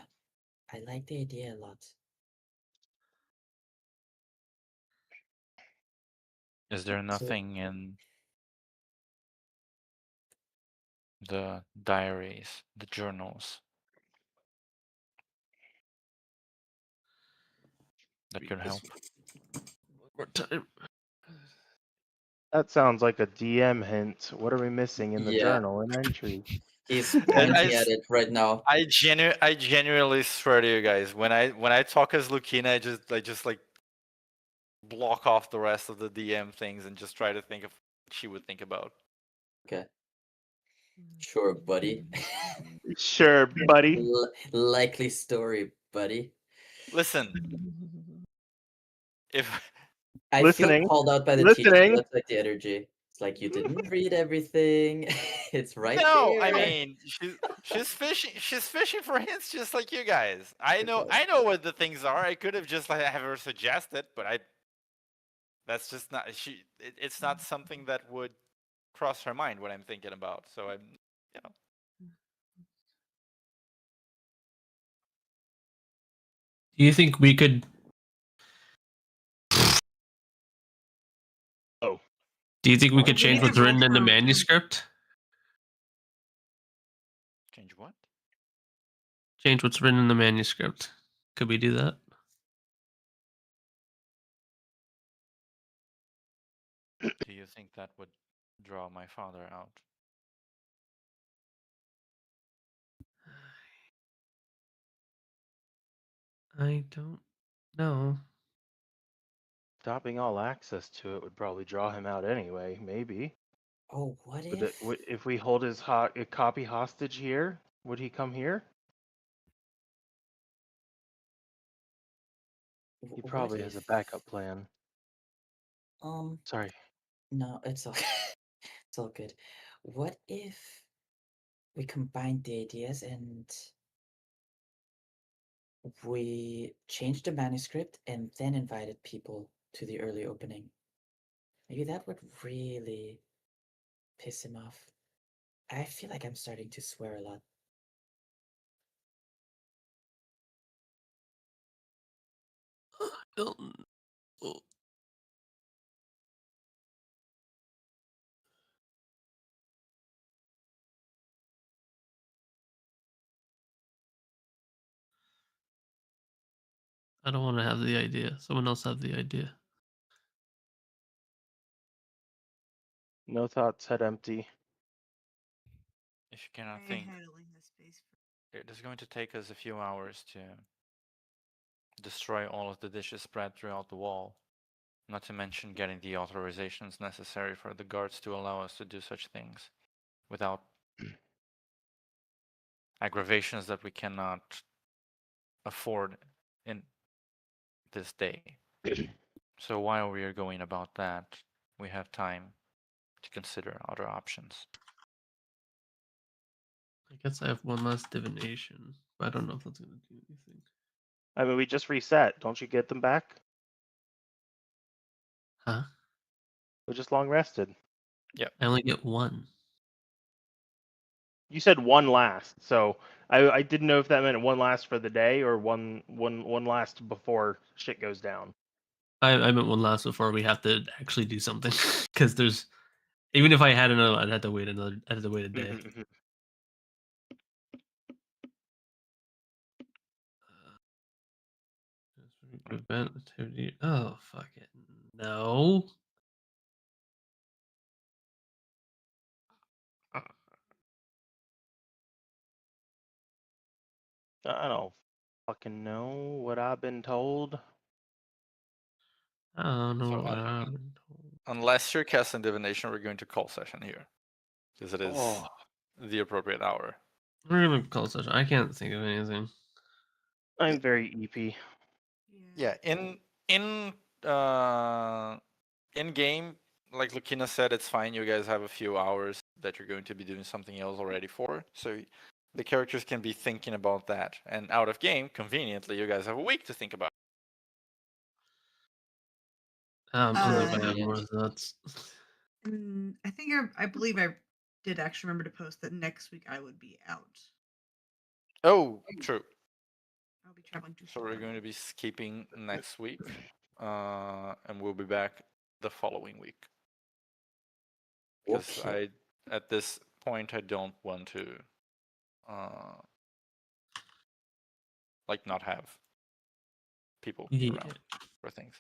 I like the idea a lot. Is there nothing in the diaries, the journals, that could help? One more time. That sounds like a DM hint. What are we missing in the Yeah. journal and entry? He's pointing at it right now. I genuinely swear to you guys, when I talk as Lucina, I just like block off the rest of the DM things and just try to think of what she would think about. Okay. Sure, buddy. Sure, buddy. Likely story, buddy. Listen, if I Listening. feel called out by the teacher. Listening. That's like the energy. It's like you didn't read everything. It's right no, there. I mean she's fishing for hints just like you guys. I know what the things are. I could have just like have her suggest it, but that's just not it's not something that would cross her mind what I'm thinking about. So I'm Do you think we could? Oh. Do you think we could We change need to what's written roll in the for- manuscript? Change what? Change what's written in the manuscript. Could we do that? Do you think that would draw my father out? I don't know. Stopping all access to it would probably draw him out anyway, maybe. Oh, what Would if? if we hold his copy hostage here, would he come here? He What probably has a if? backup plan. Um, Sorry. No, it's all it's all good. What if we combined the ideas and we changed the manuscript and then invited people to the early opening? Maybe that would really piss him off. I feel like I'm starting to swear a lot. don't know. I don't want to have the idea. Someone else have the idea. No thoughts, head empty. If you cannot I think, had only has space for. it is going to take us a few hours to destroy all of the dishes spread throughout the wall. Not to mention getting the authorizations necessary for the guards to allow us to do such things without aggravations that we cannot afford in this day. So while we are going about that, we have time to consider other options. I guess I have one last divination, but I don't know if that's gonna do anything. I mean, we just reset. Don't you get them back? Huh? We just long rested. I only get one. You said one last, so I didn't know if that meant one last for the day or one last before shit goes down. I meant one last before we have to actually do something because there's even if I had another, I'd have to wait a day. Prevent activity. Oh fuck it. No. I don't fucking know what I've been told. I don't know So, what I've been told. Unless you're casting divination, we're going to call session here because it is Oh, the appropriate hour. We're gonna call session. I can't think of anything. I'm very EP. Yeah, in game, like Lucina said, it's fine. You guys have a few hours that you're going to be doing something else already for, so the characters can be thinking about that. And out of game, conveniently, you guys have a week to think about. Only if I have Convenient. more nuts. I think I believe I did actually remember to post that next week I would be out. Oh, true. I'll be traveling to. So we're going to be skipping next week, and we'll be back the following week. Because Okay. at this point, I don't want to, like, not have people around for things.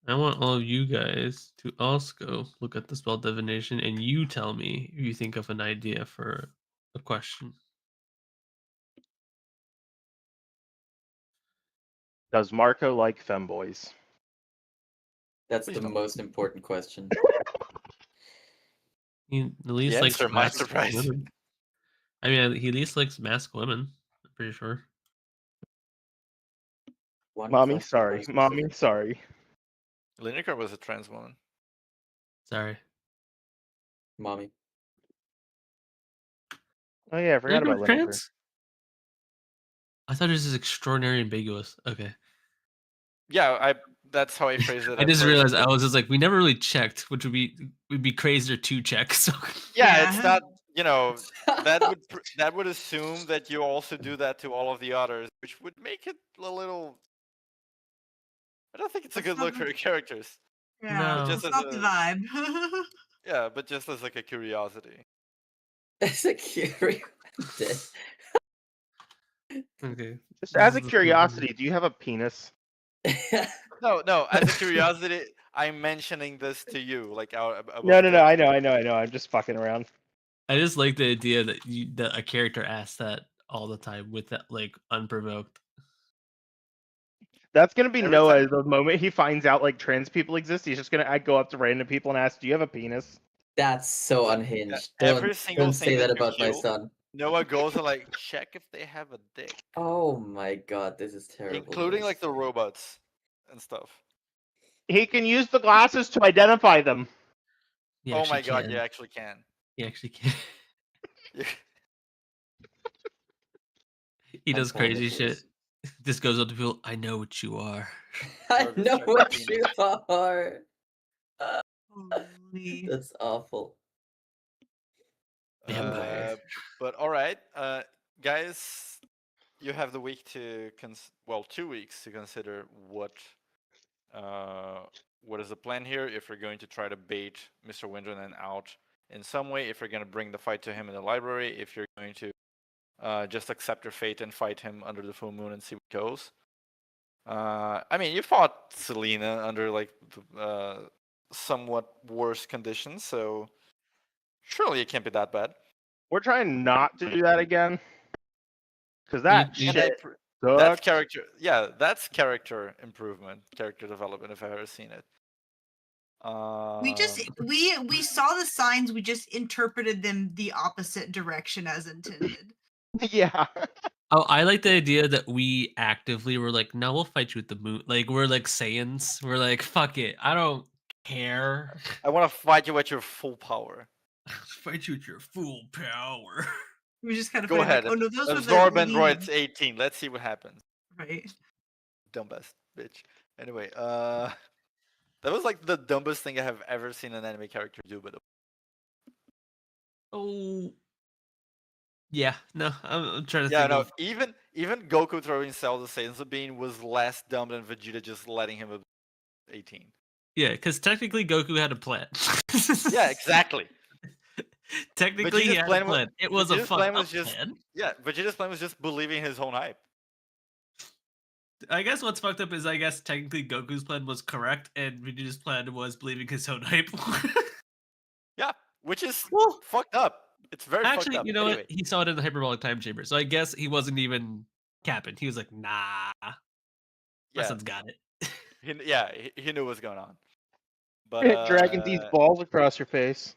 I want all of you guys to also look at the spell divination and you tell me if you think of an idea for a question. Does Marco like femboys? That's Please the don't. most important question. He at least The likes answer might masked surprise you. women. I mean, he at least likes masked women. I'm pretty sure. One Mommy, question sorry. per Mommy, specific. sorry. Lineker was a trans woman. Sorry. Mommy. Oh yeah, I forgot about Lineker Lineker. trans? I thought it was extraordinary ambiguous. Okay. Yeah, that's how I phrased it. I at just first. realized I was just like, we never really checked, which would be crazier to check. So Yeah, it's not. That would assume that you also do that to all of the others, which would make it a little. I don't think it's a That's good not look for the- your characters. Yeah, No. just that's as not the a- vibe. Yeah, but just as like a curiosity. That's a curious. Okay. Just as a curiosity, do you have a penis? No. As a curiosity, I'm mentioning this to you, like out. No. I know. I'm just fucking around. I just like the idea that that a character asks that all the time with that like unprovoked. That's gonna be Every Noah. time- The moment he finds out like trans people exist, he's just gonna go up to random people and ask, "Do you have a penis?" That's so unhinged. Every single Don't thing say that that you about my kill, son. Noah goes and like check if they have a dick, Oh my god, this is terrible. including like the robots and stuff. He can use the glasses to identify them. He Oh actually my god, can. you actually can. He actually can. You- He does Unfold crazy it, shit. please. Just goes up to people. I know what you are. I Jarvis know starts what beaming. you are. Holy. That's awful. Vampire. But all right, guys, you have the week to 2 weeks to consider what is the plan here. If you're going to try to bait Mr. Windren out in some way, if you're going to bring the fight to him in the library, if you're going to just accept your fate and fight him under the full moon and see what goes. I mean, you fought Selena under like somewhat worse conditions, so surely it can't be that bad. We're trying not to do that again. Because You- that you- shit That's sucked. character. Yeah, that's character improvement, character development. If I've ever seen it. We just we saw the signs, we just interpreted them the opposite direction as intended. Yeah. Oh, I like the idea that we actively were like, no, we'll fight you with the moon. Like we're like Saiyans. We're like, fuck it. I don't care. I want to fight you at your full power. Fight you with your full power. We just kind of Go ahead. like, oh no, those were Absorb the androids leaning. 18. Let's see what happens. Right. Dumbass bitch. Anyway, that was like the dumbest thing I have ever seen an anime character do. But Oh. Yeah, no, I'm trying to yeah, think no, of. even Goku throwing Cell the Saiyan Bean was less dumb than Vegeta just letting him absorb 18. Yeah, because technically Goku had a plan. Yeah, exactly. Technically, he had a plan. It was a Vegeta's fucked plan up was just plan. yeah. Vegeta's plan was just believing his own hype. I guess what's fucked up is I guess technically Goku's plan was correct, and Vegeta's plan was believing his own hype. Yeah, which is Well, fucked up. It's very actually, fucked up. you know Anyway, what? He saw it in the hyperbolic time chamber, so I guess he wasn't even capping. He was like, "Nah, my yeah, son's got it." he knew what was going on. But Dragging these balls across your face.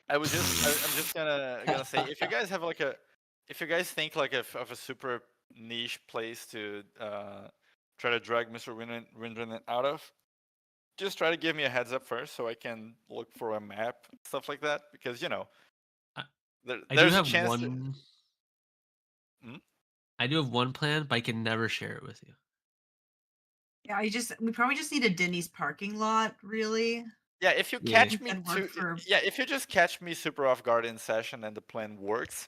I'm just gonna say if you guys have if you guys think like of a super niche place to try to drag Mr. Windren out of, just try to give me a heads up first so I can look for a map, stuff like that, because I there's do a have chance. one. Hmm? I do have one plan, but I can never share it with you. Yeah, we probably just need a Denny's parking lot, really. Yeah, if you Yeah. catch me And work for if you just catch me super off guard in session and the plan works,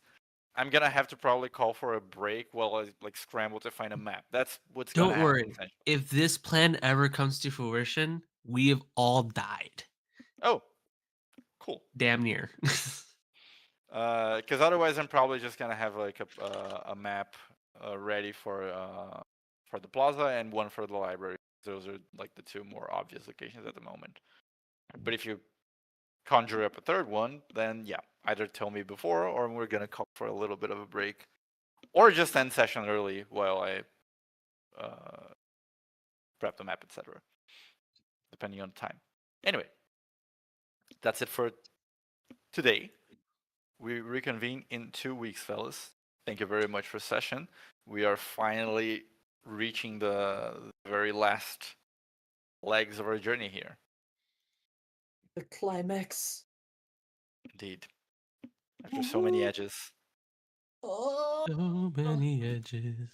I'm gonna have to probably call for a break while I like scramble to find a map. That's what's gonna Don't happen. worry. Essentially. If this plan ever comes to fruition, we have all died. Oh, cool. Damn near. Because otherwise, I'm probably just gonna have like a map ready for the plaza and one for the library. Those are like the two more obvious locations at the moment. But if you conjure up a third one, then yeah, either tell me before or we're gonna call for a little bit of a break, or just end session early while I prep the map, etc. Depending on the time. Anyway, that's it for today. We reconvene in 2 weeks, fellas. Thank you very much for session. We are finally reaching the very last legs of our journey here. The climax. Indeed. After so many edges. Oh. So many edges.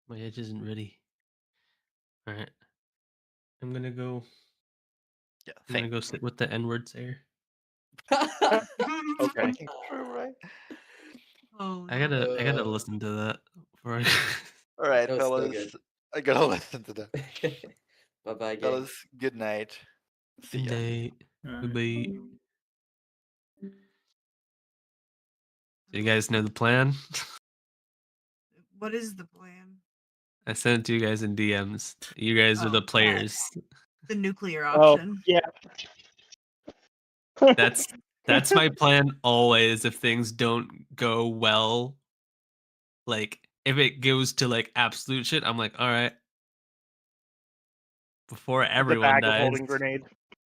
My edge isn't ready. All right. I'm gonna go. Yeah, I'm gonna go sit with the N-word sayer. Okay. True, right? Oh, I gotta Uh. listen to that before I. All right, That was so fellas. good. I gotta listen to that. Bye bye, gang. Fellas, good night. See ya. Night. Alright. Goodbye. So you guys know the plan? what is the plan? I sent it to you guys in DMs. You guys are the Oh, players. The nuclear Oh, option. yeah. That's my plan always if things don't go well. Like if it goes to like absolute shit, I'm like, all right. Before The everyone bag of dies. holding grenade.